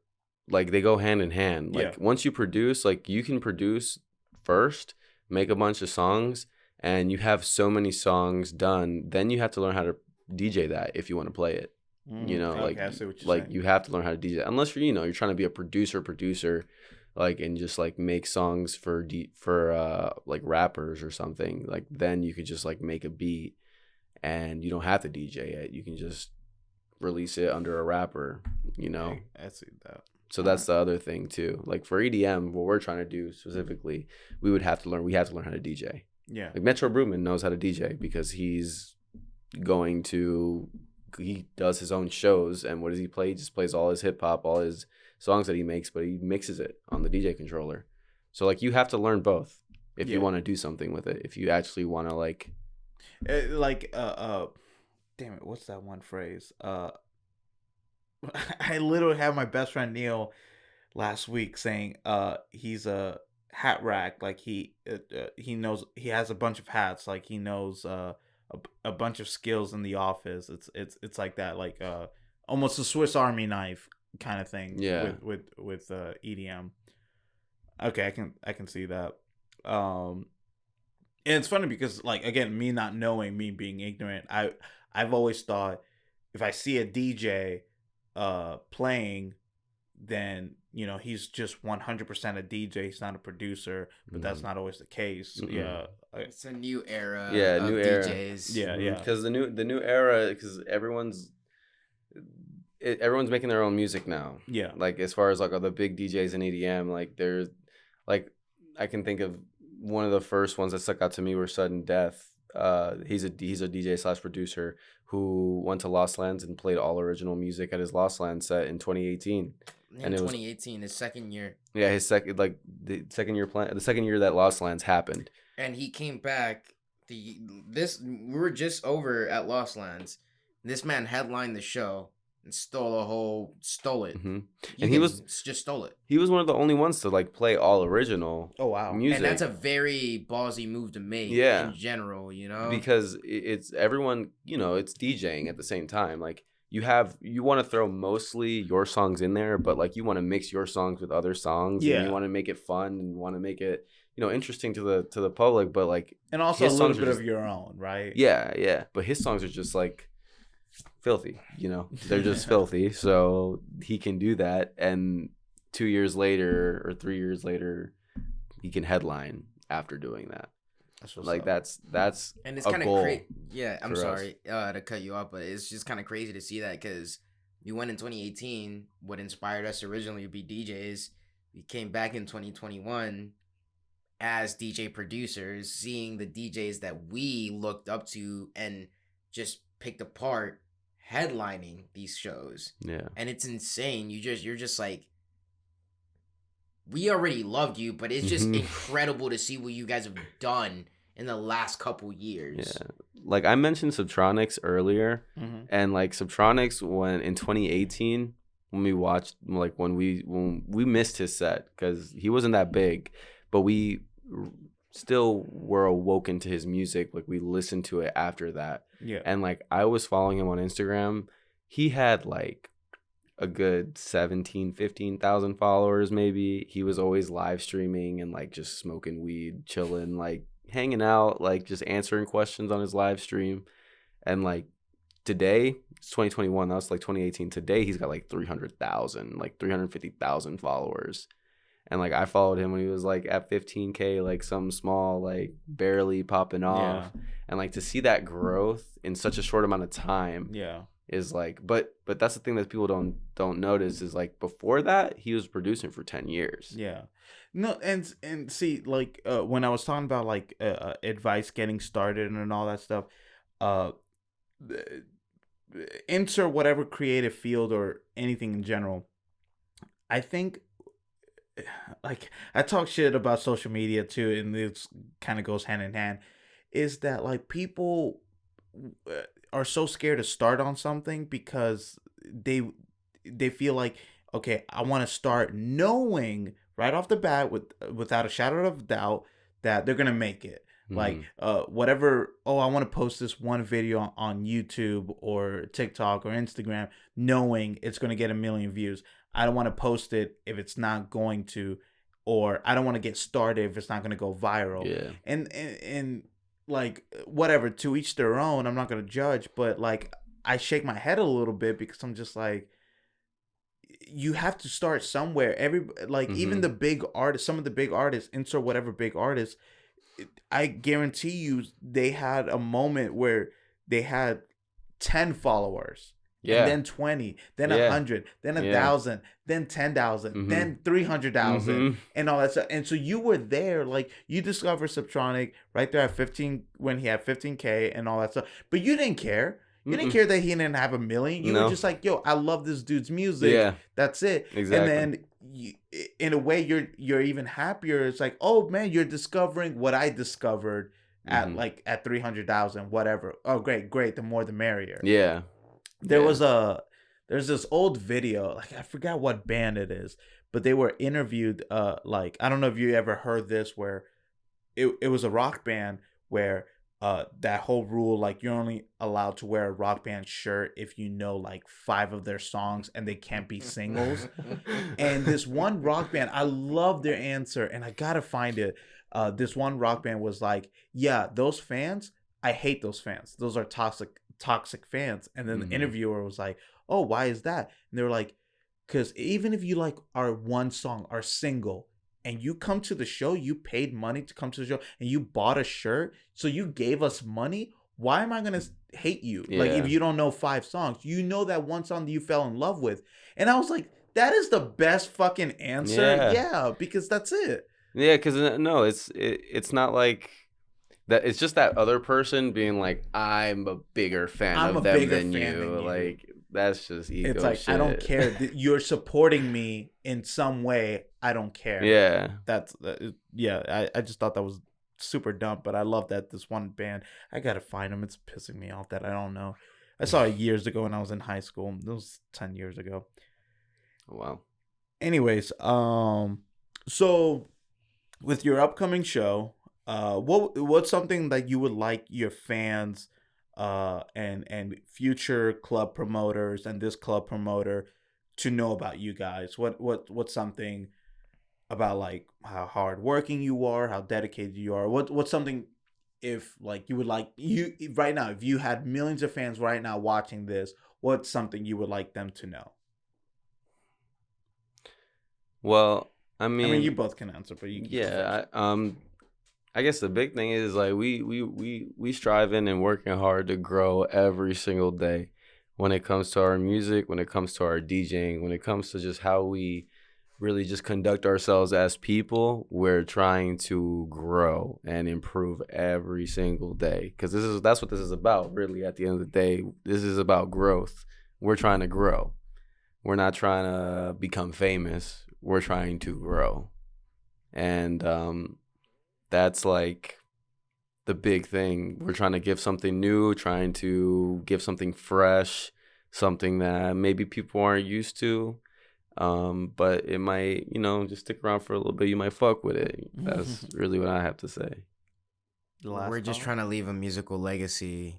[SPEAKER 2] like, they go hand in hand. Like once you produce, like you can produce first, make a bunch of songs, and you have so many songs done, then you have to learn how to DJ that if you want to play it. You know,
[SPEAKER 1] okay, I see what you're
[SPEAKER 2] like
[SPEAKER 1] saying.
[SPEAKER 2] you have to learn how to DJ unless you're, you know, you're trying to be a producer, like, and just like make songs for like rappers or something. Like then you could just like make a beat and you don't have to DJ it. You can just release it under a rapper, you know.
[SPEAKER 1] Okay, I see that.
[SPEAKER 2] So that's the other thing too. Like for EDM, what we're trying to do specifically, we have to learn how to DJ.
[SPEAKER 1] Yeah.
[SPEAKER 2] Like Metro Boomin knows how to DJ because he does his own shows, and what does he play? He just plays all his hip hop, all his songs that he makes, but he mixes it on the DJ controller. So like you have to learn both if you want to do something with it. If you actually want to like
[SPEAKER 1] damn it, what's that one phrase? I literally had my best friend Neil last week saying he's a hat rack, like he knows, he has a bunch of hats, like he knows a bunch of skills in the office. It's like that, like almost a Swiss Army knife kind of thing.
[SPEAKER 2] Yeah.
[SPEAKER 1] With EDM. Okay, I can see that. And it's funny because, like, again, me not knowing, me being ignorant, I've always thought if I see a DJ playing, then, you know, he's just 100% a DJ. He's not a producer, but that's not always the case.
[SPEAKER 2] Mm-mm.
[SPEAKER 1] Yeah,
[SPEAKER 3] It's a new era.
[SPEAKER 2] Yeah,
[SPEAKER 3] of
[SPEAKER 2] new era.
[SPEAKER 3] DJs.
[SPEAKER 1] yeah, yeah.
[SPEAKER 2] Because the new era, because everyone's making their own music now.
[SPEAKER 1] Yeah.
[SPEAKER 2] Like as far as like all the big DJs in EDM, like there's like I can think of one of the first ones that stuck out to me were Sudden Death. He's a DJ / producer who went to Lost Lands and played all original music at his Lost Lands set in 2018.
[SPEAKER 3] In 2018, his second year.
[SPEAKER 2] Yeah, the second year that Lost Lands happened.
[SPEAKER 3] And he came back. We were just over at Lost Lands. This man headlined the show and stole it.
[SPEAKER 2] Mm-hmm.
[SPEAKER 3] And he just stole it.
[SPEAKER 2] He was one of the only ones to like play all original.
[SPEAKER 1] Oh wow.
[SPEAKER 2] Music.
[SPEAKER 3] And that's a very ballsy move to make.
[SPEAKER 2] Yeah.
[SPEAKER 3] In general, you know,
[SPEAKER 2] because it's everyone, you know, it's DJing at the same time. Like you want to throw mostly your songs in there, but like you want to mix your songs with other songs.
[SPEAKER 1] Yeah.
[SPEAKER 2] And you want to make it fun and want to make it, you know, interesting to the public, but like,
[SPEAKER 1] and also a
[SPEAKER 2] his
[SPEAKER 1] little
[SPEAKER 2] songs
[SPEAKER 1] bit
[SPEAKER 2] are
[SPEAKER 1] of
[SPEAKER 2] just-
[SPEAKER 1] your own, right?
[SPEAKER 2] yeah. But his songs are just like filthy, you know, they're just filthy. So he can do that. And 2 years later or 3 years later, he can headline after doing that. Like that's
[SPEAKER 3] and it's
[SPEAKER 2] a
[SPEAKER 3] kind of
[SPEAKER 2] goal
[SPEAKER 3] crazy. Yeah, I'm
[SPEAKER 2] for
[SPEAKER 3] sorry to cut you off, but it's just kind of crazy to see that because we went in 2018. What inspired us originally to be DJs, we came back in 2021 as DJ producers, seeing the DJs that we looked up to and just picked apart headlining these shows.
[SPEAKER 2] Yeah.
[SPEAKER 3] And it's insane. You're just like, we already loved you, but it's just incredible to see what you guys have done in the last couple years.
[SPEAKER 2] Yeah. Like I mentioned Subtronics earlier, and like Subtronics when in 2018 when we watched, like when we missed his set because he wasn't that big, but we still were awoken to his music. Like we listened to it after that.
[SPEAKER 1] Yeah.
[SPEAKER 2] And like I was following him on Instagram. He had like a good 15,000 followers maybe. He was always live streaming and like just smoking weed, chilling, like hanging out, like just answering questions on his live stream. And like today, it's 2021, that was like 2018. Today he's got like 300,000, like 350,000 followers. And like I followed him when he was like at 15K, like some small, like barely popping off.
[SPEAKER 1] Yeah.
[SPEAKER 2] And like to see that growth in such a short amount of time is like, but that's the thing that people don't notice is like before that he was producing for 10 years.
[SPEAKER 1] Yeah. No, and see, like when I was talking about like advice getting started and all that stuff, enter whatever creative field or anything in general. I think, like, I talk shit about social media too, and this kind of goes hand in hand, is that like people are so scared to start on something because they feel like, okay, I want to start knowing right off the bat without a shadow of doubt that they're gonna make it. Like whatever, I want to post this one video on YouTube or TikTok or Instagram knowing it's going to get 1 million views. I don't want to post it if it's not going to, or I don't want to get started if it's not going to go viral.
[SPEAKER 2] Yeah.
[SPEAKER 1] And like whatever, to each their own. I'm not gonna judge, but like I shake my head a little bit because I'm just like, you have to start somewhere. Even
[SPEAKER 2] Mm-hmm.
[SPEAKER 1] the big artists, some of the big artists, insert whatever big artists, I guarantee you they had a moment where they had 10 followers, and
[SPEAKER 2] Yeah.
[SPEAKER 1] then 20, then
[SPEAKER 2] Yeah.
[SPEAKER 1] 100, then
[SPEAKER 2] Yeah.
[SPEAKER 1] 1,000, then 10,000,
[SPEAKER 2] Mm-hmm.
[SPEAKER 1] then 300,000,
[SPEAKER 2] Mm-hmm.
[SPEAKER 1] and all that stuff. And so you were there, like you discovered Subtronic right there at 15 when he had 15K and all that stuff. But you didn't care. You didn't
[SPEAKER 2] Mm-mm.
[SPEAKER 1] care that he didn't have a million. You were
[SPEAKER 2] No.
[SPEAKER 1] just like, yo, I love this dude's music.
[SPEAKER 2] Yeah.
[SPEAKER 1] That's it. And
[SPEAKER 2] Exactly.
[SPEAKER 1] then in a way, you're even happier. It's like, oh man, you're discovering what I discovered
[SPEAKER 2] Mm-hmm.
[SPEAKER 1] at 300,000, whatever. Oh, great. The more the merrier.
[SPEAKER 2] Yeah.
[SPEAKER 1] There
[SPEAKER 2] Yeah.
[SPEAKER 1] was there's this old video, like I forgot what band it is, but they were interviewed. Like I don't know if you ever heard this, where it was a rock band where that whole rule, like you're only allowed to wear a rock band shirt if you know like 5 of their songs and they can't be singles. And this one rock band, I love their answer, and I gotta find it. This one rock band was like, yeah, those fans, I hate those fans. Those are toxic fans. And then the
[SPEAKER 2] Mm-hmm.
[SPEAKER 1] interviewer was like, oh, why is that? And they were like, because even if you like our one song, our single, and you come to the show, you paid money to come to the show, and you bought a shirt, so you gave us money. Why am I gonna hate you? Like if
[SPEAKER 2] Yeah.
[SPEAKER 1] you don't know 5 songs, you know that one song that you fell in love with. And I was like, that is the best fucking answer.
[SPEAKER 2] Yeah.
[SPEAKER 1] Yeah, because that's it.
[SPEAKER 2] Yeah, because no, it's not like that. It's just that other person being like, I'm a bigger fan
[SPEAKER 1] I'm a
[SPEAKER 2] of them
[SPEAKER 1] bigger
[SPEAKER 2] than
[SPEAKER 1] fan
[SPEAKER 2] you.
[SPEAKER 1] than you.
[SPEAKER 2] Like that's just ego
[SPEAKER 1] It's like,
[SPEAKER 2] shit.
[SPEAKER 1] I don't care. You're supporting me in some way. I don't care.
[SPEAKER 2] Yeah.
[SPEAKER 1] I just thought that was super dumb, but I love that this one band, I gotta find them. It's pissing me off that I don't know. I saw it years ago when I was in high school. It was 10 years ago.
[SPEAKER 2] Wow.
[SPEAKER 1] Anyways, so with your upcoming show, what's something that you would like your fans and future club promoters and this club promoter to know about you guys? What's something about like how hardworking you are, how dedicated you are? What's something, if like you would like, you right now, if you had millions of fans right now watching this, what's something you would like them to know?
[SPEAKER 2] Well, I
[SPEAKER 1] I mean, you
[SPEAKER 2] mean,
[SPEAKER 1] both can answer, but you can go
[SPEAKER 2] yeah.
[SPEAKER 1] first.
[SPEAKER 2] I guess the big thing is like we striving and working hard to grow every single day. When it comes to our music, when it comes to our DJing, when it comes to just how we really just conduct ourselves as people, we're trying to grow and improve every single day. Because that's what this is about, really. At the end of the day, this is about growth. We're trying to grow. We're not trying to become famous. We're trying to grow, and that's like the big thing. We're trying to give something new, trying to give something fresh, something that maybe people aren't used to. But it might, just stick around for a little bit. You might fuck with it. That's really what I have to say.
[SPEAKER 3] We're just trying to leave a musical legacy,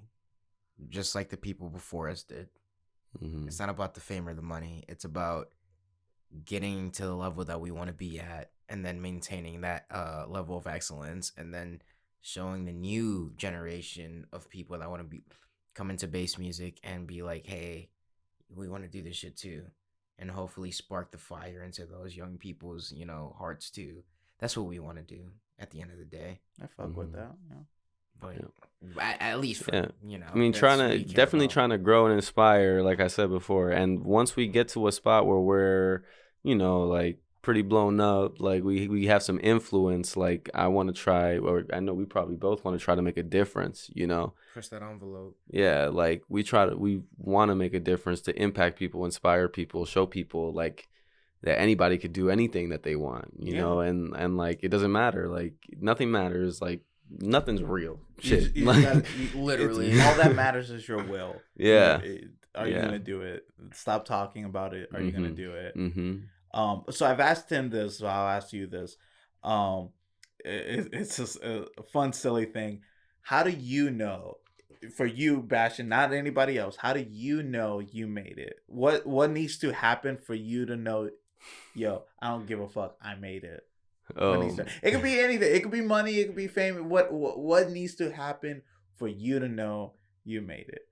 [SPEAKER 3] just like the people before us did.
[SPEAKER 2] Mm-hmm.
[SPEAKER 3] It's not about the fame or the money. It's about getting to the level that we want to be at, and then maintaining that level of excellence, and then showing the new generation of people that want to be come into bass music and be like, hey, we want to do this shit too, and hopefully spark the fire into those young people's hearts too. That's what we want to do at the end of the day.
[SPEAKER 1] I fuck with that. Yeah.
[SPEAKER 3] But at least for,
[SPEAKER 2] Yeah. I mean,
[SPEAKER 3] that's
[SPEAKER 2] trying
[SPEAKER 3] what
[SPEAKER 2] to
[SPEAKER 3] we care
[SPEAKER 2] definitely
[SPEAKER 3] about.
[SPEAKER 2] trying to grow and inspire, like I said before. And once we get to a spot where we're, like pretty blown up, like we have some influence, like I want to try, or I know we probably both want to try to make a difference,
[SPEAKER 3] Push that envelope.
[SPEAKER 2] Yeah, like we want to make a difference, to impact people, inspire people, show people like that anybody could do anything that they want, and like it doesn't matter, like nothing matters, like nothing's real shit.
[SPEAKER 3] Literally.
[SPEAKER 1] All that matters is your will.
[SPEAKER 2] Yeah.
[SPEAKER 1] Are you gonna do it? Stop talking about it. Are you gonna do it?
[SPEAKER 2] Mm-hmm.
[SPEAKER 1] So I've asked him this, so I'll ask you this. It's just a fun, silly thing. How do you know, for you, Basshh, and not anybody else, how do you know you made it? What needs to happen for you to know, yo, I don't give a fuck, I made it? It could be anything. It could be money. It could be fame. What needs to happen for you to know you made it?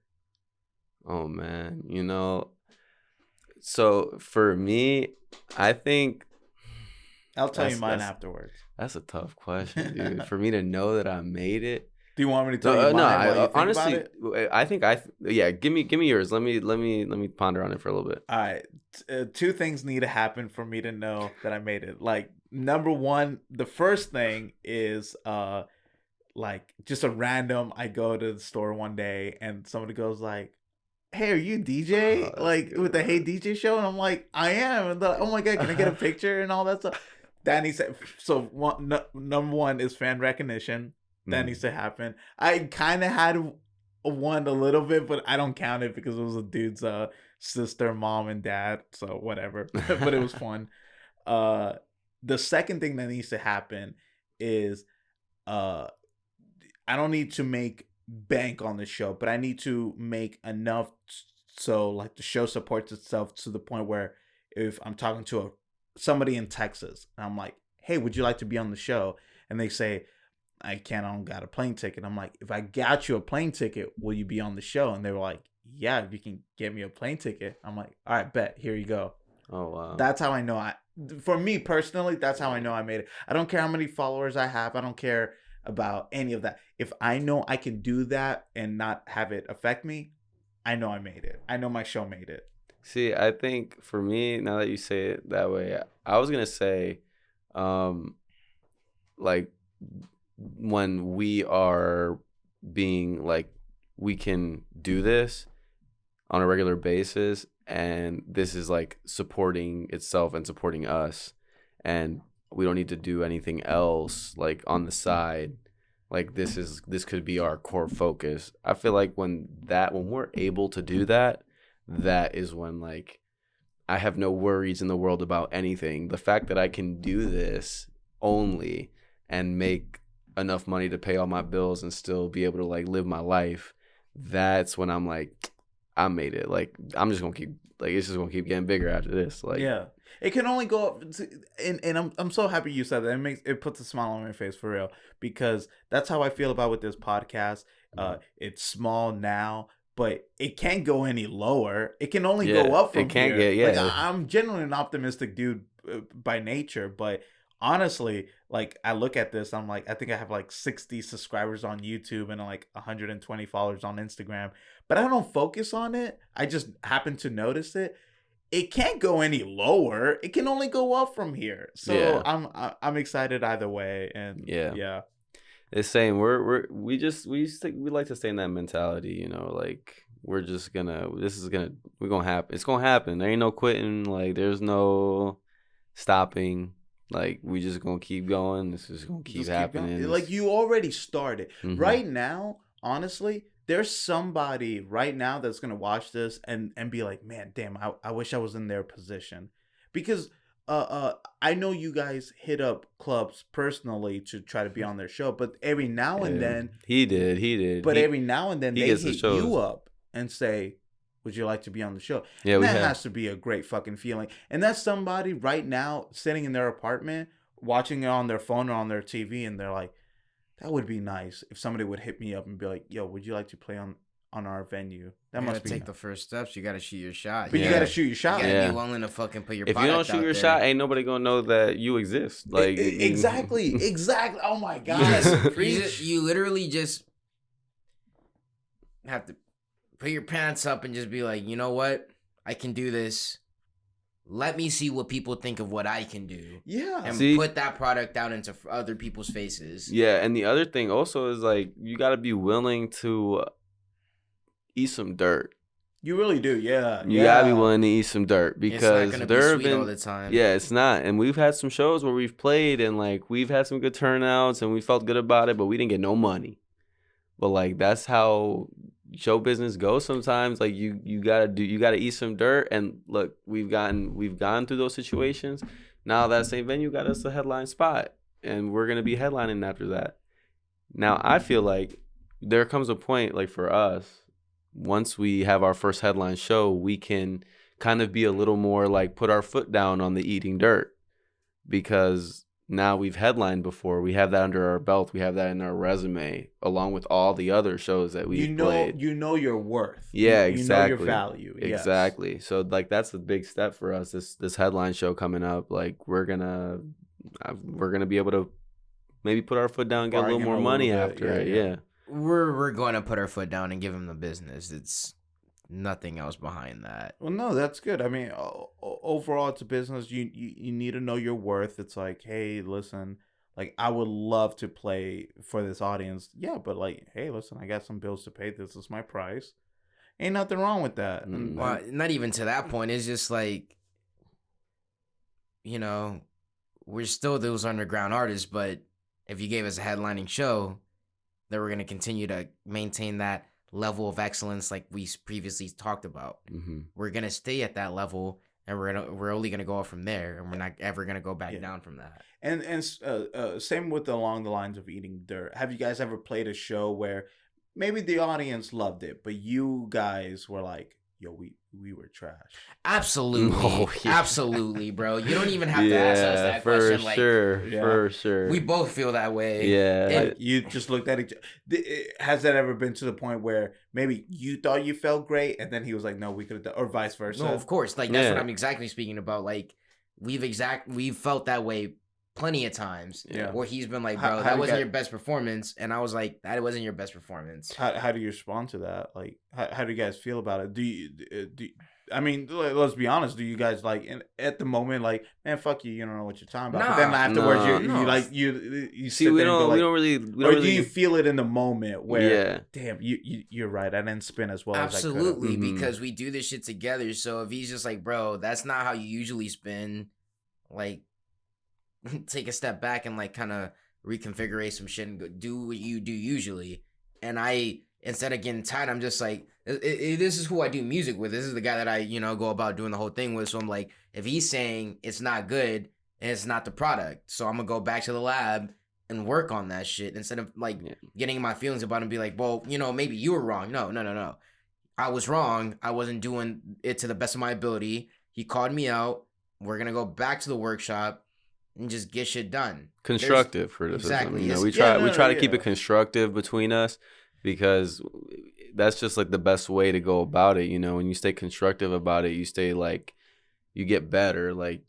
[SPEAKER 2] Oh man, so for me, I think
[SPEAKER 1] I'll tell you mine afterwards.
[SPEAKER 2] That's a tough question, dude. For me to know that I made it.
[SPEAKER 1] Do you want me to tell you mine while you think
[SPEAKER 2] honestly,
[SPEAKER 1] about it?
[SPEAKER 2] Give me yours. Let me ponder on it for a little bit.
[SPEAKER 1] All right, two things need to happen for me to know that I made it. Like, number one, the first thing is like just a random. I go to the store one day and somebody goes like, "Hey, are you DJ?" With the Hey DJ show, and I'm like, "I am." And oh my god, can I get a picture and all that stuff? That needs to. So number one is fan recognition. That needs to happen. I kind of had one a little bit, but I don't count it because it was a dude's sister, mom, and dad. So whatever. But it was fun. The second thing that needs to happen is I don't need to make bank on the show, but I need to make enough so like the show supports itself to the point where if I'm talking to somebody in Texas and I'm like, "Hey, would you like to be on the show?" And they say, "I don't got a plane ticket." I'm like, "If I got you a plane ticket, will you be on the show?" And they were like, "Yeah, if you can get me a plane ticket." I'm like, "All right, bet. Here you go."
[SPEAKER 2] Oh wow.
[SPEAKER 1] That's how I know for me personally, that's how I know I made it. I don't care how many followers I have. I don't care about any of that. If I know I can do that and not have it affect me, I know I made it. I know my show made it.
[SPEAKER 2] See, I think for me, now that you say it that way, I was gonna say, like, when we are being like, we can do this on a regular basis, and this is like supporting itself and supporting us, and we don't need to do anything else like on the side. Like this could be our core focus. I feel like when we're able to do that, that is when like I have no worries in the world about anything. The fact that I can do this only and make enough money to pay all my bills and still be able to like live my life, that's when I'm like, I made it. Like I'm just gonna keep like it's just gonna keep getting bigger after this. Like
[SPEAKER 1] yeah, it can only go up. And I'm so happy you said that. It puts a smile on my face for real, because that's how I feel about with this podcast. It's small now, but it can't go any lower. It can only go up from
[SPEAKER 2] it can't
[SPEAKER 1] here.
[SPEAKER 2] Get
[SPEAKER 1] Like, I'm genuinely an optimistic dude by nature, but honestly, like I look at this, I'm like, I think I have like 60 subscribers on YouTube and like 120 followers on Instagram, but I don't focus on it. I just happen to notice it. It can't go any lower. It can only go up from here. So I'm excited either way, and yeah.
[SPEAKER 2] It's saying we like to stay in that mentality, like we're gonna happen. It's gonna happen. There ain't no quitting. Like there's no stopping. Like we just gonna keep going. This is gonna keep happening.
[SPEAKER 1] Like you already started. Right now, honestly, there's somebody right now that's gonna watch this and be like, "Man, damn, I wish I was in their position," because I know you guys hit up clubs personally to try to be on their show, but every now and then
[SPEAKER 2] he did.
[SPEAKER 1] But every now and then they hit you up and say, "Would you like to be on the show?"
[SPEAKER 2] Yeah,
[SPEAKER 1] that has to be a great fucking feeling. And that's somebody right now sitting in their apartment watching it on their phone or on their TV, and they're like, "That would be nice if somebody would hit me up and be like, 'Yo, would you like to play on our venue?'" That must be
[SPEAKER 3] take the first steps. You gotta shoot your shot.
[SPEAKER 1] But you gotta shoot your shot.
[SPEAKER 3] You gotta be willing to fucking put your.
[SPEAKER 2] If you don't shoot your shot, ain't nobody gonna know that you exist. Like
[SPEAKER 1] exactly. Oh my god.
[SPEAKER 3] You literally just have to put your pants up and just be like, you know what? I can do this. Let me see what people think of what I can do.
[SPEAKER 1] Yeah.
[SPEAKER 3] And put that product out into other people's faces.
[SPEAKER 2] Yeah, and the other thing also is like you gotta be willing to eat some dirt.
[SPEAKER 1] You really do, yeah.
[SPEAKER 2] You gotta be willing to eat some dirt, because
[SPEAKER 3] it's not gonna be sweet all the time.
[SPEAKER 2] Yeah, it's not. And we've had some shows where we've played and like we've had some good turnouts and we felt good about it, but we didn't get no money. But like that's how show business goes sometimes. Like you gotta eat some dirt. And look, we've gone through those situations. Now that same venue got us a headline spot, and we're gonna be headlining after that. Now I feel like there comes a point, like for us, once we have our first headline show, we can kind of be a little more like put our foot down on the eating dirt, because now we've headlined before. We have that under our belt. We have that in our resume, along with all the other shows that we've played.
[SPEAKER 1] You know your worth.
[SPEAKER 2] Yeah,
[SPEAKER 1] you
[SPEAKER 2] exactly.
[SPEAKER 1] know your value.
[SPEAKER 2] Exactly.
[SPEAKER 1] Yes.
[SPEAKER 2] So like that's a big step for us. This headline show coming up. Like we're gonna be able to maybe put our foot down, and get a little
[SPEAKER 1] Bargain
[SPEAKER 2] more
[SPEAKER 1] a
[SPEAKER 2] money
[SPEAKER 1] little bit.
[SPEAKER 2] after it. Yeah.
[SPEAKER 3] We're going to put our foot down and give him the business. It's nothing else behind that.
[SPEAKER 1] Well, no, that's good. I mean, overall, it's a business. You need to know your worth. It's like, hey, listen, like I would love to play for this audience. Yeah, but like, hey, listen, I got some bills to pay. This is my price. Ain't nothing wrong with that. And,
[SPEAKER 3] Well, not even to that point. It's just like, you know, we're still those underground artists, but if you gave us a headlining show, then we're going to continue to maintain that level of excellence like we previously talked about.
[SPEAKER 2] Mm-hmm.
[SPEAKER 3] We're going to stay at that level, and we're only going to go up from there, and we're not ever going to go back down from that.
[SPEAKER 1] And same with along the lines of eating dirt. Have you guys ever played a show where maybe the audience loved it, but you guys were like, yo, we were trash?
[SPEAKER 3] Absolutely.
[SPEAKER 2] Oh, yeah.
[SPEAKER 3] Absolutely, bro. You don't even have to ask us that question. Like,
[SPEAKER 2] For sure.
[SPEAKER 3] we both feel that way.
[SPEAKER 2] Yeah.
[SPEAKER 1] Like, you just looked at each other. Has that ever been to the point where maybe you thought you felt great and then he was like, no, we could have done, or vice versa?
[SPEAKER 3] No, of course. Like, that's what I'm exactly speaking about. Like, we've felt that way plenty of times.
[SPEAKER 1] Yeah.
[SPEAKER 3] Where he's been like, bro, that wasn't your best performance. And I was like, that wasn't your best performance.
[SPEAKER 1] How do you respond to that? Like, how do you guys feel about it? Do you I mean, let's be honest. Do you guys like at the moment like, man, fuck you, you don't know what you're talking about? But then afterwards, you like you
[SPEAKER 2] see, we don't really.
[SPEAKER 1] Or do you feel it in the moment where, damn, you're right, I didn't spin as well as I could have.
[SPEAKER 3] Absolutely, because we do this shit together. So if he's just like, bro, that's not how you usually spin, like, take a step back and like kind of reconfigure some shit and go do what you do usually. And instead of getting tight, I'm just like, this is who I do music with. This is the guy that I, go about doing the whole thing with. So I'm like, if he's saying it's not good and it's not the product, so I'm gonna go back to the lab and work on that shit instead of like getting my feelings about it and be like, well, maybe you were wrong. No. I was wrong. I wasn't doing it to the best of my ability. He called me out. We're gonna go back to the workshop and just get shit done.
[SPEAKER 2] Constructive criticism.
[SPEAKER 3] Exactly.
[SPEAKER 2] We try to keep it constructive between us, because that's just like the best way to go about it. When you stay constructive about it, you stay like, you get better. Like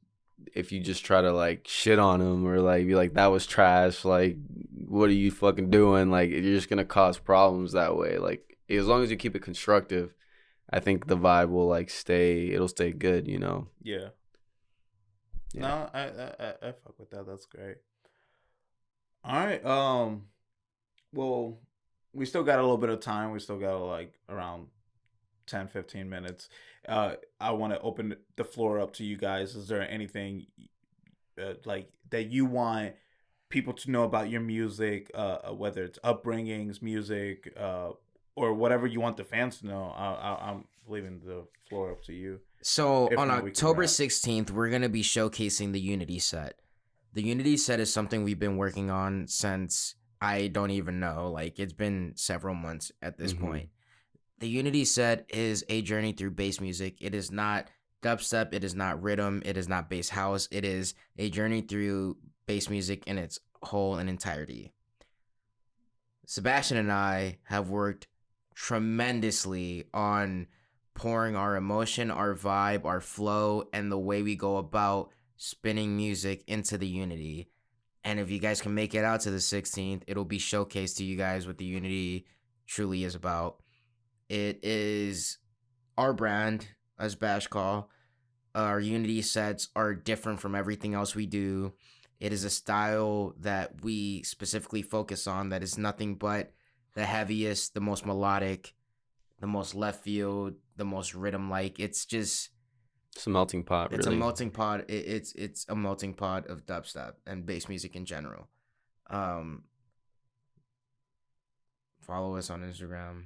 [SPEAKER 2] if you just try to like shit on them or like be like, that was trash, like what are you fucking doing? Like you're just gonna cause problems that way. Like as long as you keep it constructive, I think the vibe will like it'll stay good,
[SPEAKER 1] Yeah. No, I fuck with that. That's great. All right. Well, we still got a little bit of time. We still got like around 10, 15 minutes. I want to open the floor up to you guys. Is there anything like that you want people to know about your music, whether it's upbringings, music, or whatever you want the fans to know? I'm leaving the floor up to you.
[SPEAKER 3] So on October 16th, we're going to be showcasing the Unity set. The Unity set is something we've been working on since I don't even know. Like, it's been several months at this point. The Unity set is a journey through bass music. It is not dubstep. It is not rhythm. It is not bass house. It is a journey through bass music in its whole and entirety. Sebastian and I have worked tremendously on pouring our emotion, our vibe, our flow, and the way we go about spinning music into the Unity. And if you guys can make it out to the 16th, it'll be showcased to you guys what the Unity truly is about. It is our brand as Basshh Kall. Our Unity sets are different from everything else we do. It is a style that we specifically focus on that is nothing but the heaviest, the most melodic, the most left field, the most rhythm-like. It's
[SPEAKER 2] a melting pot.
[SPEAKER 3] It's a melting pot. It's a melting pot of dubstep and bass music in general. Follow us on Instagram.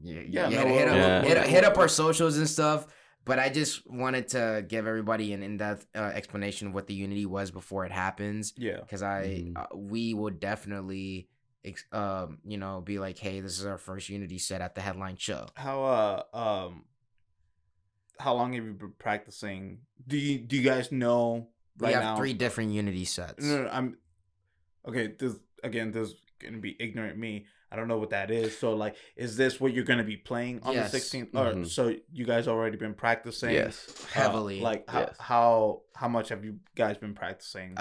[SPEAKER 3] Hit up our socials and stuff. But I just wanted to give everybody an in-depth explanation of what the Unity was before it happens. Yeah, because we will definitely be like, hey, this is our first Unity set at the headline show.
[SPEAKER 1] How long have you been practicing? Do you guys know
[SPEAKER 3] We
[SPEAKER 1] right
[SPEAKER 3] have
[SPEAKER 1] now.
[SPEAKER 3] 3 different Unity sets.
[SPEAKER 1] No, I'm okay. This gonna be ignorant me. I don't know what that is. So like, is this what you're gonna be playing on the
[SPEAKER 3] Yes.
[SPEAKER 1] 16th? Or so you guys already been practicing?
[SPEAKER 2] Yes.
[SPEAKER 3] Heavily.
[SPEAKER 1] Like
[SPEAKER 2] Yes.
[SPEAKER 1] how much have you guys been practicing?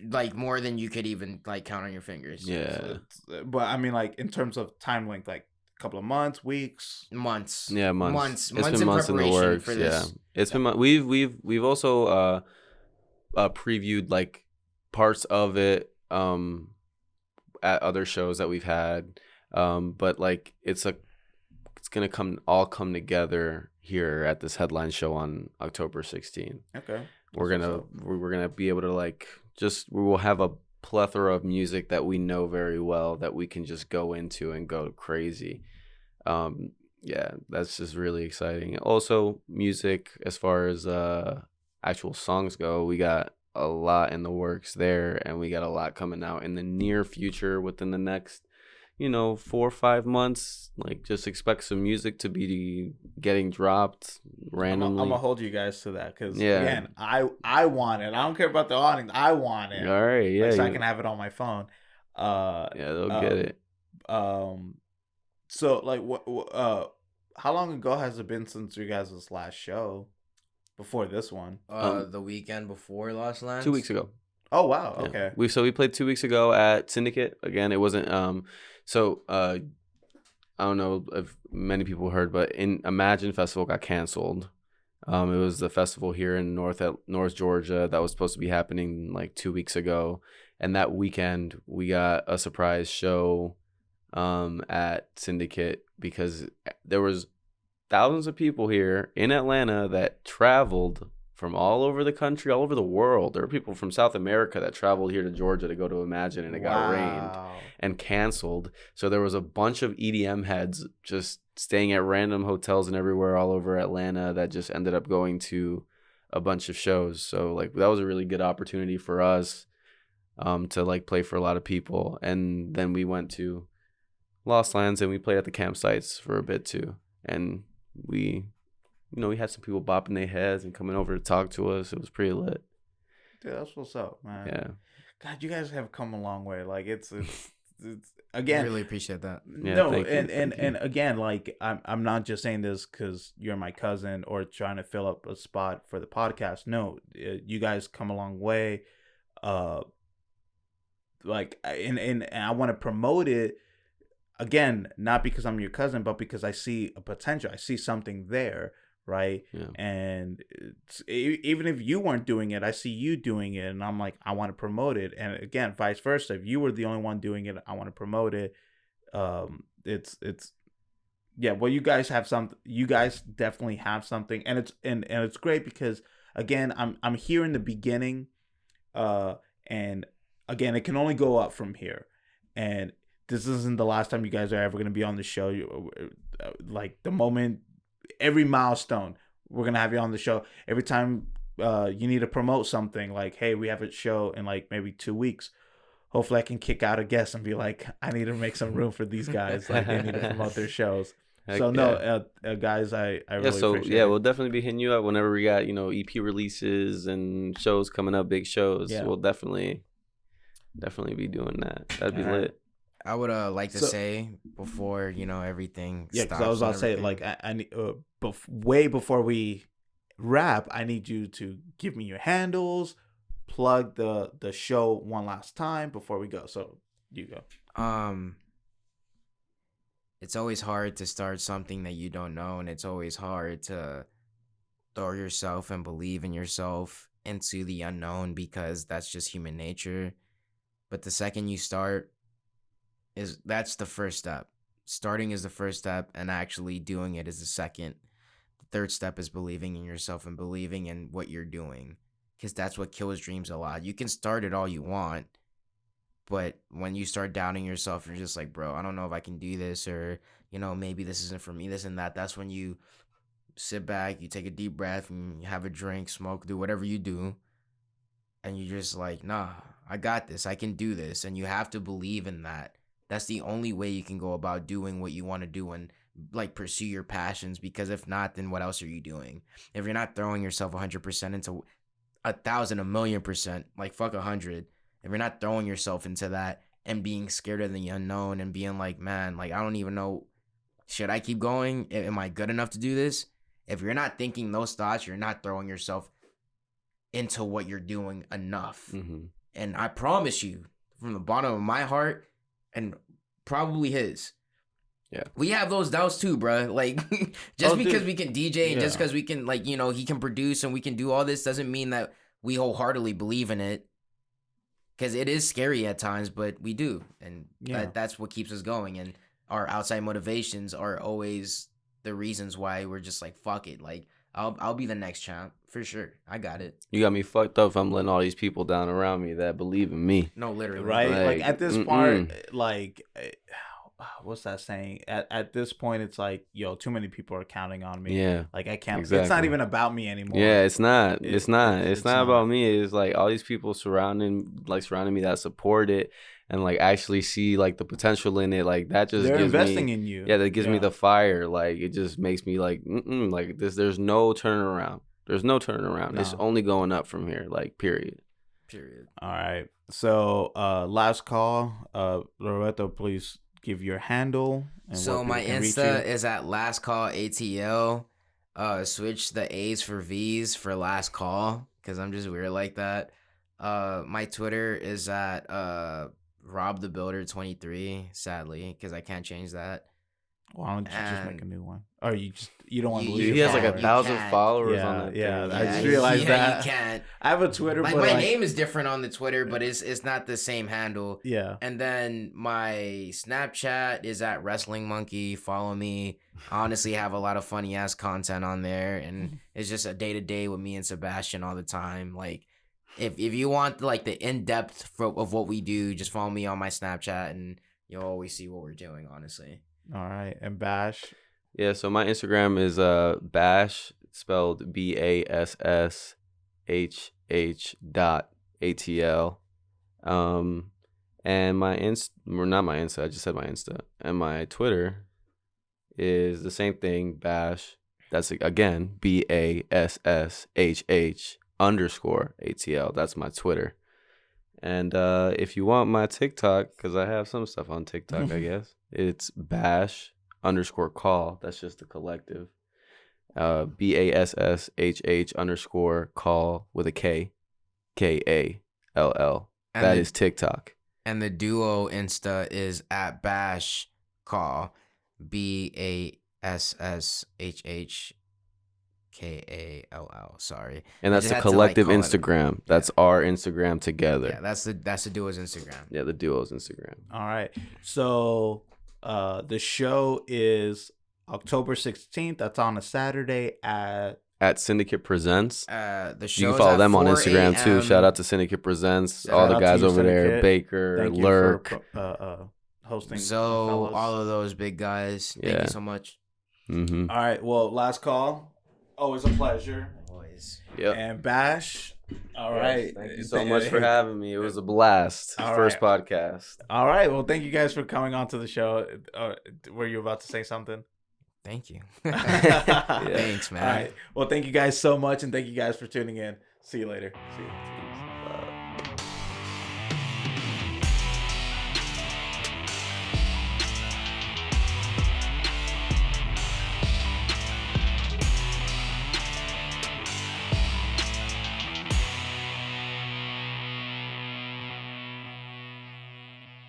[SPEAKER 3] Like more than you could even like count on your fingers.
[SPEAKER 2] Yeah.
[SPEAKER 1] But I mean, like in terms of time length, like a couple of months, weeks.
[SPEAKER 3] Months.
[SPEAKER 2] Yeah, months. It's
[SPEAKER 3] Months
[SPEAKER 2] been
[SPEAKER 3] in
[SPEAKER 2] months in the
[SPEAKER 3] preparation
[SPEAKER 2] works.
[SPEAKER 3] for
[SPEAKER 2] Yeah,
[SPEAKER 3] this.
[SPEAKER 2] it's been. We've also previewed like parts of it at other shows that we've had. But like it's gonna all come together here at this headline show on October 16th.
[SPEAKER 1] Okay.
[SPEAKER 2] We're gonna be able to like we will have a plethora of music that we know very well that we can just go into and go crazy. Yeah, that's just really exciting. Also, music as far as actual songs go, we got a lot in the works there, and we got a lot coming out in the near future within the next 4 or 5 months. Like, just expect some music to be getting dropped randomly.
[SPEAKER 1] I'm gonna hold you guys to that because
[SPEAKER 2] Yeah.
[SPEAKER 1] again, I want it. I don't care about the audience. I want it.
[SPEAKER 2] All right, yeah,
[SPEAKER 1] Like, so I can have it on my phone.
[SPEAKER 2] yeah, they'll get it.
[SPEAKER 1] So like how long ago has it been since you guys' last show? Before this one?
[SPEAKER 3] The weekend before Lost Lands.
[SPEAKER 2] 2 weeks ago.
[SPEAKER 1] Oh wow,
[SPEAKER 2] Yeah.
[SPEAKER 1] okay.
[SPEAKER 2] We played 2 weeks ago at Syndicate. Again, it wasn't I don't know if many people heard, but Imagine Festival got canceled. It was the festival here in North Georgia that was supposed to be happening like 2 weeks ago, and that weekend we got a surprise show at Syndicate because there was thousands of people here in Atlanta that traveled from all over the country, all over the world. There were people from South America that traveled here to Georgia to go to Imagine, and it got rained and canceled. So there was a bunch of EDM heads just staying at random hotels and everywhere all over Atlanta that just ended up going to a bunch of shows. So like that was a really good opportunity for us to like play for a lot of people. And then we went to Lost Lands and we played at the campsites for a bit too. And we had some people bopping their heads and coming over to talk to us. It was pretty lit.
[SPEAKER 1] Dude, that's what's up, man.
[SPEAKER 2] Yeah.
[SPEAKER 1] God, you guys have come a long way. Like it's again.
[SPEAKER 3] I really appreciate that.
[SPEAKER 2] Yeah,
[SPEAKER 1] No,
[SPEAKER 2] thank you.
[SPEAKER 1] and again, like I'm not just saying this because you're my cousin or trying to fill up a spot for the podcast. No, you guys come a long way. Like and I want to promote it. Again, not because I'm your cousin, but because I see a potential. I see something there, right?
[SPEAKER 2] Yeah.
[SPEAKER 1] And even if you weren't doing it, I see you doing it, and I'm like, I want to promote it. And again, vice versa. If you were the only one doing it, I want to promote it. Yeah. Well, you guys have something. You guys definitely have something, and it's great because again, I'm here in the beginning, and again, it can only go up from here, and this isn't the last time you guys are ever going to be on the show. Like the moment, every milestone, we're going to have you on the show. Every time you need to promote something, like, hey, we have a show in like maybe 2 weeks. Hopefully I can kick out a guest and be like, I need to make some room for these guys. Like they need to promote their shows.
[SPEAKER 2] Heck
[SPEAKER 1] So
[SPEAKER 2] yeah.
[SPEAKER 1] no, guys, I really appreciate it.
[SPEAKER 2] We'll definitely be hitting you up whenever we got, EP releases and shows coming up, big shows.
[SPEAKER 1] Yeah.
[SPEAKER 2] We'll definitely be doing that. That'd be lit.
[SPEAKER 3] I would like to say before everything.
[SPEAKER 1] Yeah, because I was about to say like I need way before we wrap, I need you to give me your handles, plug the show one last time before we go. So you go.
[SPEAKER 3] It's always hard to start something that you don't know, and it's always hard to throw yourself and believe in yourself into the unknown because that's just human nature. But the second you start, that's the first step. Starting is the first step, and actually doing it is the second. The third step is believing in yourself and believing in what you're doing, because that's what kills dreams a lot. You can start it all you want, but when you start doubting yourself, you're just like, bro, I don't know if I can do this, or maybe this isn't for me, this and that. That's when you sit back, you take a deep breath, and you have a drink, smoke, do whatever you do, and you're just like, nah, I got this, I can do this. And you have to believe in that. That's the only way you can go about doing what you want to do and like pursue your passions, because if not, then what else are you doing? If you're not throwing yourself 100% into 1,000, 1,000,000%, like fuck 100. If you're not throwing yourself into that and being scared of the unknown and being like, man, like I don't even know, should I keep going? Am I good enough to do this? If you're not thinking those thoughts, you're not throwing yourself into what you're doing enough.
[SPEAKER 2] Mm-hmm.
[SPEAKER 3] And I promise you, from the bottom of my heart and probably his,
[SPEAKER 2] yeah,
[SPEAKER 3] we have those doubts too, bro. Like, just because we can DJ and just
[SPEAKER 1] Yeah.
[SPEAKER 3] because we can, like, you know, he can produce and we can do all this doesn't mean that we wholeheartedly believe in it. Because it is scary at times, but we do. And that's what keeps us going. And our outside motivations are always the reasons why we're just like, fuck it. Like, I'll be the next champ for sure. I got it.
[SPEAKER 2] You got me fucked up if I'm letting all these people down around me that believe in me.
[SPEAKER 3] No, literally.
[SPEAKER 1] Right? Like at this part,
[SPEAKER 2] mm-mm.
[SPEAKER 1] like, what's that saying? At this point, it's like, yo, too many people are counting on me.
[SPEAKER 2] Yeah.
[SPEAKER 1] Like I can't.
[SPEAKER 2] Exactly.
[SPEAKER 1] It's not even about me anymore.
[SPEAKER 2] Yeah, it's not. It's not
[SPEAKER 1] not.
[SPEAKER 2] about me. It's like all these people surrounding me that support it and like actually see like the potential in it. Like that just
[SPEAKER 1] they're
[SPEAKER 2] gives
[SPEAKER 1] investing
[SPEAKER 2] me,
[SPEAKER 1] in you.
[SPEAKER 2] Yeah, that gives me the fire. Like it just makes me like, like this. There's no turning around. There's no turning around.
[SPEAKER 1] No.
[SPEAKER 2] It's only going up from here. Like period.
[SPEAKER 1] All right. So last call. Loretto, please give your handle. And
[SPEAKER 3] so my Insta is at Last Kall ATL. Switch the A's for V's for Last Kall because I'm just weird like that. My Twitter is at RobTheBuilder23. Sadly, because I can't change that.
[SPEAKER 1] Why don't you just make a new one? Or you don't want to lose
[SPEAKER 2] He
[SPEAKER 1] your
[SPEAKER 2] has like
[SPEAKER 1] followers.
[SPEAKER 2] 1,000 followers
[SPEAKER 1] Yeah,
[SPEAKER 2] on that.
[SPEAKER 1] yeah.
[SPEAKER 2] thing.
[SPEAKER 1] I just realized that.
[SPEAKER 3] You can't.
[SPEAKER 1] I have a Twitter,
[SPEAKER 3] Like
[SPEAKER 1] but
[SPEAKER 3] my name is different on the Twitter, but it's not the same handle.
[SPEAKER 1] Yeah.
[SPEAKER 3] And then my Snapchat is at Wrestling Monkey. Follow me. I honestly have a lot of funny ass content on there, and it's just a day to day with me and Sebastian all the time. Like, if you want like the in depth of what we do, just follow me on my Snapchat, and you'll always see what we're doing. Honestly.
[SPEAKER 1] All right, and Basshh.
[SPEAKER 2] Yeah, so my Instagram is Basshh, spelled BASSHH .ATL. And my not my Insta, I just said my Insta. And my Twitter is the same thing, Basshh. That's again BASSHH _ATL. That's my Twitter. And if you want my TikTok, because I have some stuff on TikTok, I guess, it's Basshh _Kall. That's just the collective. BASSHH _Kall with a K. KALL. That is TikTok.
[SPEAKER 3] And the duo Insta is at Basshh Kall. BASSHHKALL. Sorry.
[SPEAKER 2] And that's the collective Instagram. That's our Instagram together.
[SPEAKER 3] Yeah, that's the duo's Instagram.
[SPEAKER 2] Yeah, the duo's Instagram.
[SPEAKER 1] All right. So the show is October 16th. That's on a Saturday at
[SPEAKER 2] Syndicate Presents.
[SPEAKER 3] The show
[SPEAKER 2] you can follow them on
[SPEAKER 3] 4
[SPEAKER 2] Instagram too. Shout out to Syndicate Presents. All the guys over there, Baker,
[SPEAKER 1] Thank
[SPEAKER 2] Lurk,
[SPEAKER 1] you for, hosting.
[SPEAKER 3] So all of those big guys. Thank you so much.
[SPEAKER 2] Mm-hmm.
[SPEAKER 1] All right. Well, Last Call. Always a pleasure.
[SPEAKER 3] Always.
[SPEAKER 2] Yep.
[SPEAKER 1] And Basshh. All right.
[SPEAKER 2] Thank you so much for having me. It was a blast. First podcast.
[SPEAKER 1] All right. Well, thank you guys for coming on to the show. Were you about to say something?
[SPEAKER 3] Thank you.
[SPEAKER 1] Yeah.
[SPEAKER 3] Thanks, man.
[SPEAKER 1] All right. Well, thank you guys so much, and thank you guys for tuning in. See you later. See you.